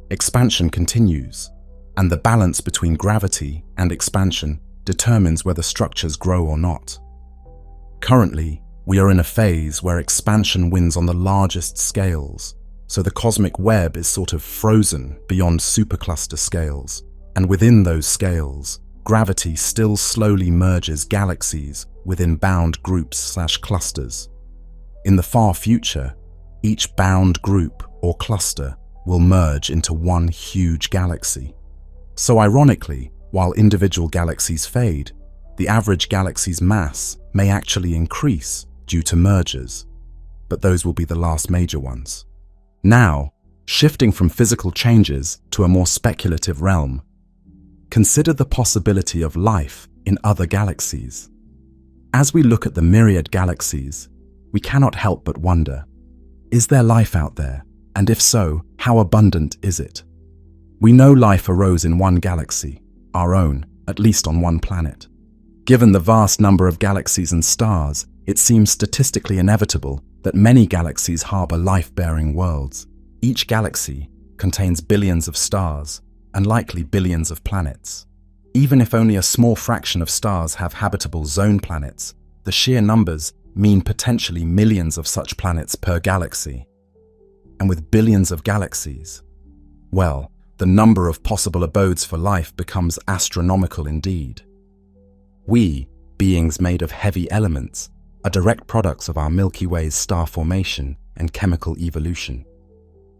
Expansion continues, and the balance between gravity and expansion determines whether structures grow or not. Currently, we are in a phase where expansion wins on the largest scales, so the cosmic web is sort of frozen beyond supercluster scales, and within those scales, gravity still slowly merges galaxies within bound groups/clusters. In the far future, each bound group or cluster will merge into one huge galaxy. So ironically, while individual galaxies fade, the average galaxy's mass may actually increase due to mergers, but those will be the last major ones. Now, shifting from physical changes to a more speculative realm, consider the possibility of life in other galaxies. As we look at the myriad galaxies, we cannot help but wonder, is there life out there? And if so, how abundant is it? We know life arose in one galaxy, our own, at least on one planet. Given the vast number of galaxies and stars, it seems statistically inevitable that many galaxies harbor life-bearing worlds. Each galaxy contains billions of stars and likely billions of planets. Even if only a small fraction of stars have habitable zone planets, the sheer numbers mean potentially millions of such planets per galaxy. And with billions of galaxies, well, the number of possible abodes for life becomes astronomical indeed. We, beings made of heavy elements, are direct products of our Milky Way's star formation and chemical evolution.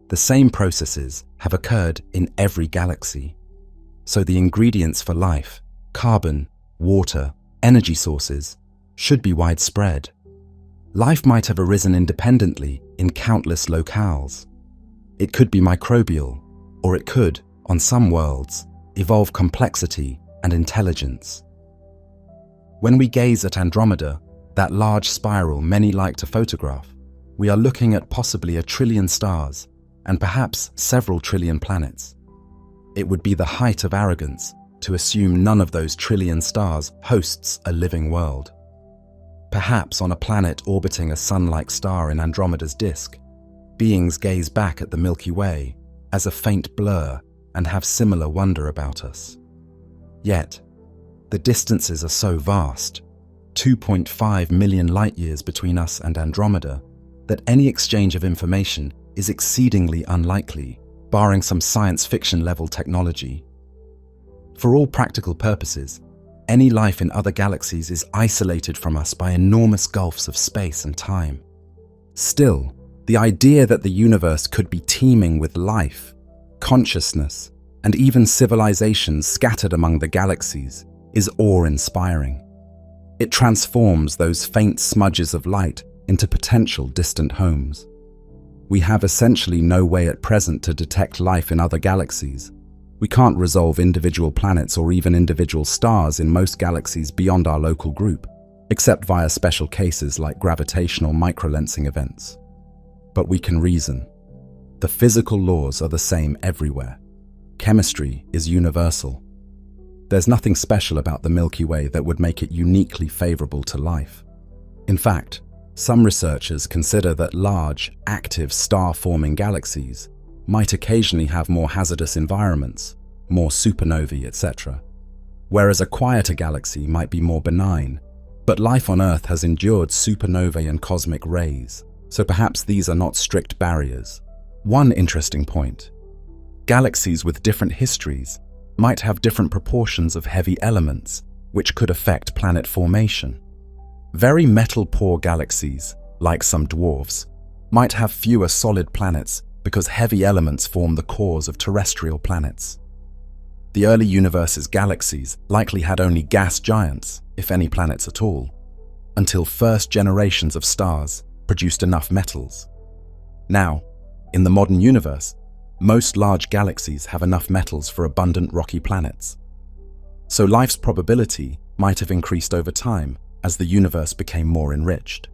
The same processes have occurred in every galaxy. So the ingredients for life, carbon, water, energy sources, should be widespread. Life might have arisen independently in countless locales. It could be microbial, or it could, on some worlds, evolve complexity and intelligence. When we gaze at Andromeda, that large spiral many like to photograph, we are looking at possibly 1 trillion stars and perhaps several trillion planets. It would be the height of arrogance to assume none of those trillion stars hosts a living world. Perhaps on a planet orbiting a sun-like star in Andromeda's disk, beings gaze back at the Milky Way as a faint blur and have similar wonder about us. Yet, the distances are so vast, 2.5 million light-years between us and Andromeda, that any exchange of information is exceedingly unlikely, barring some science fiction-level technology. For all practical purposes, any life in other galaxies is isolated from us by enormous gulfs of space and time. Still, the idea that the universe could be teeming with life, consciousness, and even civilizations scattered among the galaxies is awe-inspiring. It transforms those faint smudges of light into potential distant homes. We have essentially no way at present to detect life in other galaxies. We can't resolve individual planets or even individual stars in most galaxies beyond our local group, except via special cases like gravitational microlensing events. But we can reason. The physical laws are the same everywhere. Chemistry is universal. There's nothing special about the Milky Way that would make it uniquely favorable to life. In fact, some researchers consider that large, active star-forming galaxies might occasionally have more hazardous environments, more supernovae, etc., whereas a quieter galaxy might be more benign. But life on Earth has endured supernovae and cosmic rays, so perhaps these are not strict barriers. One interesting point: galaxies with different histories might have different proportions of heavy elements, which could affect planet formation. Very metal-poor galaxies, like some dwarfs, might have fewer solid planets because heavy elements form the cores of terrestrial planets. The early universe's galaxies likely had only gas giants, if any planets at all, until first generations of stars produced enough metals. Now, in the modern universe, most large galaxies have enough metals for abundant rocky planets. So life's probability might have increased over time as the universe became more enriched.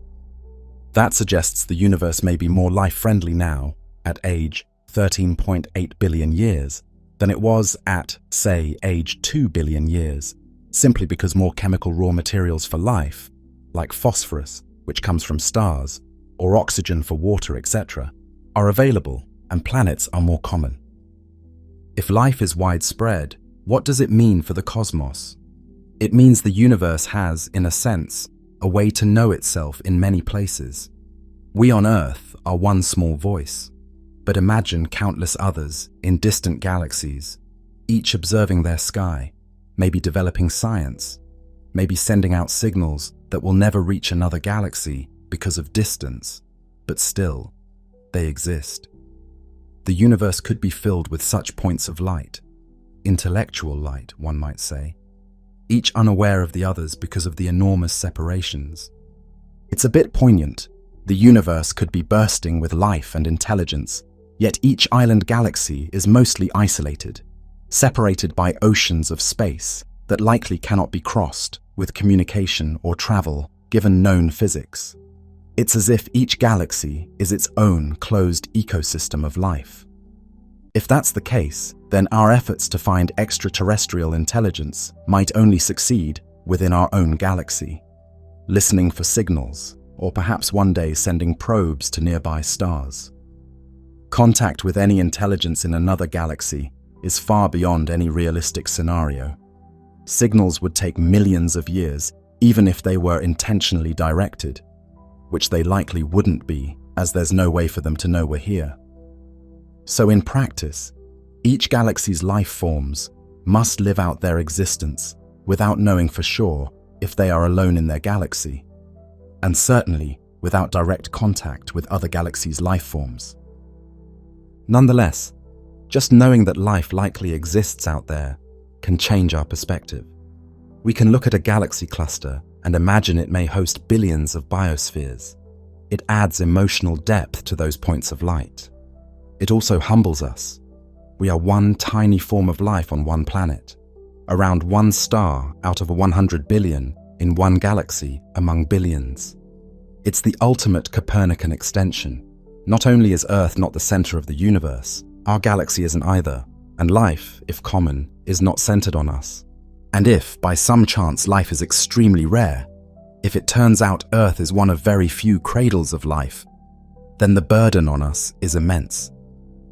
That suggests the universe may be more life-friendly now, at age 13.8 billion years, than it was at, say, age 2 billion years, simply because more chemical raw materials for life, like phosphorus, which comes from stars, or oxygen for water, etc., are available and planets are more common. If life is widespread, what does it mean for the cosmos? It means the universe has, in a sense, a way to know itself in many places. We on Earth are one small voice, but imagine countless others in distant galaxies, each observing their sky, maybe developing science, maybe sending out signals that will never reach another galaxy because of distance, but still, they exist. The universe could be filled with such points of light, intellectual light, one might say, each unaware of the others because of the enormous separations. It's a bit poignant. The universe could be bursting with life and intelligence, yet each island galaxy is mostly isolated, separated by oceans of space that likely cannot be crossed with communication or travel given known physics. It's as if each galaxy is its own closed ecosystem of life. If that's the case, then our efforts to find extraterrestrial intelligence might only succeed within our own galaxy, listening for signals, or perhaps one day sending probes to nearby stars. Contact with any intelligence in another galaxy is far beyond any realistic scenario. Signals would take millions of years, even if they were intentionally directed, which they likely wouldn't be, as there's no way for them to know we're here. So in practice, each galaxy's life forms must live out their existence without knowing for sure if they are alone in their galaxy, and certainly without direct contact with other galaxies' life forms. Nonetheless, just knowing that life likely exists out there can change our perspective. We can look at a galaxy cluster and imagine it may host billions of biospheres. It adds emotional depth to those points of light. It also humbles us. We are one tiny form of life on one planet, around one star out of 100 billion in one galaxy among billions. It's the ultimate Copernican extension. Not only is Earth not the center of the universe, our galaxy isn't either, and life, if common, is not centered on us. And if, by some chance, life is extremely rare, if it turns out Earth is one of very few cradles of life, then the burden on us is immense.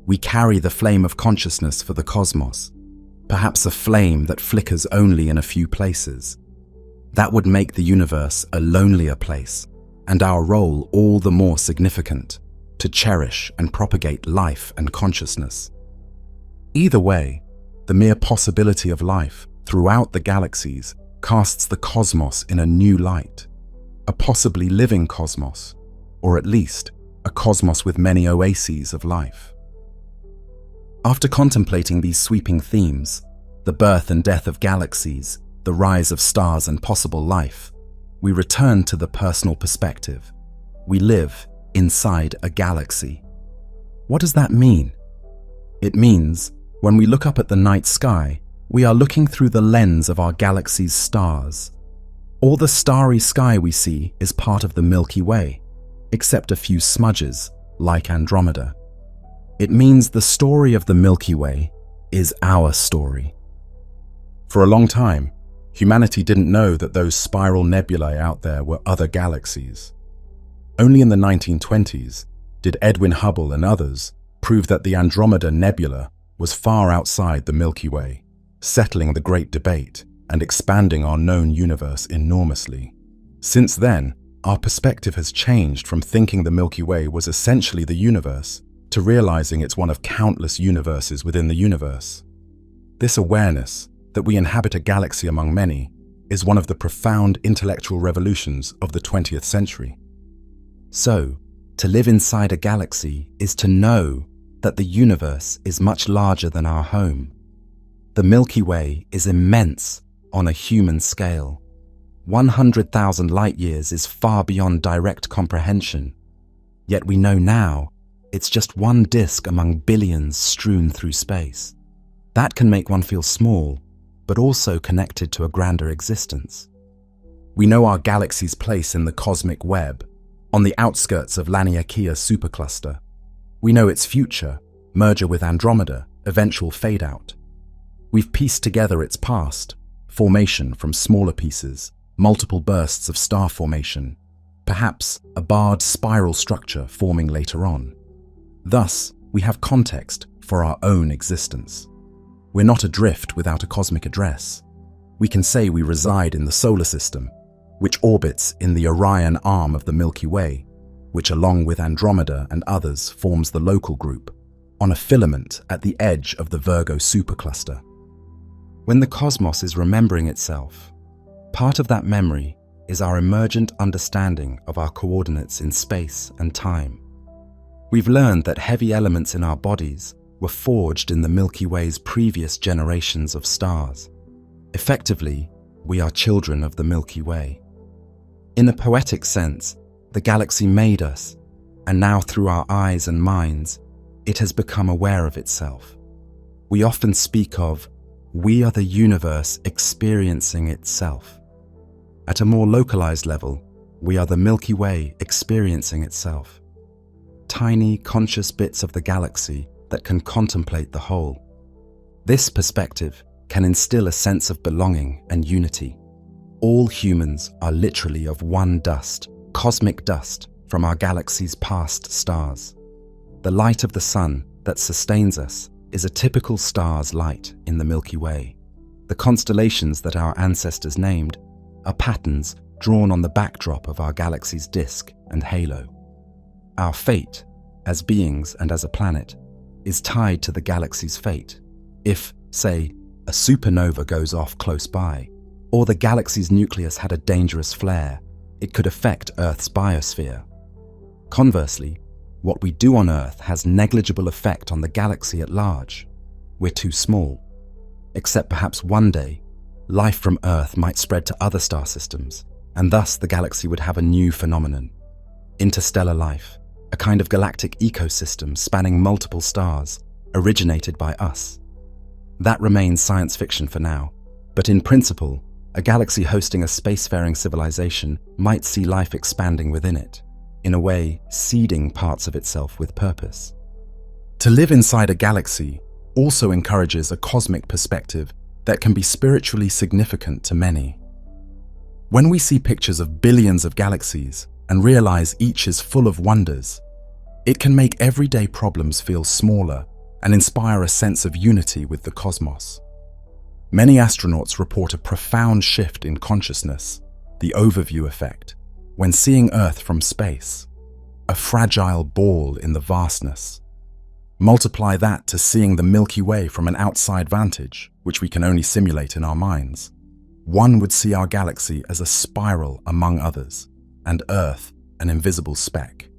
We carry the flame of consciousness for the cosmos, perhaps a flame that flickers only in a few places. That would make the universe a lonelier place, and our role all the more significant, to cherish and propagate life and consciousness. Either way, the mere possibility of life throughout the galaxies casts the cosmos in a new light, a possibly living cosmos, or at least a cosmos with many oases of life. After contemplating these sweeping themes, the birth and death of galaxies, the rise of stars and possible life, we return to the personal perspective. We live inside a galaxy. What does that mean? It means when we look up at the night sky, we are looking through the lens of our galaxy's stars. All the starry sky we see is part of the Milky Way, except a few smudges, like Andromeda. It means the story of the Milky Way is our story. For a long time, humanity didn't know that those spiral nebulae out there were other galaxies. Only in the 1920s did Edwin Hubble and others prove that the Andromeda Nebula was far outside the Milky Way, settling the great debate and expanding our known universe enormously. Since then, our perspective has changed from thinking the Milky Way was essentially the universe to realizing it's one of countless universes within the universe. This awareness that we inhabit a galaxy among many is one of the profound intellectual revolutions of the 20th century. So, to live inside a galaxy is to know that the universe is much larger than our home. The Milky Way is immense on a human scale. 100,000 light-years is far beyond direct comprehension. Yet we know now it's just one disk among billions strewn through space. That can make one feel small, but also connected to a grander existence. We know our galaxy's place in the cosmic web, on the outskirts of Laniakea supercluster. We know its future, merger with Andromeda, eventual fade-out. We've pieced together its past, formation from smaller pieces, multiple bursts of star formation, perhaps a barred spiral structure forming later on. Thus, we have context for our own existence. We're not adrift without a cosmic address. We can say we reside in the solar system, which orbits in the Orion arm of the Milky Way, which along with Andromeda and others forms the local group, on a filament at the edge of the Virgo supercluster. When the cosmos is remembering itself, part of that memory is our emergent understanding of our coordinates in space and time. We've learned that heavy elements in our bodies were forged in the Milky Way's previous generations of stars. Effectively, we are children of the Milky Way. In a poetic sense, the galaxy made us, and now through our eyes and minds, it has become aware of itself. We often speak of, we are the universe experiencing itself. At a more localized level, we are the Milky Way experiencing itself. Tiny, conscious bits of the galaxy that can contemplate the whole. This perspective can instill a sense of belonging and unity. All humans are literally of one dust, cosmic dust from our galaxy's past stars. The light of the sun that sustains us is a typical star's light in the Milky Way. The constellations that our ancestors named are patterns drawn on the backdrop of our galaxy's disk and halo. Our fate, as beings and as a planet, is tied to the galaxy's fate. If, say, a supernova goes off close by, or the galaxy's nucleus had a dangerous flare, it could affect Earth's biosphere. Conversely, what we do on Earth has negligible effect on the galaxy at large. We're too small. Except perhaps one day, life from Earth might spread to other star systems, and thus the galaxy would have a new phenomenon. Interstellar life, a kind of galactic ecosystem spanning multiple stars, originated by us. That remains science fiction for now, but in principle, a galaxy hosting a spacefaring civilization might see life expanding within it, in a way seeding parts of itself with purpose. To live inside a galaxy also encourages a cosmic perspective that can be spiritually significant to many. When we see pictures of billions of galaxies and realize each is full of wonders, it can make everyday problems feel smaller and inspire a sense of unity with the cosmos. Many astronauts report a profound shift in consciousness the overview effect, when seeing Earth from space, a fragile ball in the vastness. Multiply that to seeing the Milky Way from an outside vantage, which we can only simulate in our minds. One would see our galaxy as a spiral among others, and Earth an invisible speck.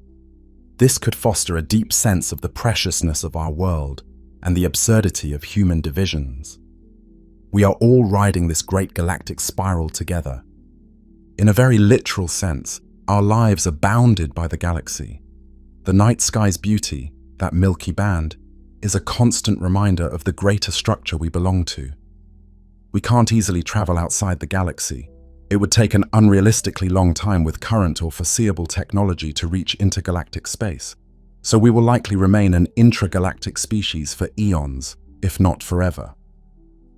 This could foster a deep sense of the preciousness of our world and the absurdity of human divisions. We are all riding this great galactic spiral together. In a very literal sense, our lives are bounded by the galaxy. The night sky's beauty, that milky band, is a constant reminder of the greater structure we belong to. We can't easily travel outside the galaxy. It would take an unrealistically long time with current or foreseeable technology to reach intergalactic space, so we will likely remain an intragalactic species for eons, if not forever.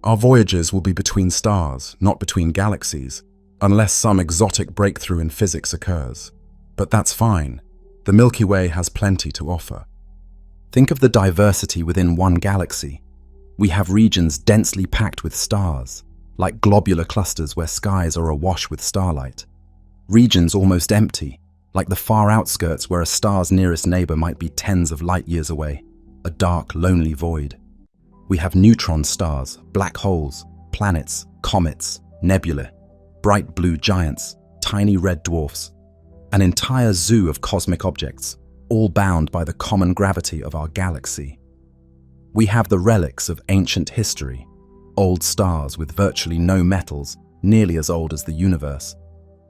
Our voyages will be between stars, not between galaxies, unless some exotic breakthrough in physics occurs. But that's fine. The Milky Way has plenty to offer. Think of the diversity within one galaxy. We have regions densely packed with stars, like globular clusters where skies are awash with starlight. Regions almost empty, like the far outskirts where a star's nearest neighbor might be tens of light years away, a dark, lonely void. We have neutron stars, black holes, planets, comets, nebulae, bright blue giants, tiny red dwarfs, an entire zoo of cosmic objects, all bound by the common gravity of our galaxy. We have the relics of ancient history, old stars with virtually no metals, nearly as old as the universe,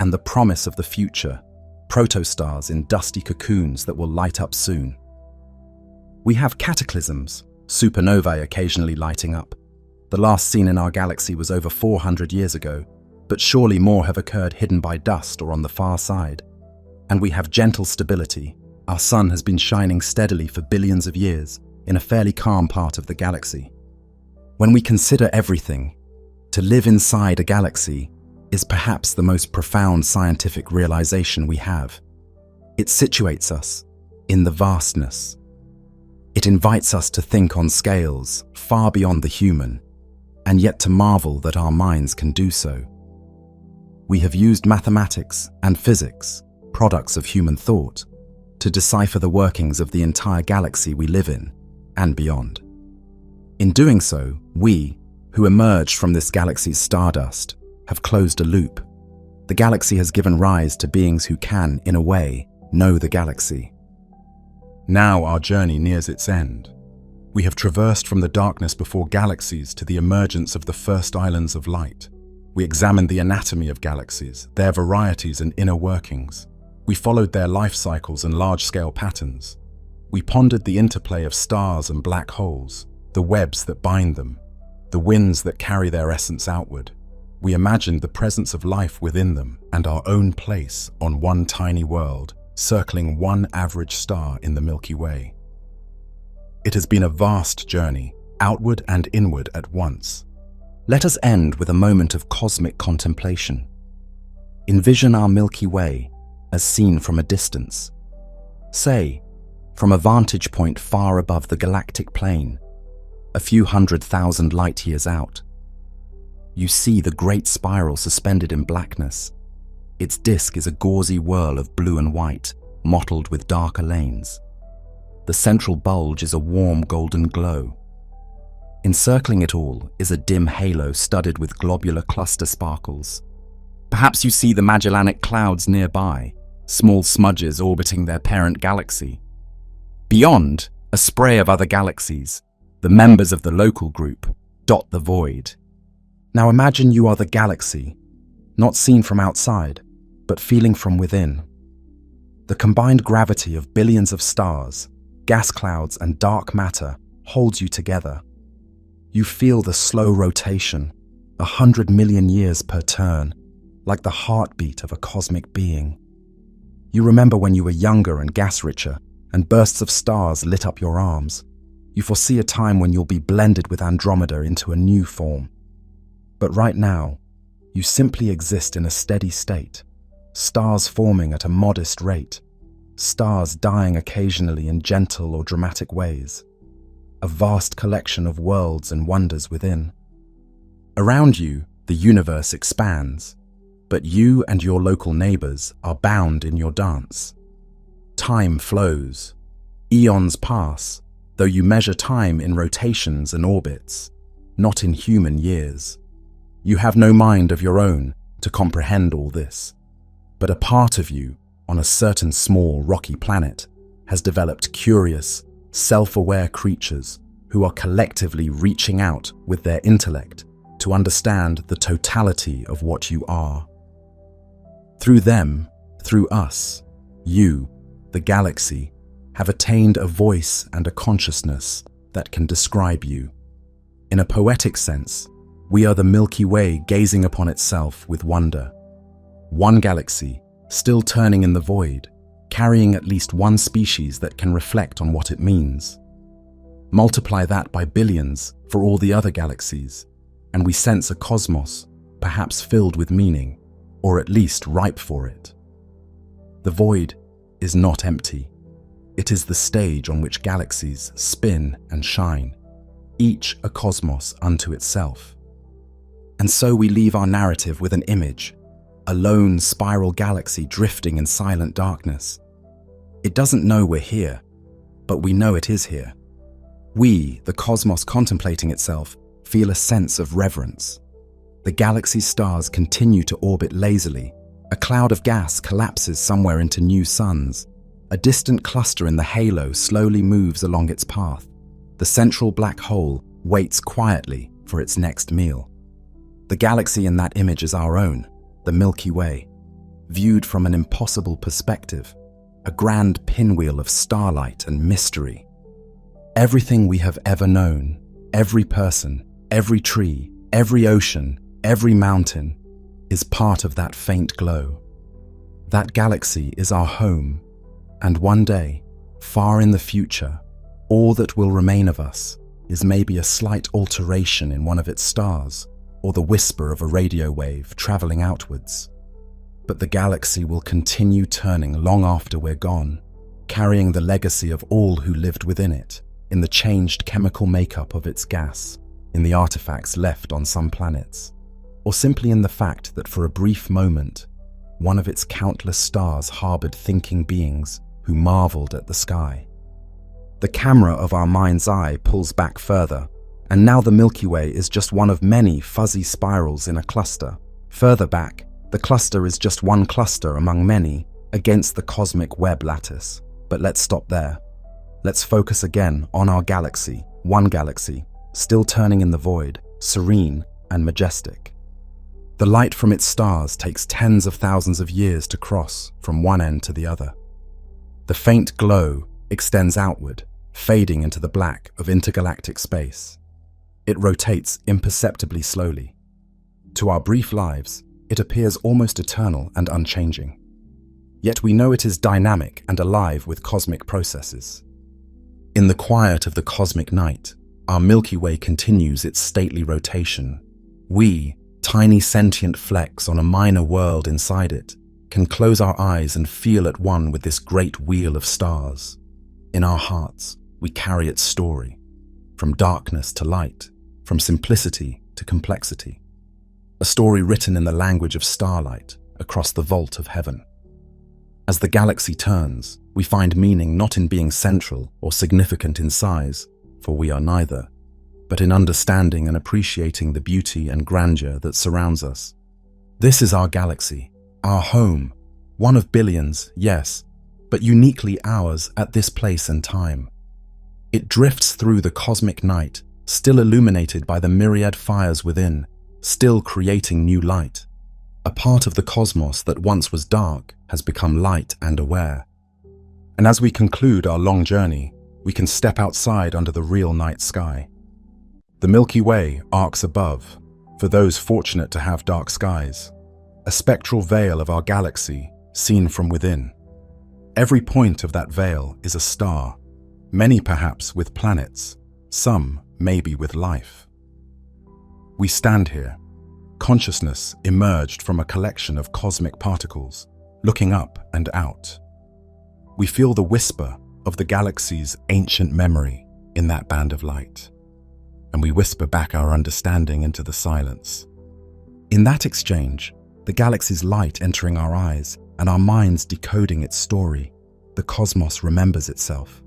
and the promise of the future, protostars in dusty cocoons that will light up soon. We have cataclysms, supernovae occasionally lighting up. The last seen in our galaxy was over 400 years ago, but surely more have occurred hidden by dust or on the far side. And we have gentle stability. Our sun has been shining steadily for billions of years in a fairly calm part of the galaxy. When we consider everything, to live inside a galaxy is perhaps the most profound scientific realization we have. It situates us in the vastness. It invites us to think on scales far beyond the human, and yet to marvel that our minds can do so. We have used mathematics and physics, products of human thought, to decipher the workings of the entire galaxy we live in and beyond. In doing so, we, who emerged from this galaxy's stardust, have closed a loop. The galaxy has given rise to beings who can, in a way, know the galaxy. Now our journey nears its end. We have traversed from the darkness before galaxies to the emergence of the first islands of light. We examined the anatomy of galaxies, their varieties and inner workings. We followed their life cycles and large-scale patterns. We pondered the interplay of stars and black holes, the webs that bind them, the winds that carry their essence outward. We imagined the presence of life within them and our own place on one tiny world, circling one average star in the Milky Way. It has been a vast journey, outward and inward at once. Let us end with a moment of cosmic contemplation. Envision our Milky Way as seen from a distance. Say, from a vantage point far above the galactic plane, a few 100,000 light years out. You see the great spiral suspended in blackness. Its disk is a gauzy whirl of blue and white, mottled with darker lanes. The central bulge is a warm golden glow. Encircling it all is a dim halo studded with globular cluster sparkles. Perhaps you see the Magellanic Clouds nearby, small smudges orbiting their parent galaxy. Beyond, a spray of other galaxies, the members of the local group, dot the void. Now imagine you are the galaxy, not seen from outside, but feeling from within. The combined gravity of billions of stars, gas clouds, and dark matter holds you together. You feel the slow rotation, 100 million years per turn, like the heartbeat of a cosmic being. You remember when you were younger and gas-richer, and bursts of stars lit up your arms. You foresee a time when you'll be blended with Andromeda into a new form. But right now, you simply exist in a steady state, stars forming at a modest rate, stars dying occasionally in gentle or dramatic ways, a vast collection of worlds and wonders within. Around you, the universe expands. but you and your local neighbors are bound in your dance. Time flows. Eons pass, though you measure time in rotations and orbits, not in human years. You have no mind of your own to comprehend all this, but a part of you, on a certain small rocky planet, has developed curious, self-aware creatures who are collectively reaching out with their intellect to understand the totality of what you are. Through them, through us, you, the galaxy, have attained a voice and a consciousness that can describe you. In a poetic sense, we are the Milky Way gazing upon itself with wonder. One galaxy, still turning in the void, carrying at least one species that can reflect on what it means. Multiply that by billions for all the other galaxies, and we sense a cosmos, perhaps filled with meaning, or at least ripe for it. The void is not empty. It is the stage on which galaxies spin and shine, each a cosmos unto itself. And so we leave our narrative with an image, a lone spiral galaxy drifting in silent darkness. It doesn't know we're here, but we know it is here. We, the cosmos contemplating itself, feel a sense of reverence. The galaxy's stars continue to orbit lazily. A cloud of gas collapses somewhere into new suns. A distant cluster in the halo slowly moves along its path. The central black hole waits quietly for its next meal. The galaxy in that image is our own, the Milky Way, viewed from an impossible perspective, a grand pinwheel of starlight and mystery. Everything we have ever known, every person, every tree, every ocean, every mountain, is part of that faint glow. That galaxy is our home, and one day, far in the future, all that will remain of us is maybe a slight alteration in one of its stars, or the whisper of a radio wave traveling outwards. But the galaxy will continue turning long after we're gone, carrying the legacy of all who lived within it, in the changed chemical makeup of its gas, in the artifacts left on some planets, or simply in the fact that for a brief moment, one of its countless stars harbored thinking beings who marveled at the sky. The camera of our mind's eye pulls back further, and now the Milky Way is just one of many fuzzy spirals in a cluster. Further back, the cluster is just one cluster among many against the cosmic web lattice. But let's stop there. Let's focus again on our galaxy, one galaxy, still turning in the void, serene and majestic. The light from its stars takes tens of thousands of years to cross from one end to the other. The faint glow extends outward, fading into the black of intergalactic space. It rotates imperceptibly slowly. To our brief lives, it appears almost eternal and unchanging. Yet we know it is dynamic and alive with cosmic processes. In the quiet of the cosmic night, our Milky Way continues its stately rotation. We, tiny sentient flecks on a minor world inside it, can close our eyes and feel at one with this great wheel of stars. In our hearts, we carry its story, from darkness to light, from simplicity to complexity. A story written in the language of starlight across the vault of heaven. As the galaxy turns, we find meaning not in being central or significant in size, for we are neither, but in understanding and appreciating the beauty and grandeur that surrounds us. This is our galaxy, our home, one of billions, yes, but uniquely ours at this place and time. It drifts through the cosmic night, still illuminated by the myriad fires within, still creating new light. A part of the cosmos that once was dark has become light and aware. And as we conclude our long journey, we can step outside under the real night sky. The Milky Way arcs above, for those fortunate to have dark skies, a spectral veil of our galaxy seen from within. Every point of that veil is a star, many perhaps with planets, some maybe with life. We stand here, consciousness emerged from a collection of cosmic particles, looking up and out. We feel the whisper of the galaxy's ancient memory in that band of light, and we whisper back our understanding into the silence. In that exchange, the galaxy's light entering our eyes and our minds decoding its story. The cosmos remembers itself.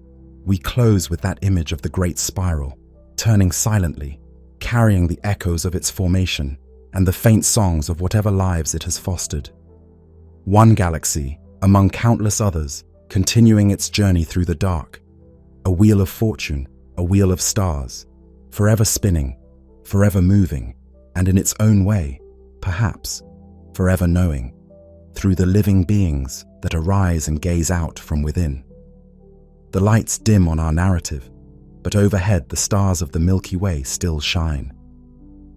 We close with that image of the great spiral, turning silently, carrying the echoes of its formation and the faint songs of whatever lives it has fostered. One galaxy, among countless others, continuing its journey through the dark. A wheel of fortune, a wheel of stars, forever spinning, forever moving, and in its own way, perhaps, forever knowing, through the living beings that arise and gaze out from within. The lights dim on our narrative, but overhead the stars of the Milky Way still shine.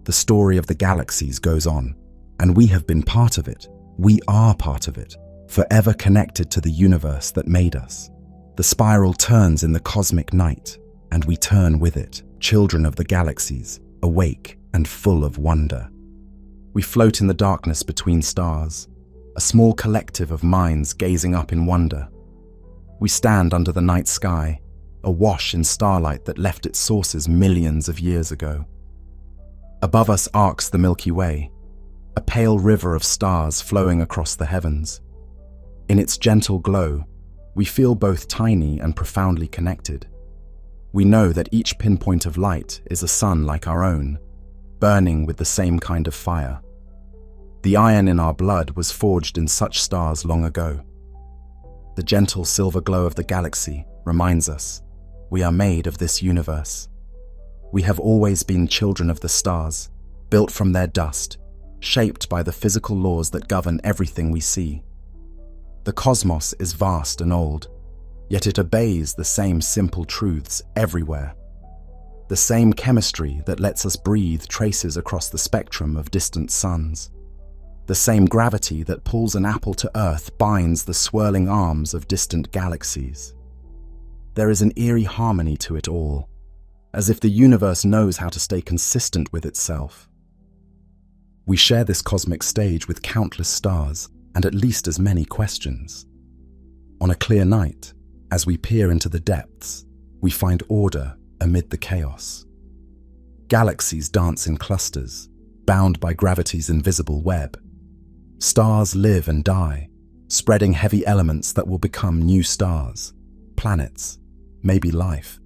The story of the galaxies goes on, and we have been part of it. We are part of it, forever connected to the universe that made us. The spiral turns in the cosmic night, and we turn with it, children of the galaxies, awake and full of wonder. We float in the darkness between stars, a small collective of minds gazing up in wonder. We stand under the night sky, awash in starlight that left its sources millions of years ago. Above us arcs the Milky Way, a pale river of stars flowing across the heavens. In its gentle glow, we feel both tiny and profoundly connected. We know that each pinpoint of light is a sun like our own, burning with the same kind of fire. The iron in our blood was forged in such stars long ago. The gentle silver glow of the galaxy reminds us we are made of this universe. We have always been children of the stars, built from their dust, shaped by the physical laws that govern everything we see. The cosmos is vast and old, yet it obeys the same simple truths everywhere. The same chemistry that lets us breathe traces across the spectrum of distant suns. The same gravity that pulls an apple to Earth binds the swirling arms of distant galaxies. There is an eerie harmony to it all, as if the universe knows how to stay consistent with itself. We share this cosmic stage with countless stars and at least as many questions. On a clear night, as we peer into the depths, we find order amid the chaos. Galaxies dance in clusters, bound by gravity's invisible web. Stars live and die, spreading heavy elements that will become new stars, planets, maybe life.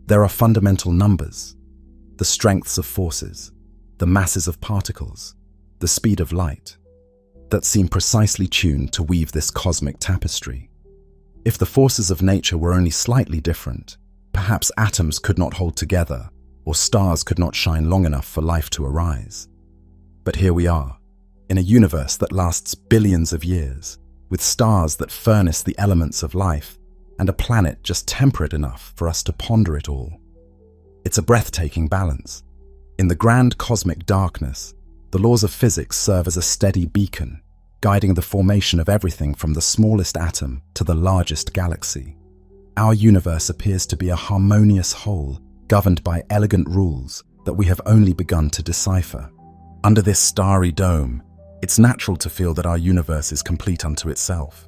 There are fundamental numbers, the strengths of forces, the masses of particles, the speed of light, that seem precisely tuned to weave this cosmic tapestry. If the forces of nature were only slightly different, perhaps atoms could not hold together, or stars could not shine long enough for life to arise. But here we are, in a universe that lasts billions of years, with stars that furnace the elements of life, and a planet just temperate enough for us to ponder it all. It's a breathtaking balance. In the grand cosmic darkness, the laws of physics serve as a steady beacon, guiding the formation of everything from the smallest atom to the largest galaxy. Our universe appears to be a harmonious whole, governed by elegant rules that we have only begun to decipher. Under this starry dome, it's natural to feel that our universe is complete unto itself.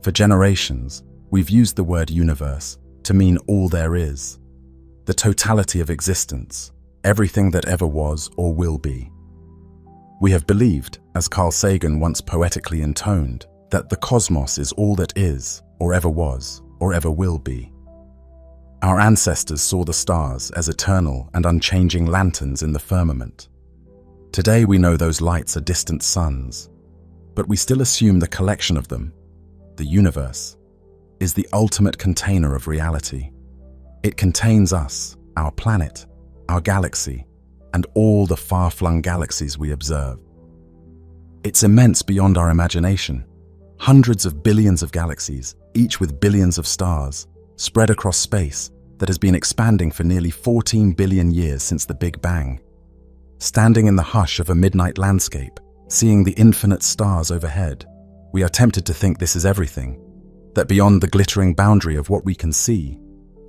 For generations, we've used the word universe to mean all there is, the totality of existence, everything that ever was or will be. We have believed, as Carl Sagan once poetically intoned, that the cosmos is all that is, or ever was, or ever will be. Our ancestors saw the stars as eternal and unchanging lanterns in the firmament. Today we know those lights are distant suns, but we still assume the collection of them, the universe, is the ultimate container of reality. It contains us, our planet, our galaxy, and all the far-flung galaxies we observe. It's immense beyond our imagination. Hundreds of billions of galaxies, each with billions of stars, spread across space that has been expanding for nearly 14 billion years since the Big Bang. Standing in the hush of a midnight landscape, seeing the infinite stars overhead, we are tempted to think this is everything, that beyond the glittering boundary of what we can see,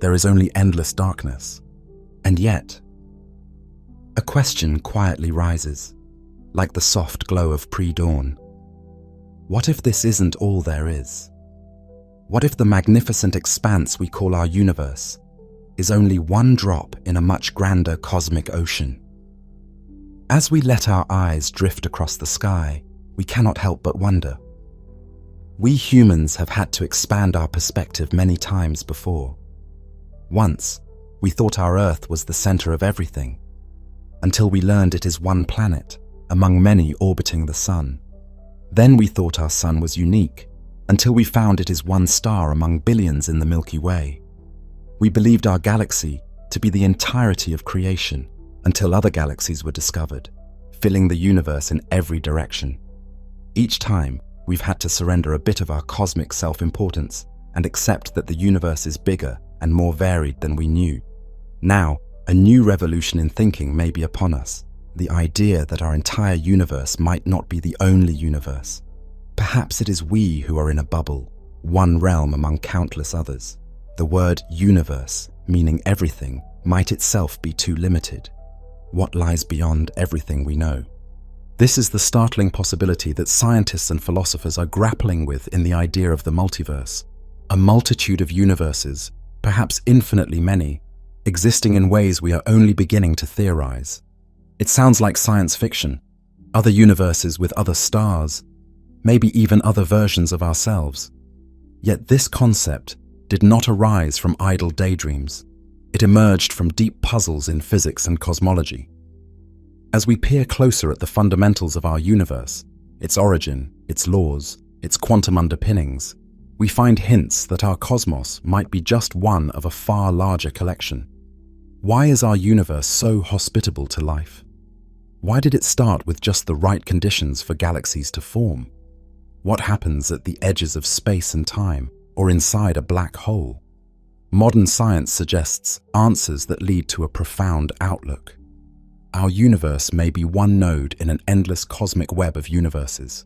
there is only endless darkness. And yet, a question quietly rises, like the soft glow of pre-dawn. What if this isn't all there is? What if the magnificent expanse we call our universe is only one drop in a much grander cosmic ocean? As we let our eyes drift across the sky, we cannot help but wonder. We humans have had to expand our perspective many times before. Once, we thought our Earth was the center of everything, until we learned it is one planet among many orbiting the Sun. Then we thought our Sun was unique, until we found it is one star among billions in the Milky Way. We believed our galaxy to be the entirety of creation, until other galaxies were discovered, filling the universe in every direction. Each time, we've had to surrender a bit of our cosmic self-importance and accept that the universe is bigger and more varied than we knew. Now, a new revolution in thinking may be upon us, the idea that our entire universe might not be the only universe. Perhaps it is we who are in a bubble, one realm among countless others. The word universe, meaning everything, might itself be too limited. What lies beyond everything we know? This is the startling possibility that scientists and philosophers are grappling with in the idea of the multiverse, a multitude of universes, perhaps infinitely many, existing in ways we are only beginning to theorize. It sounds like science fiction, other universes with other stars, maybe even other versions of ourselves. Yet this concept did not arise from idle daydreams. It emerged from deep puzzles in physics and cosmology. As we peer closer at the fundamentals of our universe, its origin, its laws, its quantum underpinnings, we find hints that our cosmos might be just one of a far larger collection. Why is our universe so hospitable to life? Why did it start with just the right conditions for galaxies to form? What happens at the edges of space and time, or inside a black hole? Modern science suggests answers that lead to a profound outlook. Our universe may be one node in an endless cosmic web of universes.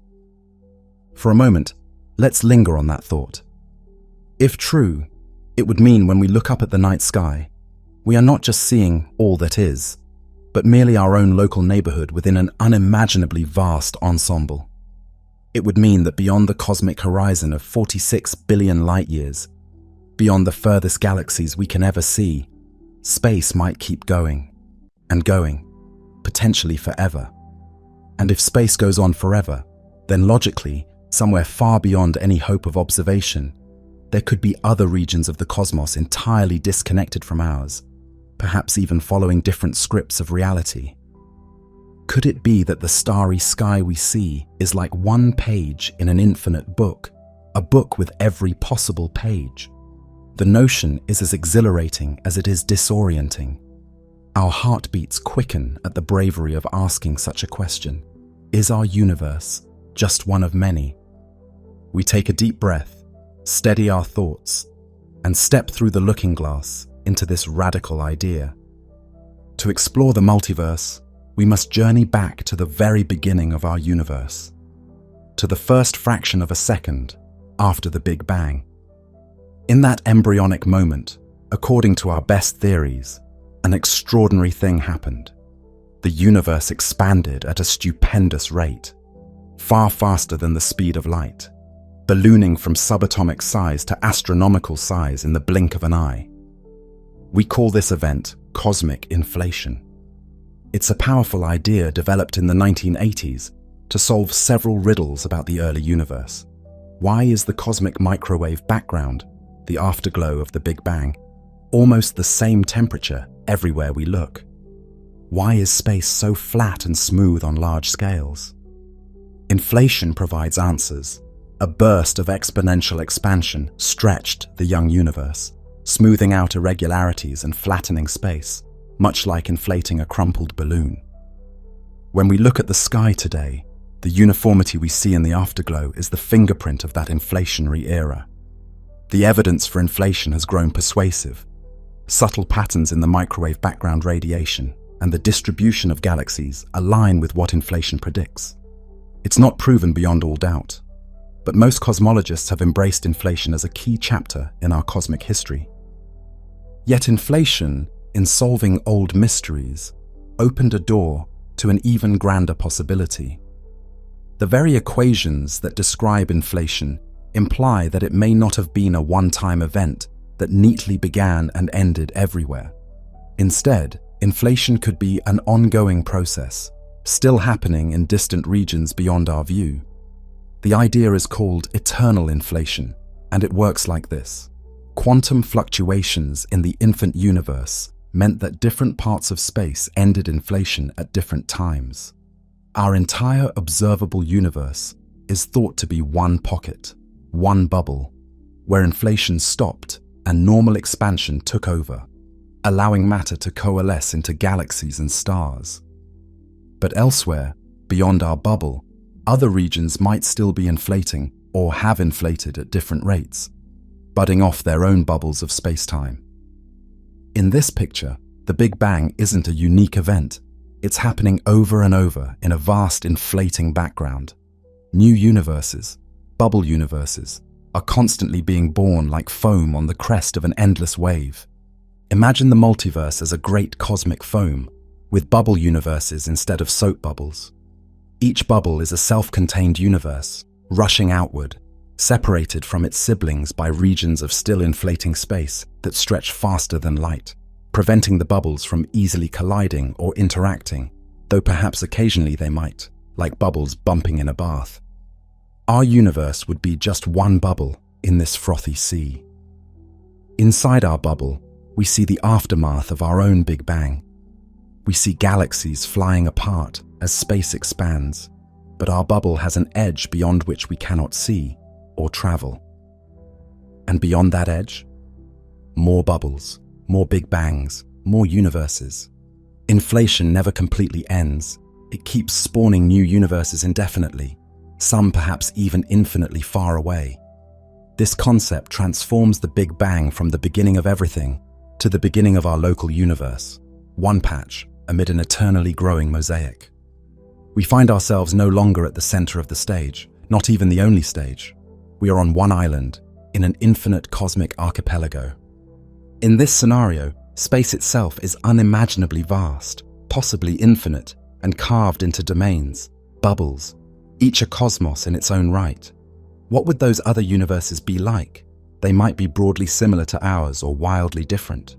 For a moment, let's linger on that thought. If true, it would mean when we look up at the night sky, we are not just seeing all that is, but merely our own local neighborhood within an unimaginably vast ensemble. It would mean that beyond the cosmic horizon of 46 billion light-years, beyond the furthest galaxies we can ever see, space might keep going and going, potentially forever. And if space goes on forever, then logically, somewhere far beyond any hope of observation, there could be other regions of the cosmos entirely disconnected from ours, perhaps even following different scripts of reality. Could it be that the starry sky we see is like one page in an infinite book, a book with every possible page? The notion is as exhilarating as it is disorienting. Our heartbeats quicken at the bravery of asking such a question. Is our universe just one of many? We take a deep breath, steady our thoughts, and step through the looking glass into this radical idea. To explore the multiverse, we must journey back to the very beginning of our universe, to the first fraction of a second after the Big Bang. In that embryonic moment, according to our best theories, an extraordinary thing happened. The universe expanded at a stupendous rate, far faster than the speed of light, ballooning from subatomic size to astronomical size in the blink of an eye. We call this event cosmic inflation. It's a powerful idea developed in the 1980s to solve several riddles about the early universe. Why is the cosmic microwave background, the afterglow of the Big Bang, almost the same temperature everywhere we look? Why is space so flat and smooth on large scales? Inflation provides answers. A burst of exponential expansion stretched the young universe, smoothing out irregularities and flattening space, much like inflating a crumpled balloon. When we look at the sky today, the uniformity we see in the afterglow is the fingerprint of that inflationary era. The evidence for inflation has grown persuasive. Subtle patterns in the microwave background radiation and the distribution of galaxies align with what inflation predicts. It's not proven beyond all doubt, but most cosmologists have embraced inflation as a key chapter in our cosmic history. Yet inflation, in solving old mysteries, opened a door to an even grander possibility. The very equations that describe inflation imply that it may not have been a one-time event that neatly began and ended everywhere. Instead, inflation could be an ongoing process, still happening in distant regions beyond our view. The idea is called eternal inflation, and it works like this. Quantum fluctuations in the infant universe meant that different parts of space ended inflation at different times. Our entire observable universe is thought to be one pocket, one bubble, where inflation stopped and normal expansion took over, allowing matter to coalesce into galaxies and stars. But elsewhere, beyond our bubble, other regions might still be inflating or have inflated at different rates, budding off their own bubbles of space-time. In this picture, the Big Bang isn't a unique event. It's happening over and over in a vast inflating background. New universes, bubble universes, are constantly being born like foam on the crest of an endless wave. Imagine the multiverse as a great cosmic foam, with bubble universes instead of soap bubbles. Each bubble is a self-contained universe, rushing outward, separated from its siblings by regions of still inflating space that stretch faster than light, preventing the bubbles from easily colliding or interacting, though perhaps occasionally they might, like bubbles bumping in a bath. Our universe would be just one bubble in this frothy sea. Inside our bubble, we see the aftermath of our own Big Bang. We see galaxies flying apart as space expands, but our bubble has an edge beyond which we cannot see or travel. And beyond that edge, more bubbles, more Big Bangs, more universes. Inflation never completely ends. It keeps spawning new universes indefinitely, some perhaps even infinitely far away. This concept transforms the Big Bang from the beginning of everything to the beginning of our local universe, one patch amid an eternally growing mosaic. We find ourselves no longer at the center of the stage, not even the only stage. We are on one island, in an infinite cosmic archipelago. In this scenario, space itself is unimaginably vast, possibly infinite, and carved into domains, bubbles, each a cosmos in its own right. What would those other universes be like? They might be broadly similar to ours or wildly different.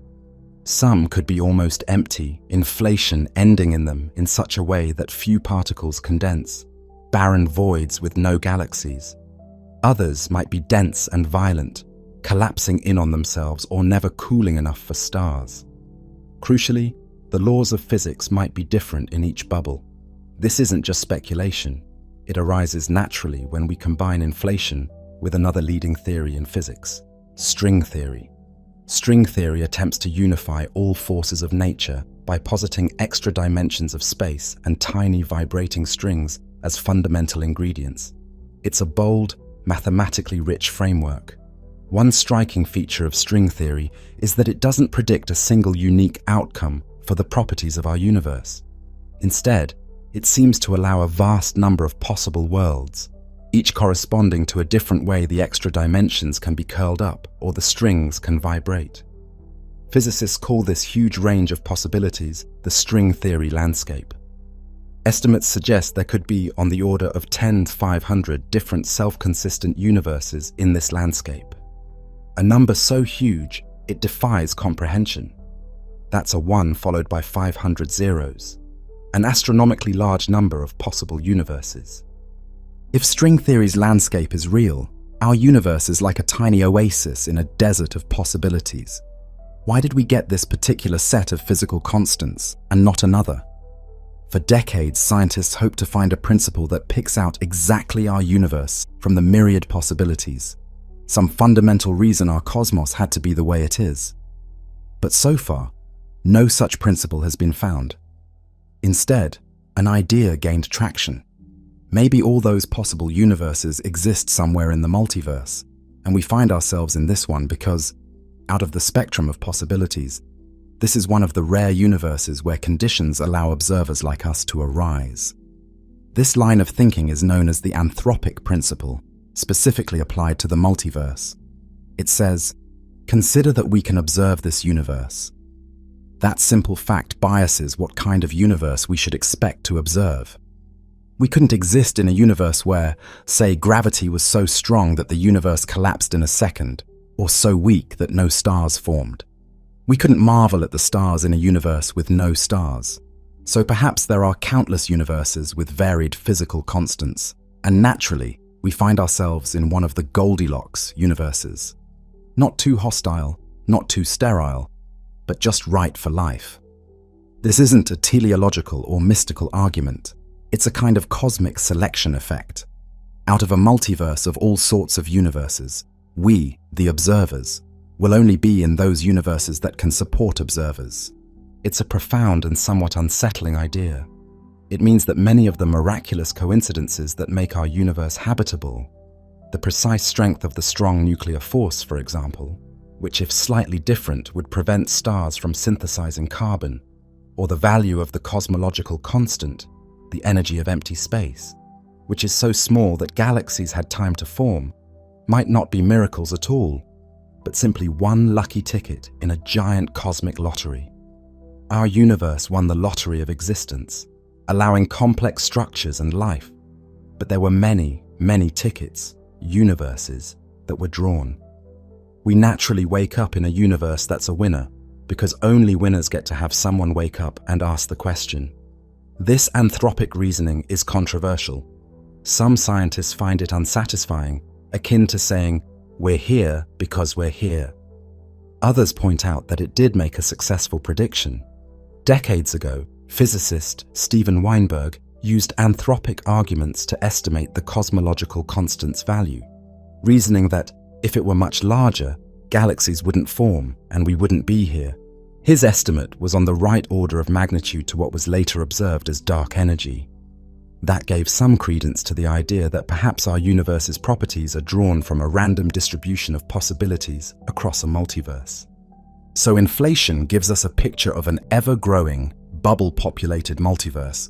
Some could be almost empty, inflation ending in them in such a way that few particles condense, barren voids with no galaxies. Others might be dense and violent, collapsing in on themselves or never cooling enough for stars. Crucially, the laws of physics might be different in each bubble. This isn't just speculation. It arises naturally when we combine inflation with another leading theory in physics, string theory. String theory attempts to unify all forces of nature by positing extra dimensions of space and tiny vibrating strings as fundamental ingredients. It's a bold, mathematically rich framework. One striking feature of string theory is that it doesn't predict a single unique outcome for the properties of our universe. Instead, it seems to allow a vast number of possible worlds, each corresponding to a different way the extra dimensions can be curled up or the strings can vibrate. Physicists call this huge range of possibilities the string theory landscape. Estimates suggest there could be on the order of 10 to 500 different self-consistent universes in this landscape. A number so huge, it defies comprehension. That's a 1 followed by 500 zeros, an astronomically large number of possible universes. If string theory's landscape is real, our universe is like a tiny oasis in a desert of possibilities. Why did we get this particular set of physical constants and not another? For decades, scientists hope to find a principle that picks out exactly our universe from the myriad possibilities, some fundamental reason our cosmos had to be the way it is. But so far, no such principle has been found. Instead, an idea gained traction. Maybe all those possible universes exist somewhere in the multiverse, and we find ourselves in this one because, out of the spectrum of possibilities, this is one of the rare universes where conditions allow observers like us to arise. This line of thinking is known as the anthropic principle, specifically applied to the multiverse. It says, consider that we can observe this universe. That simple fact biases what kind of universe we should expect to observe. We couldn't exist in a universe where, say, gravity was so strong that the universe collapsed in a second, or so weak that no stars formed. We couldn't marvel at the stars in a universe with no stars. So perhaps there are countless universes with varied physical constants, and naturally, we find ourselves in one of the Goldilocks universes. Not too hostile, not too sterile, but just right for life. This isn't a teleological or mystical argument. It's a kind of cosmic selection effect. Out of a multiverse of all sorts of universes, we, the observers, will only be in those universes that can support observers. It's a profound and somewhat unsettling idea. It means that many of the miraculous coincidences that make our universe habitable, the precise strength of the strong nuclear force, for example, which if slightly different would prevent stars from synthesizing carbon, or the value of the cosmological constant, the energy of empty space, which is so small that galaxies had time to form, might not be miracles at all, but simply one lucky ticket in a giant cosmic lottery. Our universe won the lottery of existence, allowing complex structures and life, but there were many, many tickets, universes, that were drawn. We naturally wake up in a universe that's a winner, because only winners get to have someone wake up and ask the question. This anthropic reasoning is controversial. Some scientists find it unsatisfying, akin to saying, "We're here because we're here." Others point out that it did make a successful prediction. Decades ago, physicist Steven Weinberg used anthropic arguments to estimate the cosmological constant's value, reasoning that if it were much larger, galaxies wouldn't form and we wouldn't be here. His estimate was on the right order of magnitude to what was later observed as dark energy. That gave some credence to the idea that perhaps our universe's properties are drawn from a random distribution of possibilities across a multiverse. So inflation gives us a picture of an ever-growing, bubble-populated multiverse,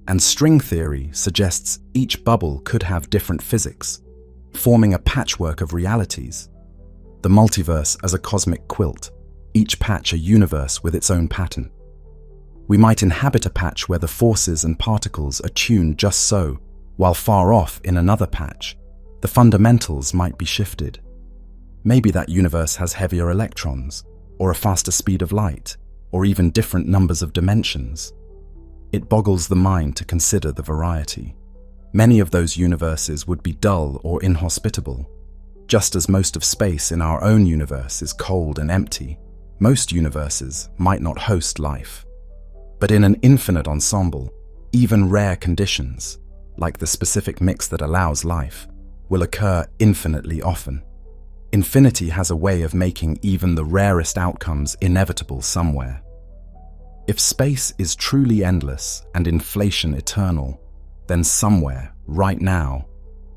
and string theory suggests each bubble could have different physics, forming a patchwork of realities. The multiverse as a cosmic quilt, each patch a universe with its own pattern. We might inhabit a patch where the forces and particles are tuned just so, while far off in another patch, the fundamentals might be shifted. Maybe that universe has heavier electrons, or a faster speed of light, or even different numbers of dimensions. It boggles the mind to consider the variety. Many of those universes would be dull or inhospitable. Just as most of space in our own universe is cold and empty, most universes might not host life. But in an infinite ensemble, even rare conditions, like the specific mix that allows life, will occur infinitely often. Infinity has a way of making even the rarest outcomes inevitable somewhere. If space is truly endless and inflation eternal, then somewhere, right now,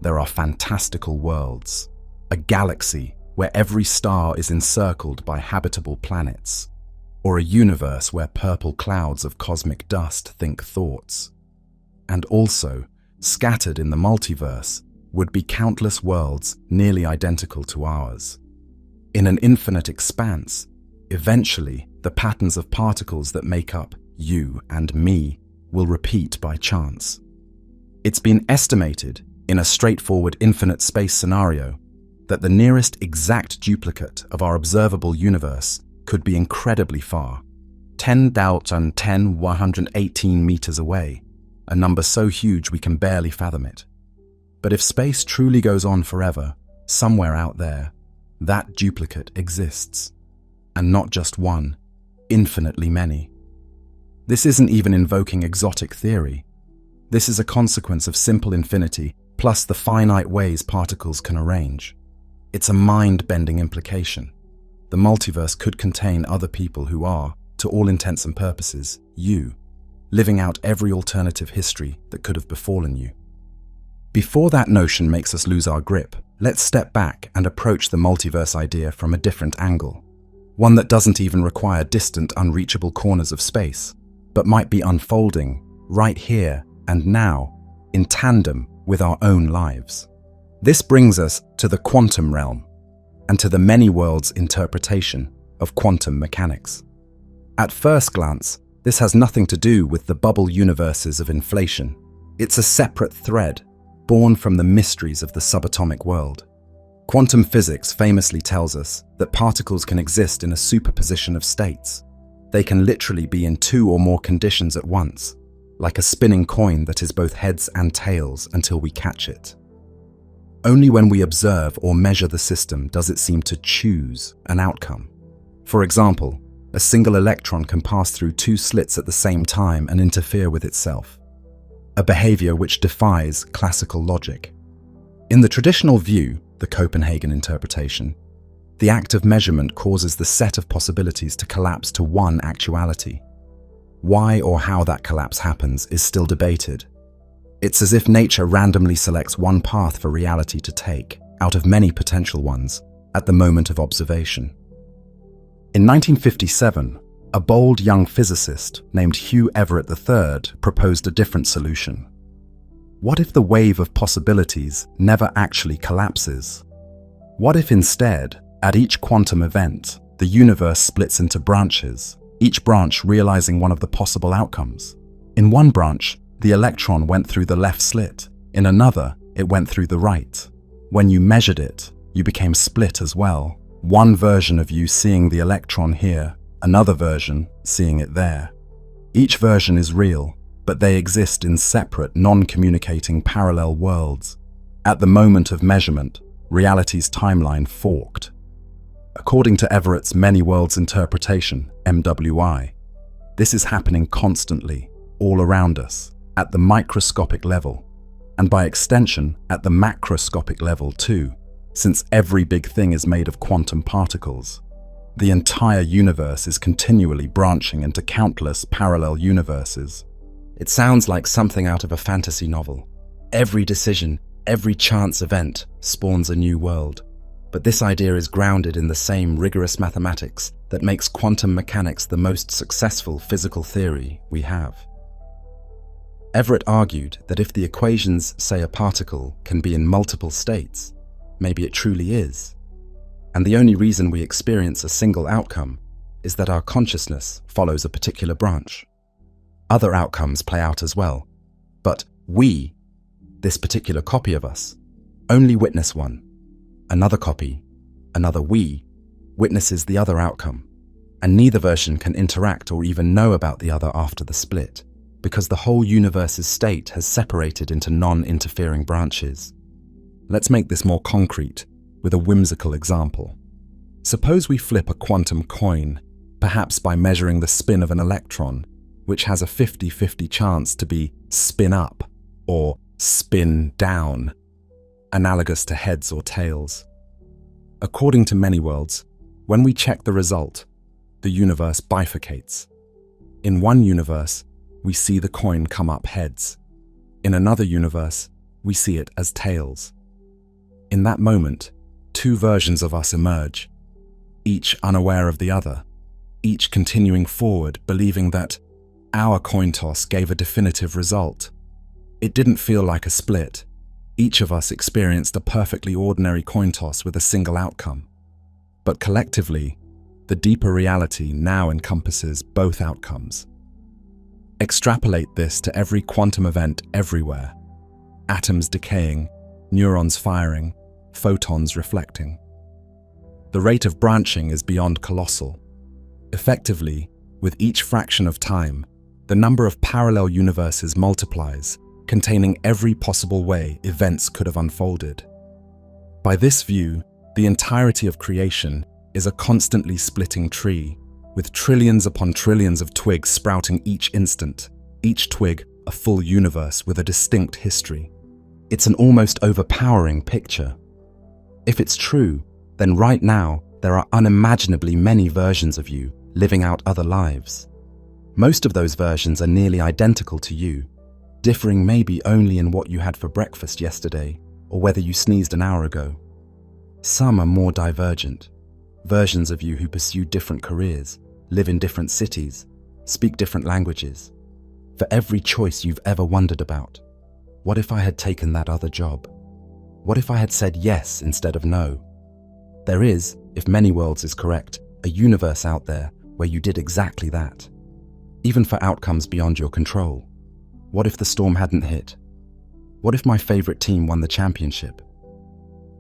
there are fantastical worlds. A galaxy where every star is encircled by habitable planets, or a universe where purple clouds of cosmic dust think thoughts. And also, scattered in the multiverse, would be countless worlds nearly identical to ours. In an infinite expanse, eventually the patterns of particles that make up you and me will repeat by chance. It's been estimated, in a straightforward infinite space scenario, that the nearest exact duplicate of our observable universe could be incredibly far, 10,118 meters away, a number so huge we can barely fathom it. But if space truly goes on forever, somewhere out there, that duplicate exists. And not just one, infinitely many. This isn't even invoking exotic theory. This is a consequence of simple infinity plus the finite ways particles can arrange. It's a mind-bending implication. The multiverse could contain other people who are, to all intents and purposes, you, living out every alternative history that could have befallen you. Before that notion makes us lose our grip, let's step back and approach the multiverse idea from a different angle. One that doesn't even require distant, unreachable corners of space, but might be unfolding right here and now, in tandem with our own lives. This brings us to the quantum realm, and to the many worlds interpretation of quantum mechanics. At first glance, this has nothing to do with the bubble universes of inflation. It's a separate thread, born from the mysteries of the subatomic world. Quantum physics famously tells us that particles can exist in a superposition of states. They can literally be in two or more conditions at once, like a spinning coin that is both heads and tails until we catch it. Only when we observe or measure the system does it seem to choose an outcome. For example, a single electron can pass through two slits at the same time and interfere with itself, a behavior which defies classical logic. In the traditional view, the Copenhagen interpretation, the act of measurement causes the set of possibilities to collapse to one actuality. Why or how that collapse happens is still debated. It's as if nature randomly selects one path for reality to take, out of many potential ones, at the moment of observation. In 1957, a bold young physicist named Hugh Everett III proposed a different solution. What if the wave of possibilities never actually collapses? What if instead, at each quantum event, the universe splits into branches, each branch realizing one of the possible outcomes? In one branch, the electron went through the left slit. In another, it went through the right. When you measured it, you became split as well. One version of you seeing the electron here, another version seeing it there. Each version is real, but they exist in separate, non-communicating parallel worlds. At the moment of measurement, reality's timeline forked. According to Everett's many worlds interpretation, MWI, this is happening constantly, all around us, at the microscopic level, and by extension at the macroscopic level too, since every big thing is made of quantum particles. The entire universe is continually branching into countless parallel universes. It sounds like something out of a fantasy novel. Every decision, every chance event spawns a new world. But this idea is grounded in the same rigorous mathematics that makes quantum mechanics the most successful physical theory we have. Everett argued that if the equations say a particle can be in multiple states, maybe it truly is. And the only reason we experience a single outcome is that our consciousness follows a particular branch. Other outcomes play out as well, but we, this particular copy of us, only witness one. Another copy, another we, witnesses the other outcome, and neither version can interact or even know about the other after the split, because the whole universe's state has separated into non-interfering branches. Let's make this more concrete with a whimsical example. Suppose we flip a quantum coin, perhaps by measuring the spin of an electron, which has a 50-50 chance to be spin up or spin down, analogous to heads or tails. According to many worlds, when we check the result, the universe bifurcates. In one universe, we see the coin come up heads. In another universe, we see it as tails. In that moment, two versions of us emerge, each unaware of the other, each continuing forward, believing that our coin toss gave a definitive result. It didn't feel like a split. Each of us experienced a perfectly ordinary coin toss with a single outcome. But collectively, the deeper reality now encompasses both outcomes. Extrapolate this to every quantum event everywhere. Atoms decaying, neurons firing, photons reflecting. The rate of branching is beyond colossal. Effectively, with each fraction of time, the number of parallel universes multiplies, containing every possible way events could have unfolded. By this view, the entirety of creation is a constantly splitting tree, with trillions upon trillions of twigs sprouting each instant, each twig a full universe with a distinct history. It's an almost overpowering picture. If it's true, then right now there are unimaginably many versions of you living out other lives. Most of those versions are nearly identical to you, differing maybe only in what you had for breakfast yesterday or whether you sneezed an hour ago. Some are more divergent, versions of you who pursue different careers, live in different cities, speak different languages. For every choice you've ever wondered about, what if I had taken that other job? What if I had said yes instead of no? There is, if many worlds is correct, a universe out there where you did exactly that. Even for outcomes beyond your control. What if the storm hadn't hit? What if my favorite team won the championship?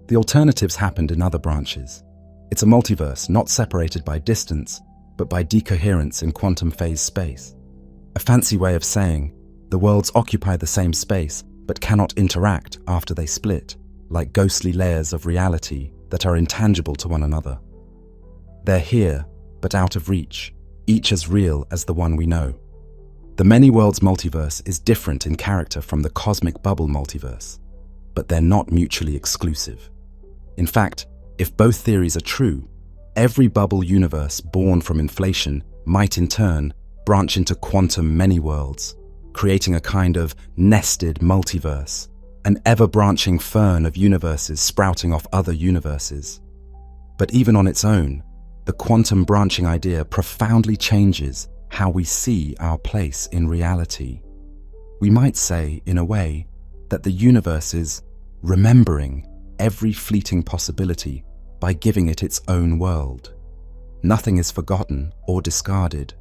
The alternatives happened in other branches. It's a multiverse not separated by distance, but by decoherence in quantum phase space. A fancy way of saying the worlds occupy the same space but cannot interact after they split, like ghostly layers of reality that are intangible to one another. They're here, but out of reach, each as real as the one we know. The many worlds multiverse is different in character from the cosmic bubble multiverse, but they're not mutually exclusive. In fact, if both theories are true, every bubble universe born from inflation might in turn branch into quantum many worlds, creating a kind of nested multiverse, an ever-branching fern of universes sprouting off other universes. But even on its own, the quantum branching idea profoundly changes how we see our place in reality. We might say, in a way, that the universe is remembering every fleeting possibility by giving it its own world. Nothing is forgotten or discarded.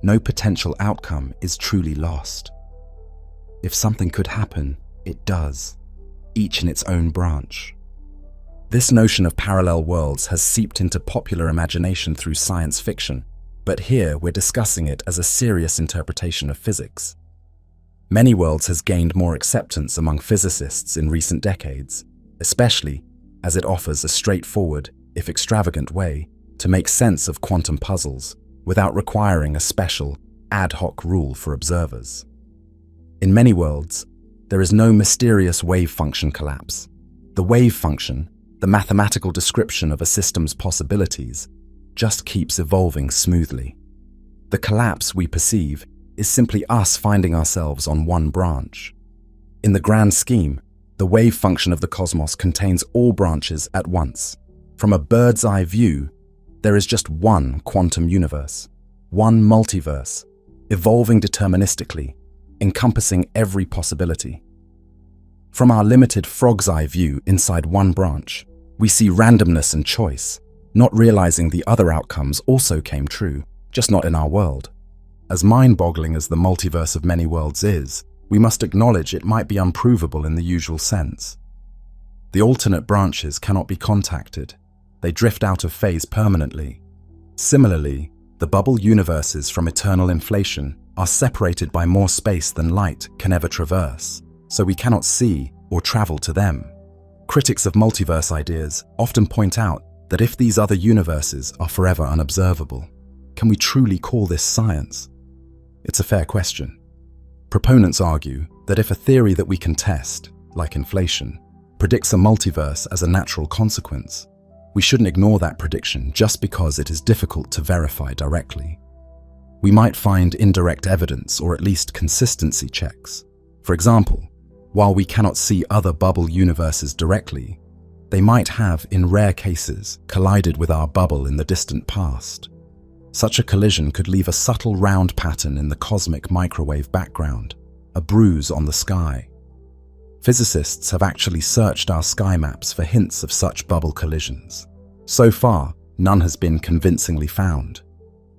No potential outcome is truly lost. If something could happen, it does, each in its own branch. This notion of parallel worlds has seeped into popular imagination through science fiction, but here we're discussing it as a serious interpretation of physics. Many worlds has gained more acceptance among physicists in recent decades, especially as it offers a straightforward, if extravagant way, to make sense of quantum puzzles without requiring a special, ad hoc rule for observers. In many worlds, there is no mysterious wave function collapse. The wave function, the mathematical description of a system's possibilities, just keeps evolving smoothly. The collapse we perceive is simply us finding ourselves on one branch. In the grand scheme, the wave function of the cosmos contains all branches at once. From a bird's eye view, there is just one quantum universe, one multiverse, evolving deterministically, encompassing every possibility. From our limited frog's eye view inside one branch, we see randomness and choice, not realizing the other outcomes also came true, just not in our world. As mind-boggling as the multiverse of many worlds is, we must acknowledge it might be unprovable in the usual sense. The alternate branches cannot be contacted. They drift out of phase permanently. Similarly, the bubble universes from eternal inflation are separated by more space than light can ever traverse, so we cannot see or travel to them. Critics of multiverse ideas often point out that if these other universes are forever unobservable, can we truly call this science? It's a fair question. Proponents argue that if a theory that we can test, like inflation, predicts a multiverse as a natural consequence, we shouldn't ignore that prediction just because it is difficult to verify directly. We might find indirect evidence or at least consistency checks. For example, while we cannot see other bubble universes directly, they might have, in rare cases, collided with our bubble in the distant past. Such a collision could leave a subtle round pattern in the cosmic microwave background, a bruise on the sky. Physicists have actually searched our sky maps for hints of such bubble collisions. So far, none has been convincingly found.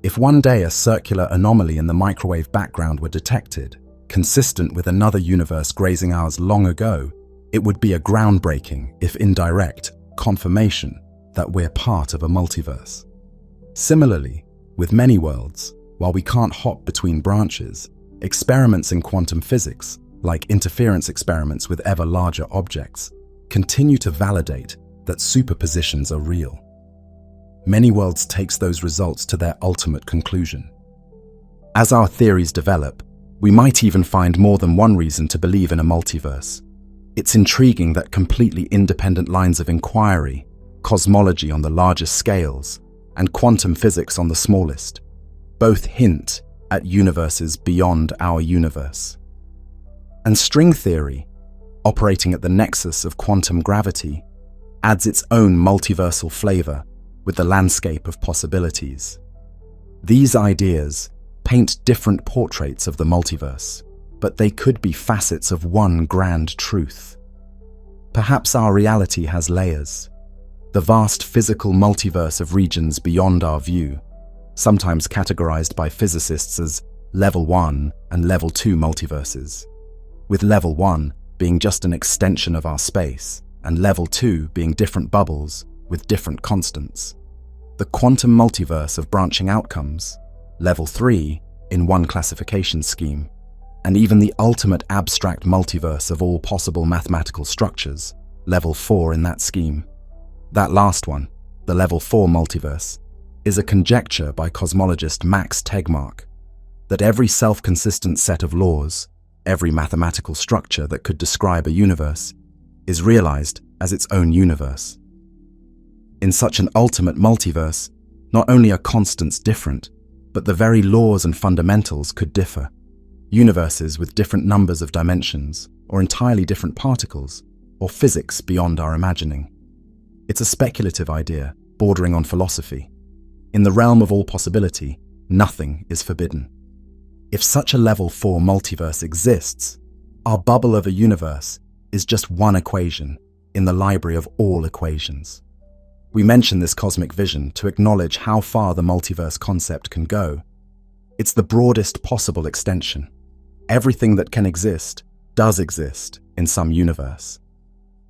If one day a circular anomaly in the microwave background were detected, consistent with another universe grazing ours long ago, it would be a groundbreaking, if indirect, confirmation that we're part of a multiverse. Similarly, with many worlds, while we can't hop between branches, experiments in quantum physics, like interference experiments with ever larger objects, continue to validate that superpositions are real. Many worlds takes those results to their ultimate conclusion. As our theories develop, we might even find more than one reason to believe in a multiverse. It's intriguing that completely independent lines of inquiry, cosmology on the largest scales, and quantum physics on the smallest, both hint at universes beyond our universe. And string theory, operating at the nexus of quantum gravity, adds its own multiversal flavor with the landscape of possibilities. These ideas paint different portraits of the multiverse, but they could be facets of one grand truth. Perhaps our reality has layers, the vast physical multiverse of regions beyond our view, sometimes categorized by physicists as Level 1 and Level 2 multiverses, with Level 1 being just an extension of our space, and Level 2 being different bubbles with different constants. the quantum multiverse of branching outcomes, level 3 in one classification scheme, and even the ultimate abstract multiverse of all possible mathematical structures, level 4 in that scheme. That last one, the level 4 multiverse, is a conjecture by cosmologist Max Tegmark that every self-consistent set of laws, every mathematical structure that could describe a universe, is realized as its own universe. In such an ultimate multiverse, not only are constants different, but the very laws and fundamentals could differ. Universes with different numbers of dimensions, or entirely different particles, or physics beyond our imagining. It's a speculative idea, bordering on philosophy. In the realm of all possibility, nothing is forbidden. If such a level 4 multiverse exists, our bubble of a universe is just one equation in the library of all equations. We mention this cosmic vision to acknowledge how far the multiverse concept can go. It's the broadest possible extension. Everything that can exist does exist in some universe.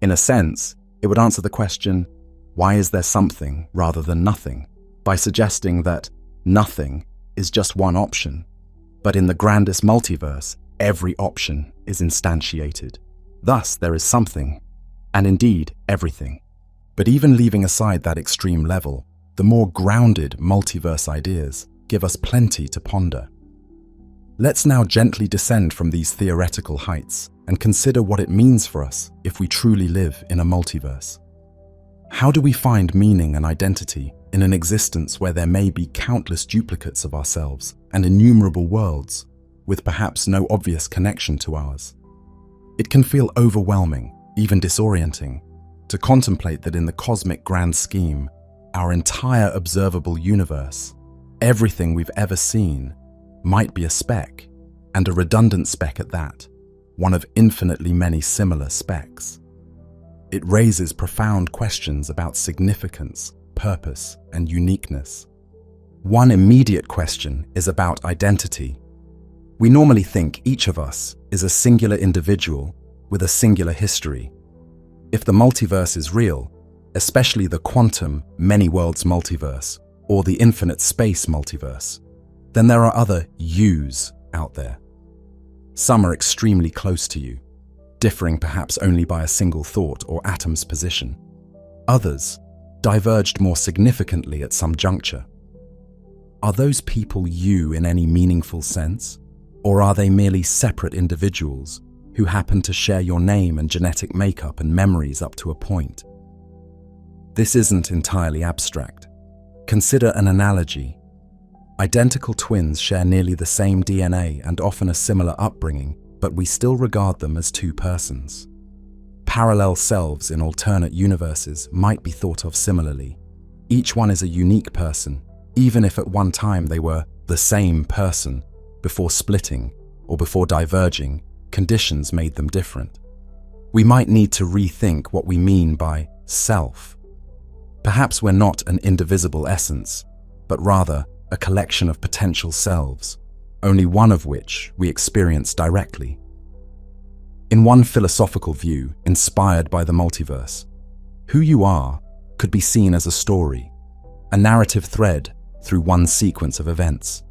In a sense, it would answer the question, why is there something rather than nothing, by suggesting that nothing is just one option, but in the grandest multiverse, every option is instantiated. Thus, there is something, and indeed, everything. But even leaving aside that extreme level, the more grounded multiverse ideas give us plenty to ponder. Let's now gently descend from these theoretical heights and consider what it means for us if we truly live in a multiverse. How do we find meaning and identity in an existence where there may be countless duplicates of ourselves and innumerable worlds, with perhaps no obvious connection to ours? It can feel overwhelming, even disorienting, to contemplate that in the cosmic grand scheme, our entire observable universe, everything we've ever seen, might be a speck, and a redundant speck at that, one of infinitely many similar specks. It raises profound questions about significance, purpose, and uniqueness. One immediate question is about identity. We normally think each of us is a singular individual with a singular history. If the multiverse is real, especially the quantum many worlds multiverse or the infinite space multiverse, then there are other yous out there. Some are extremely close to you, differing perhaps only by a single thought or atom's position. Others diverged more significantly at some juncture. Are those people you in any meaningful sense, or are they merely separate individuals who happen to share your name and genetic makeup and memories up to a point? This isn't entirely abstract. Consider an analogy. Identical twins share nearly the same DNA and often a similar upbringing, but we still regard them as two persons. Parallel selves in alternate universes might be thought of similarly. Each one is a unique person, even if at one time they were the same person. Before splitting or before diverging, conditions made them different. We might need to rethink what we mean by self. Perhaps we're not an indivisible essence, but rather a collection of potential selves, only one of which we experience directly. In one philosophical view inspired by the multiverse, who you are could be seen as a story, a narrative thread through one sequence of events.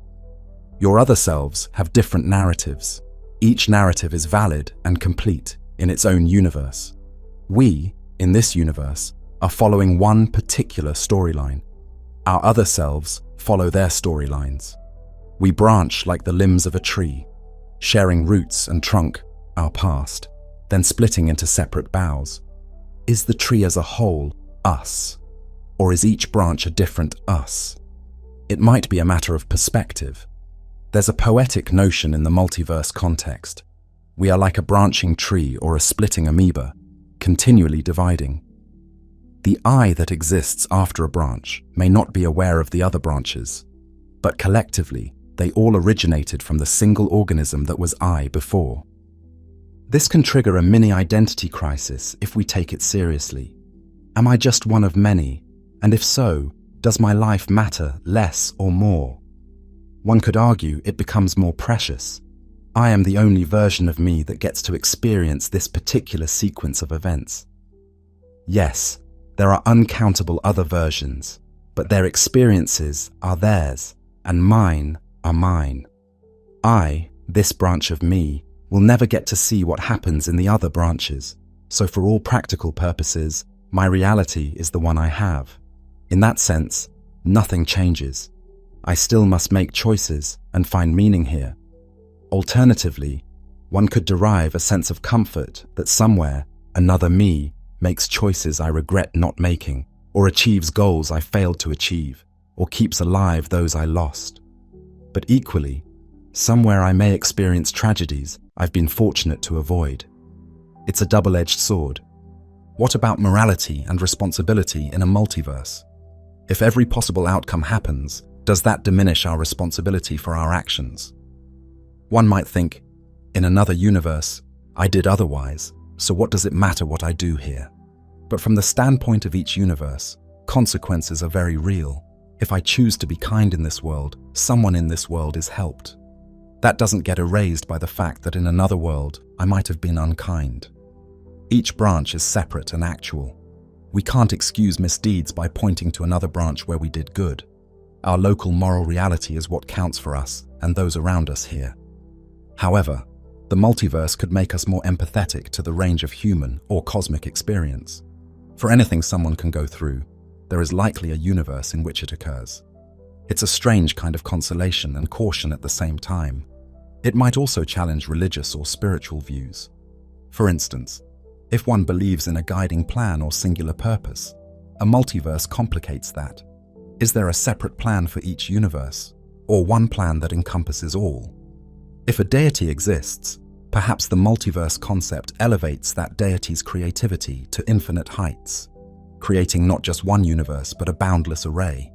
Your other selves have different narratives. Each narrative is valid and complete in its own universe. We, in this universe, are following one particular storyline. Our other selves follow their storylines. We branch like the limbs of a tree, sharing roots and trunk, our past, then splitting into separate boughs. Is the tree as a whole us, or is each branch a different us? It might be a matter of perspective. There's a poetic notion in the multiverse context. We are like a branching tree or a splitting amoeba, continually dividing. The I that exists after a branch may not be aware of the other branches, but collectively, they all originated from the single organism that was I before. This can trigger a mini identity crisis if we take it seriously. Am I just one of many? And if so, does my life matter less or more? One could argue it becomes more precious. I am the only version of me that gets to experience this particular sequence of events. Yes, there are uncountable other versions, but their experiences are theirs, and mine are mine. I, this branch of me, will never get to see what happens in the other branches, so for all practical purposes, my reality is the one I have. In that sense, nothing changes. I still must make choices and find meaning here. Alternatively, one could derive a sense of comfort that somewhere another me makes choices I regret not making, or achieves goals I failed to achieve, or keeps alive those I lost. But equally, somewhere I may experience tragedies I've been fortunate to avoid. It's a double-edged sword. What about morality and responsibility in a multiverse? If every possible outcome happens, does that diminish our responsibility for our actions? One might think, in another universe, I did otherwise, so what does it matter what I do here? But from the standpoint of each universe, consequences are very real. If I choose to be kind in this world, someone in this world is helped. That doesn't get erased by the fact that in another world, I might have been unkind. Each branch is separate and actual. We can't excuse misdeeds by pointing to another branch where we did good. Our local moral reality is what counts for us and those around us here. However, the multiverse could make us more empathetic to the range of human or cosmic experience. For anything someone can go through, there is likely a universe in which it occurs. It's a strange kind of consolation and caution at the same time. It might also challenge religious or spiritual views. For instance, if one believes in a guiding plan or singular purpose, a multiverse complicates that. Is there a separate plan for each universe, or one plan that encompasses all? If a deity exists, perhaps the multiverse concept elevates that deity's creativity to infinite heights, creating not just one universe but a boundless array.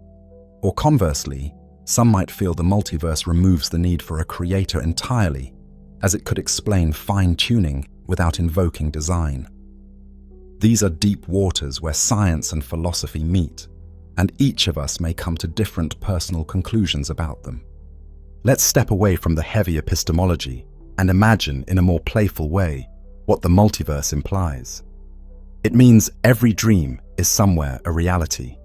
Or conversely, some might feel the multiverse removes the need for a creator entirely, as it could explain fine-tuning without invoking design. These are deep waters where science and philosophy meet, and each of us may come to different personal conclusions about them. Let's step away from the heavy epistemology and imagine in a more playful way what the multiverse implies. It means every dream is somewhere a reality.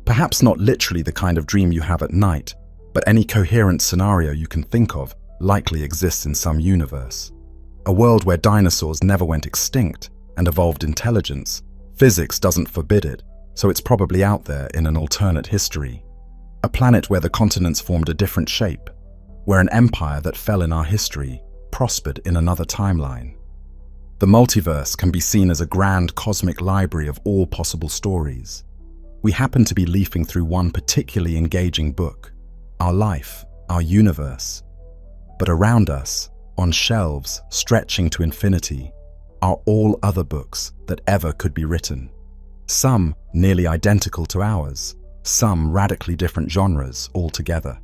Perhaps not literally the kind of dream you have at night, but any coherent scenario you can think of likely exists in some universe. A world where dinosaurs never went extinct and evolved intelligence. Physics doesn't forbid it, so it's probably out there in an alternate history. A planet where the continents formed a different shape, where an empire that fell in our history prospered in another timeline. The multiverse can be seen as a grand cosmic library of all possible stories. We happen to be leafing through one particularly engaging book, our life, our universe. But around us, on shelves stretching to infinity, are all other books that ever could be written. Some nearly identical to ours, some radically different genres altogether.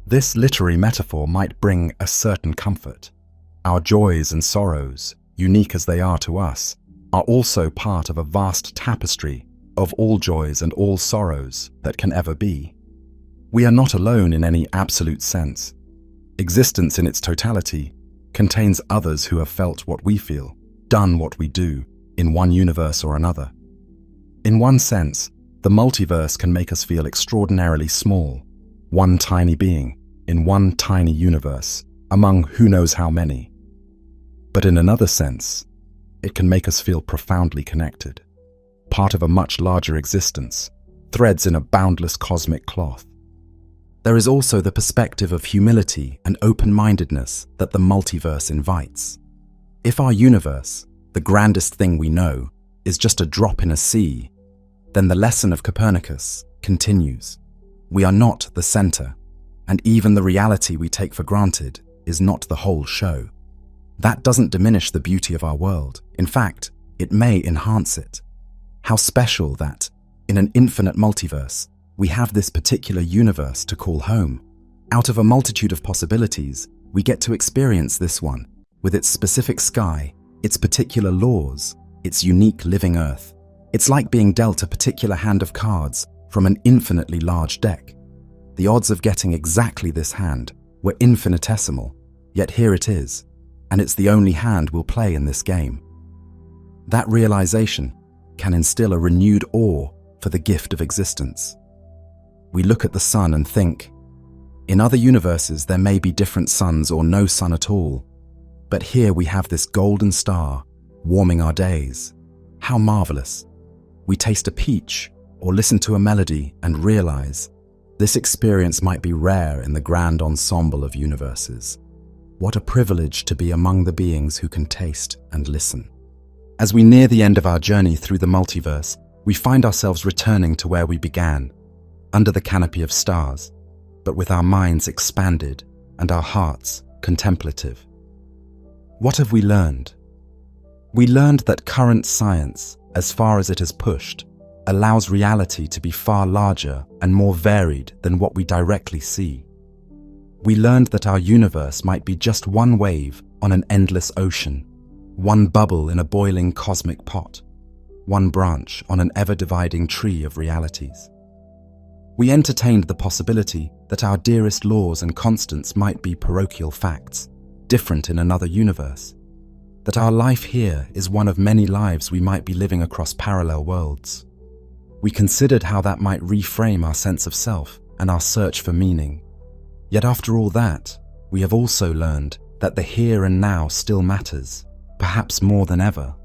This literary metaphor might bring a certain comfort. Our joys and sorrows, unique as they are to us, are also part of a vast tapestry of all joys and all sorrows that can ever be. We are not alone in any absolute sense. Existence in its totality contains others who have felt what we feel, done what we do, in one universe or another. In one sense, the multiverse can make us feel extraordinarily small, one tiny being, in one tiny universe, among who knows how many. But in another sense, it can make us feel profoundly connected, part of a much larger existence, threads in a boundless cosmic cloth. There is also the perspective of humility and open-mindedness that the multiverse invites. If our universe, the grandest thing we know, is just a drop in a sea, then the lesson of Copernicus continues. We are not the center, and even the reality we take for granted is not the whole show. That doesn't diminish the beauty of our world. In fact, it may enhance it. How special that, in an infinite multiverse, we have this particular universe to call home. Out of a multitude of possibilities, we get to experience this one, with its specific sky, its particular laws, its unique living earth. It's like being dealt a particular hand of cards from an infinitely large deck. The odds of getting exactly this hand were infinitesimal, yet here it is, and it's the only hand we'll play in this game. That realization can instill a renewed awe for the gift of existence. We look at the sun and think, in other universes there may be different suns or no sun at all, but here we have this golden star warming our days. How marvelous. We taste a peach or listen to a melody and realize this experience might be rare in the grand ensemble of universes. What a privilege to be among the beings who can taste and listen. As we near the end of our journey through the multiverse, we find ourselves returning to where we began, under the canopy of stars, but with our minds expanded and our hearts contemplative. What have we learned? We learned that current science, as far as it has pushed, allows reality to be far larger and more varied than what we directly see. We learned that our universe might be just one wave on an endless ocean, one bubble in a boiling cosmic pot, one branch on an ever-dividing tree of realities. We entertained the possibility that our dearest laws and constants might be parochial facts, different in another universe, that our life here is one of many lives we might be living across parallel worlds. We considered how that might reframe our sense of self and our search for meaning. Yet after all that, we have also learned that the here and now still matters, perhaps more than ever.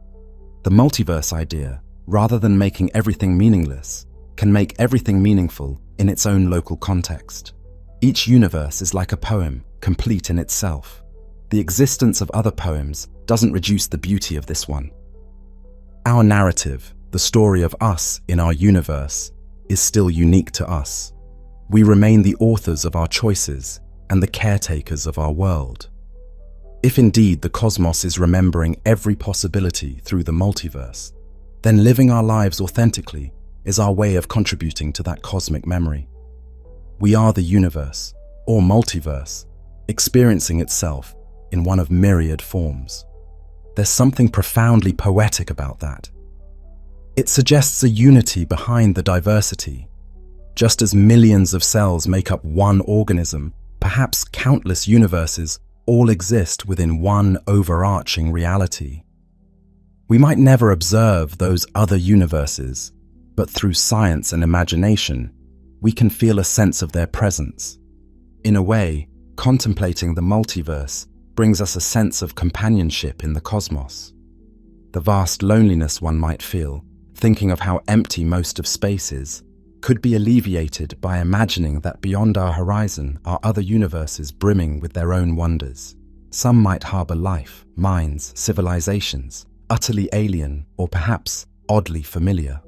The multiverse idea, rather than making everything meaningless, can make everything meaningful in its own local context. Each universe is like a poem, complete in itself. The existence of other poems doesn't reduce the beauty of this one. Our narrative, the story of us in our universe, is still unique to us. We remain the authors of our choices and the caretakers of our world. If indeed the cosmos is remembering every possibility through the multiverse, then living our lives authentically is our way of contributing to that cosmic memory. We are the universe, or multiverse, experiencing itself in one of myriad forms. There's something profoundly poetic about that. It suggests a unity behind the diversity. Just as millions of cells make up one organism, perhaps countless universes all exist within one overarching reality. We might never observe those other universes, but through science and imagination, we can feel a sense of their presence. In a way, contemplating the multiverse brings us a sense of companionship in the cosmos. The vast loneliness one might feel, thinking of how empty most of space is, could be alleviated by imagining that beyond our horizon are other universes brimming with their own wonders. Some might harbor life, minds, civilizations, utterly alien or perhaps oddly familiar.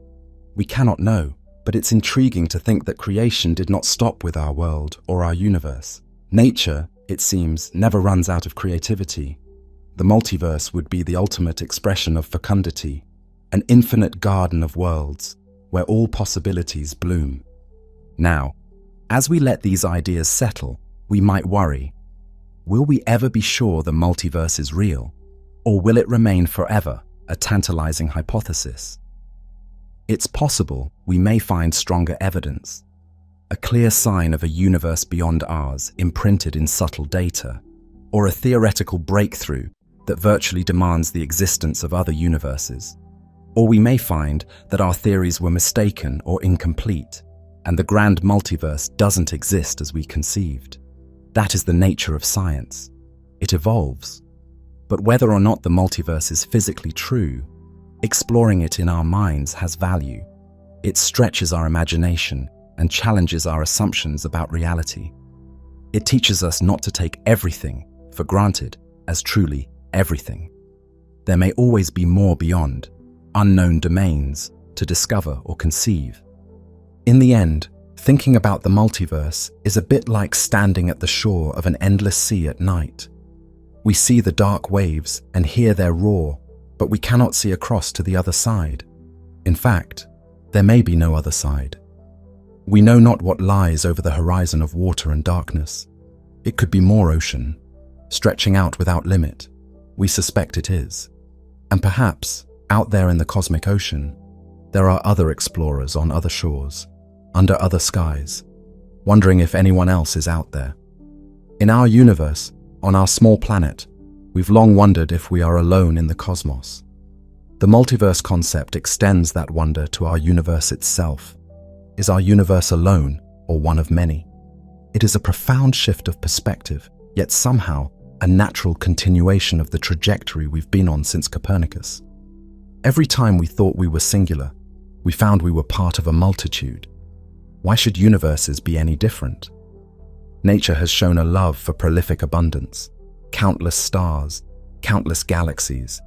We cannot know, but it's intriguing to think that creation did not stop with our world or our universe. Nature, it seems, never runs out of creativity. The multiverse would be the ultimate expression of fecundity, an infinite garden of worlds where all possibilities bloom. Now, as we let these ideas settle, we might worry, will we ever be sure the multiverse is real, or will it remain forever a tantalizing hypothesis? It's possible we may find stronger evidence, a clear sign of a universe beyond ours imprinted in subtle data, or a theoretical breakthrough that virtually demands the existence of other universes. Or we may find that our theories were mistaken or incomplete, and the grand multiverse doesn't exist as we conceived. That is the nature of science. It evolves. But whether or not the multiverse is physically true, exploring it in our minds has value. It stretches our imagination and challenges our assumptions about reality. It teaches us not to take everything for granted as truly everything. There may always be more beyond, unknown domains to discover or conceive. In the end, thinking about the multiverse is a bit like standing at the shore of an endless sea at night. We see the dark waves and hear their roar, but we cannot see across to the other side. In fact, there may be no other side. We know not what lies over the horizon of water and darkness. It could be more ocean, stretching out without limit. We suspect it is. And perhaps, out there in the cosmic ocean, there are other explorers on other shores, under other skies, wondering if anyone else is out there. In our universe, on our small planet, we've long wondered if we are alone in the cosmos. The multiverse concept extends that wonder to our universe itself. Is our universe alone, or one of many. It is a profound shift of perspective, yet somehow a natural continuation of the trajectory we've been on since Copernicus. Every time we thought we were singular, we found we were part of a multitude. Why should universes be any different? Nature has shown a love for prolific abundance, countless stars, countless galaxies.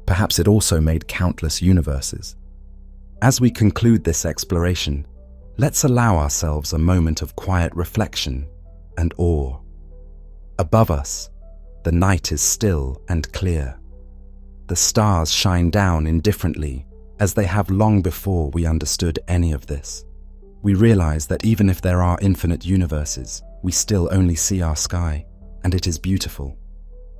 Perhaps it also made countless universes. As we conclude this exploration, let's allow ourselves a moment of quiet reflection and awe. Above us, the night is still and clear. The stars shine down indifferently, as they have long before we understood any of this. We realize that even if there are infinite universes, we still only see our sky, and it is beautiful.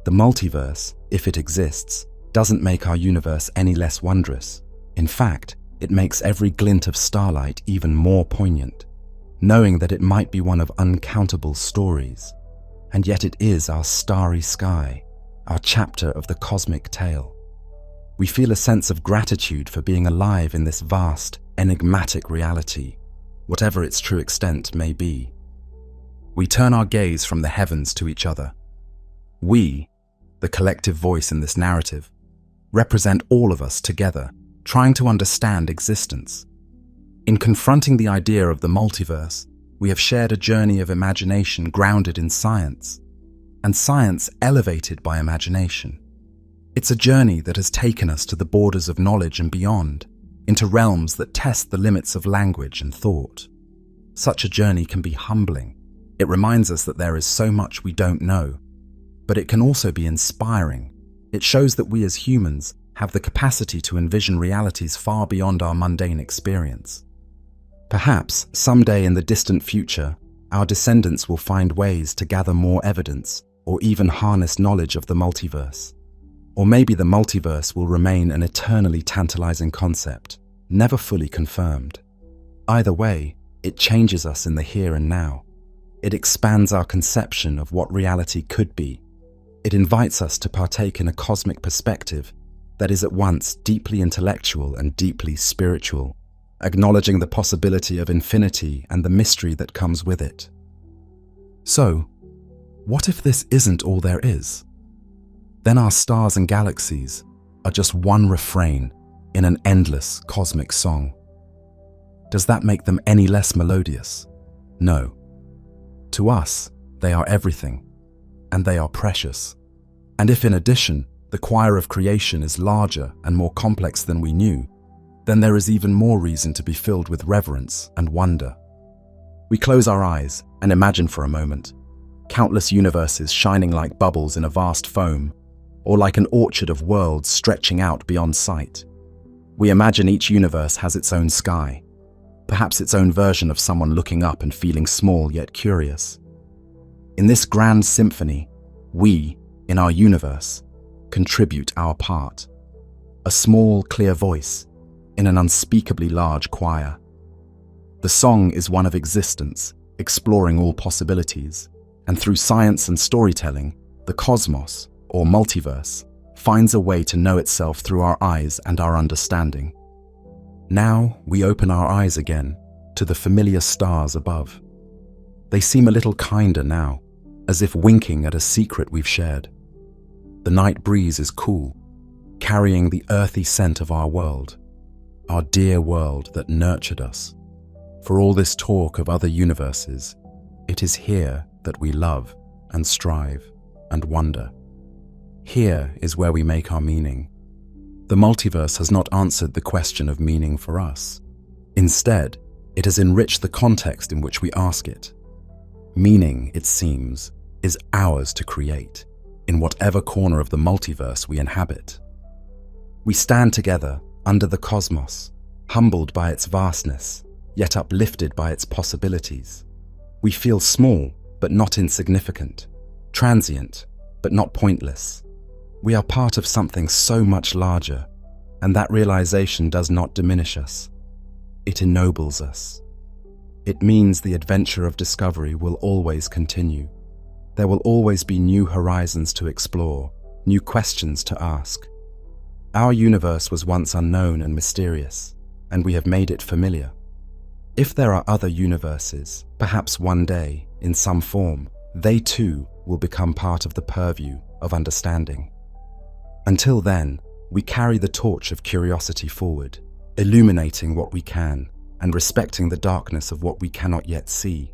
The multiverse, if it exists, doesn't make our universe any less wondrous. In fact, it makes every glint of starlight even more poignant, knowing that it might be one of uncountable stories, and yet it is our starry sky, our chapter of the cosmic tale. We feel a sense of gratitude for being alive in this vast, enigmatic reality, whatever its true extent may be. We turn our gaze from the heavens to each other. We, the collective voice in this narrative, represent all of us together, trying to understand existence. In confronting the idea of the multiverse, we have shared a journey of imagination grounded in science, and science elevated by imagination. It's a journey that has taken us to the borders of knowledge and beyond, into realms that test the limits of language and thought. Such a journey can be humbling. It reminds us that there is so much we don't know, but it can also be inspiring. It shows that we as humans have the capacity to envision realities far beyond our mundane experience. Perhaps someday in the distant future, our descendants will find ways to gather more evidence or even harness knowledge of the multiverse. Or maybe the multiverse will remain an eternally tantalizing concept, never fully confirmed. Either way, it changes us in the here and now. It expands our conception of what reality could be. It invites us to partake in a cosmic perspective that is at once deeply intellectual and deeply spiritual, acknowledging the possibility of infinity and the mystery that comes with it. So, what if this isn't all there is? Then our stars and galaxies are just one refrain in an endless cosmic song. Does that make them any less melodious? No. To us, they are everything, and they are precious. And if in addition, the choir of creation is larger and more complex than we knew, then there is even more reason to be filled with reverence and wonder. We close our eyes and imagine for a moment, countless universes shining like bubbles in a vast foam, or like an orchard of worlds stretching out beyond sight. We imagine each universe has its own sky, perhaps its own version of someone looking up and feeling small yet curious. In this grand symphony, we, in our universe, contribute our part. A small, clear voice in an unspeakably large choir. The song is one of existence, exploring all possibilities, and through science and storytelling, the cosmos, or multiverse, finds a way to know itself through our eyes and our understanding. Now we open our eyes again to the familiar stars above. They seem a little kinder now, as if winking at a secret we've shared. The night breeze is cool, carrying the earthy scent of our world, our dear world that nurtured us. For all this talk of other universes, it is here that we love and strive and wonder. Here is where we make our meaning. The multiverse has not answered the question of meaning for us. Instead, it has enriched the context in which we ask it. Meaning, it seems, is ours to create, in whatever corner of the multiverse we inhabit. We stand together under the cosmos, humbled by its vastness, yet uplifted by its possibilities. We feel small, but not insignificant, transient, but not pointless. We are part of something so much larger, and that realization does not diminish us. It ennobles us. It means the adventure of discovery will always continue. There will always be new horizons to explore, new questions to ask. Our universe was once unknown and mysterious, and we have made it familiar. If there are other universes, perhaps one day, in some form, they too will become part of the purview of understanding. Until then, we carry the torch of curiosity forward, illuminating what we can and respecting the darkness of what we cannot yet see.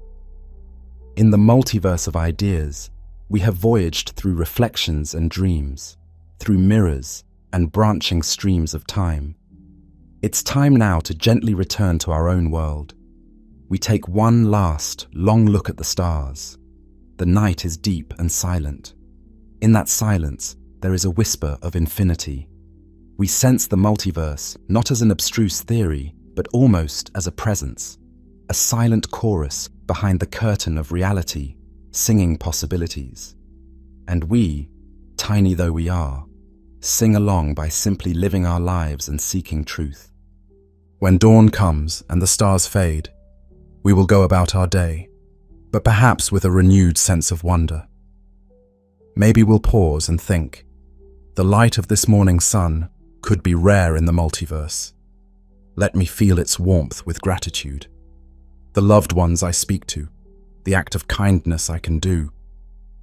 In the multiverse of ideas, we have voyaged through reflections and dreams, through mirrors and branching streams of time. It's time now to gently return to our own world. We take one last, long look at the stars. The night is deep and silent. In that silence, there is a whisper of infinity. We sense the multiverse not as an abstruse theory, but almost as a presence, a silent chorus behind the curtain of reality, singing possibilities. And we, tiny though we are, sing along by simply living our lives and seeking truth. When dawn comes and the stars fade, we will go about our day, but perhaps with a renewed sense of wonder. Maybe we'll pause and think, the light of this morning's sun could be rare in the multiverse. Let me feel its warmth with gratitude. The loved ones I speak to, the act of kindness I can do.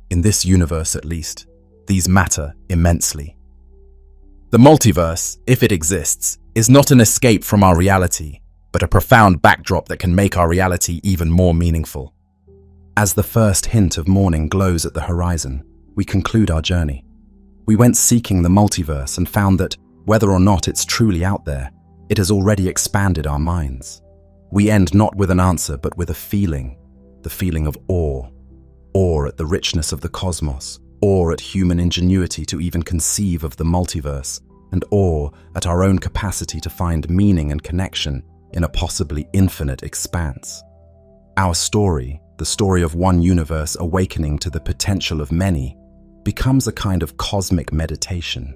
In this universe at least, these matter immensely. The multiverse, if it exists, is not an escape from our reality, but a profound backdrop that can make our reality even more meaningful. As the first hint of morning glows at the horizon, we conclude our journey. We went seeking the multiverse and found that, whether or not it's truly out there, it has already expanded our minds. We end not with an answer, but with a feeling, the feeling of awe. Awe at the richness of the cosmos, awe at human ingenuity to even conceive of the multiverse, and awe at our own capacity to find meaning and connection in a possibly infinite expanse. Our story, the story of one universe awakening to the potential of many, becomes a kind of cosmic meditation.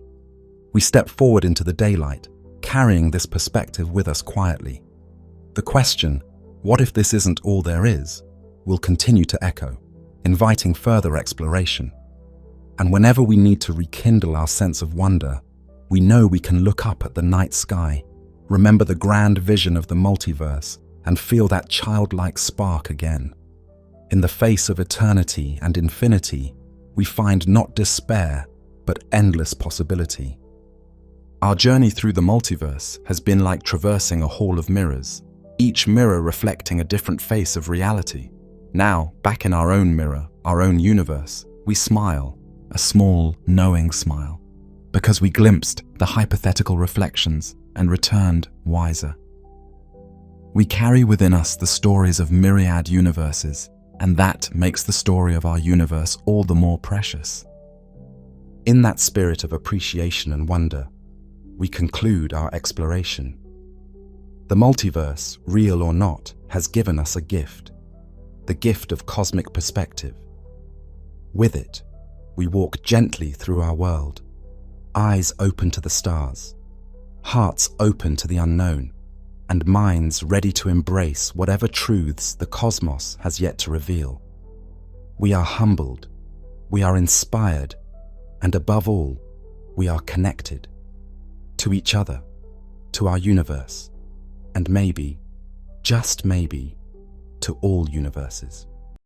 We step forward into the daylight, carrying this perspective with us quietly. The question, what if this isn't all there is, will continue to echo, inviting further exploration. And whenever we need to rekindle our sense of wonder, we know we can look up at the night sky, remember the grand vision of the multiverse, and feel that childlike spark again. In the face of eternity and infinity, we find not despair, but endless possibility. Our journey through the multiverse has been like traversing a hall of mirrors, each mirror reflecting a different face of reality. Now, back in our own mirror, our own universe, we smile, a small, knowing smile, because we glimpsed the hypothetical reflections and returned wiser. We carry within us the stories of myriad universes, and that makes the story of our universe all the more precious. In that spirit of appreciation and wonder, we conclude our exploration. The multiverse, real or not, has given us a gift, the gift of cosmic perspective. With it, we walk gently through our world, eyes open to the stars, hearts open to the unknown, and minds ready to embrace whatever truths the cosmos has yet to reveal. We are humbled, we are inspired, and above all, we are connected to each other, to our universe, and maybe, just maybe, to all universes.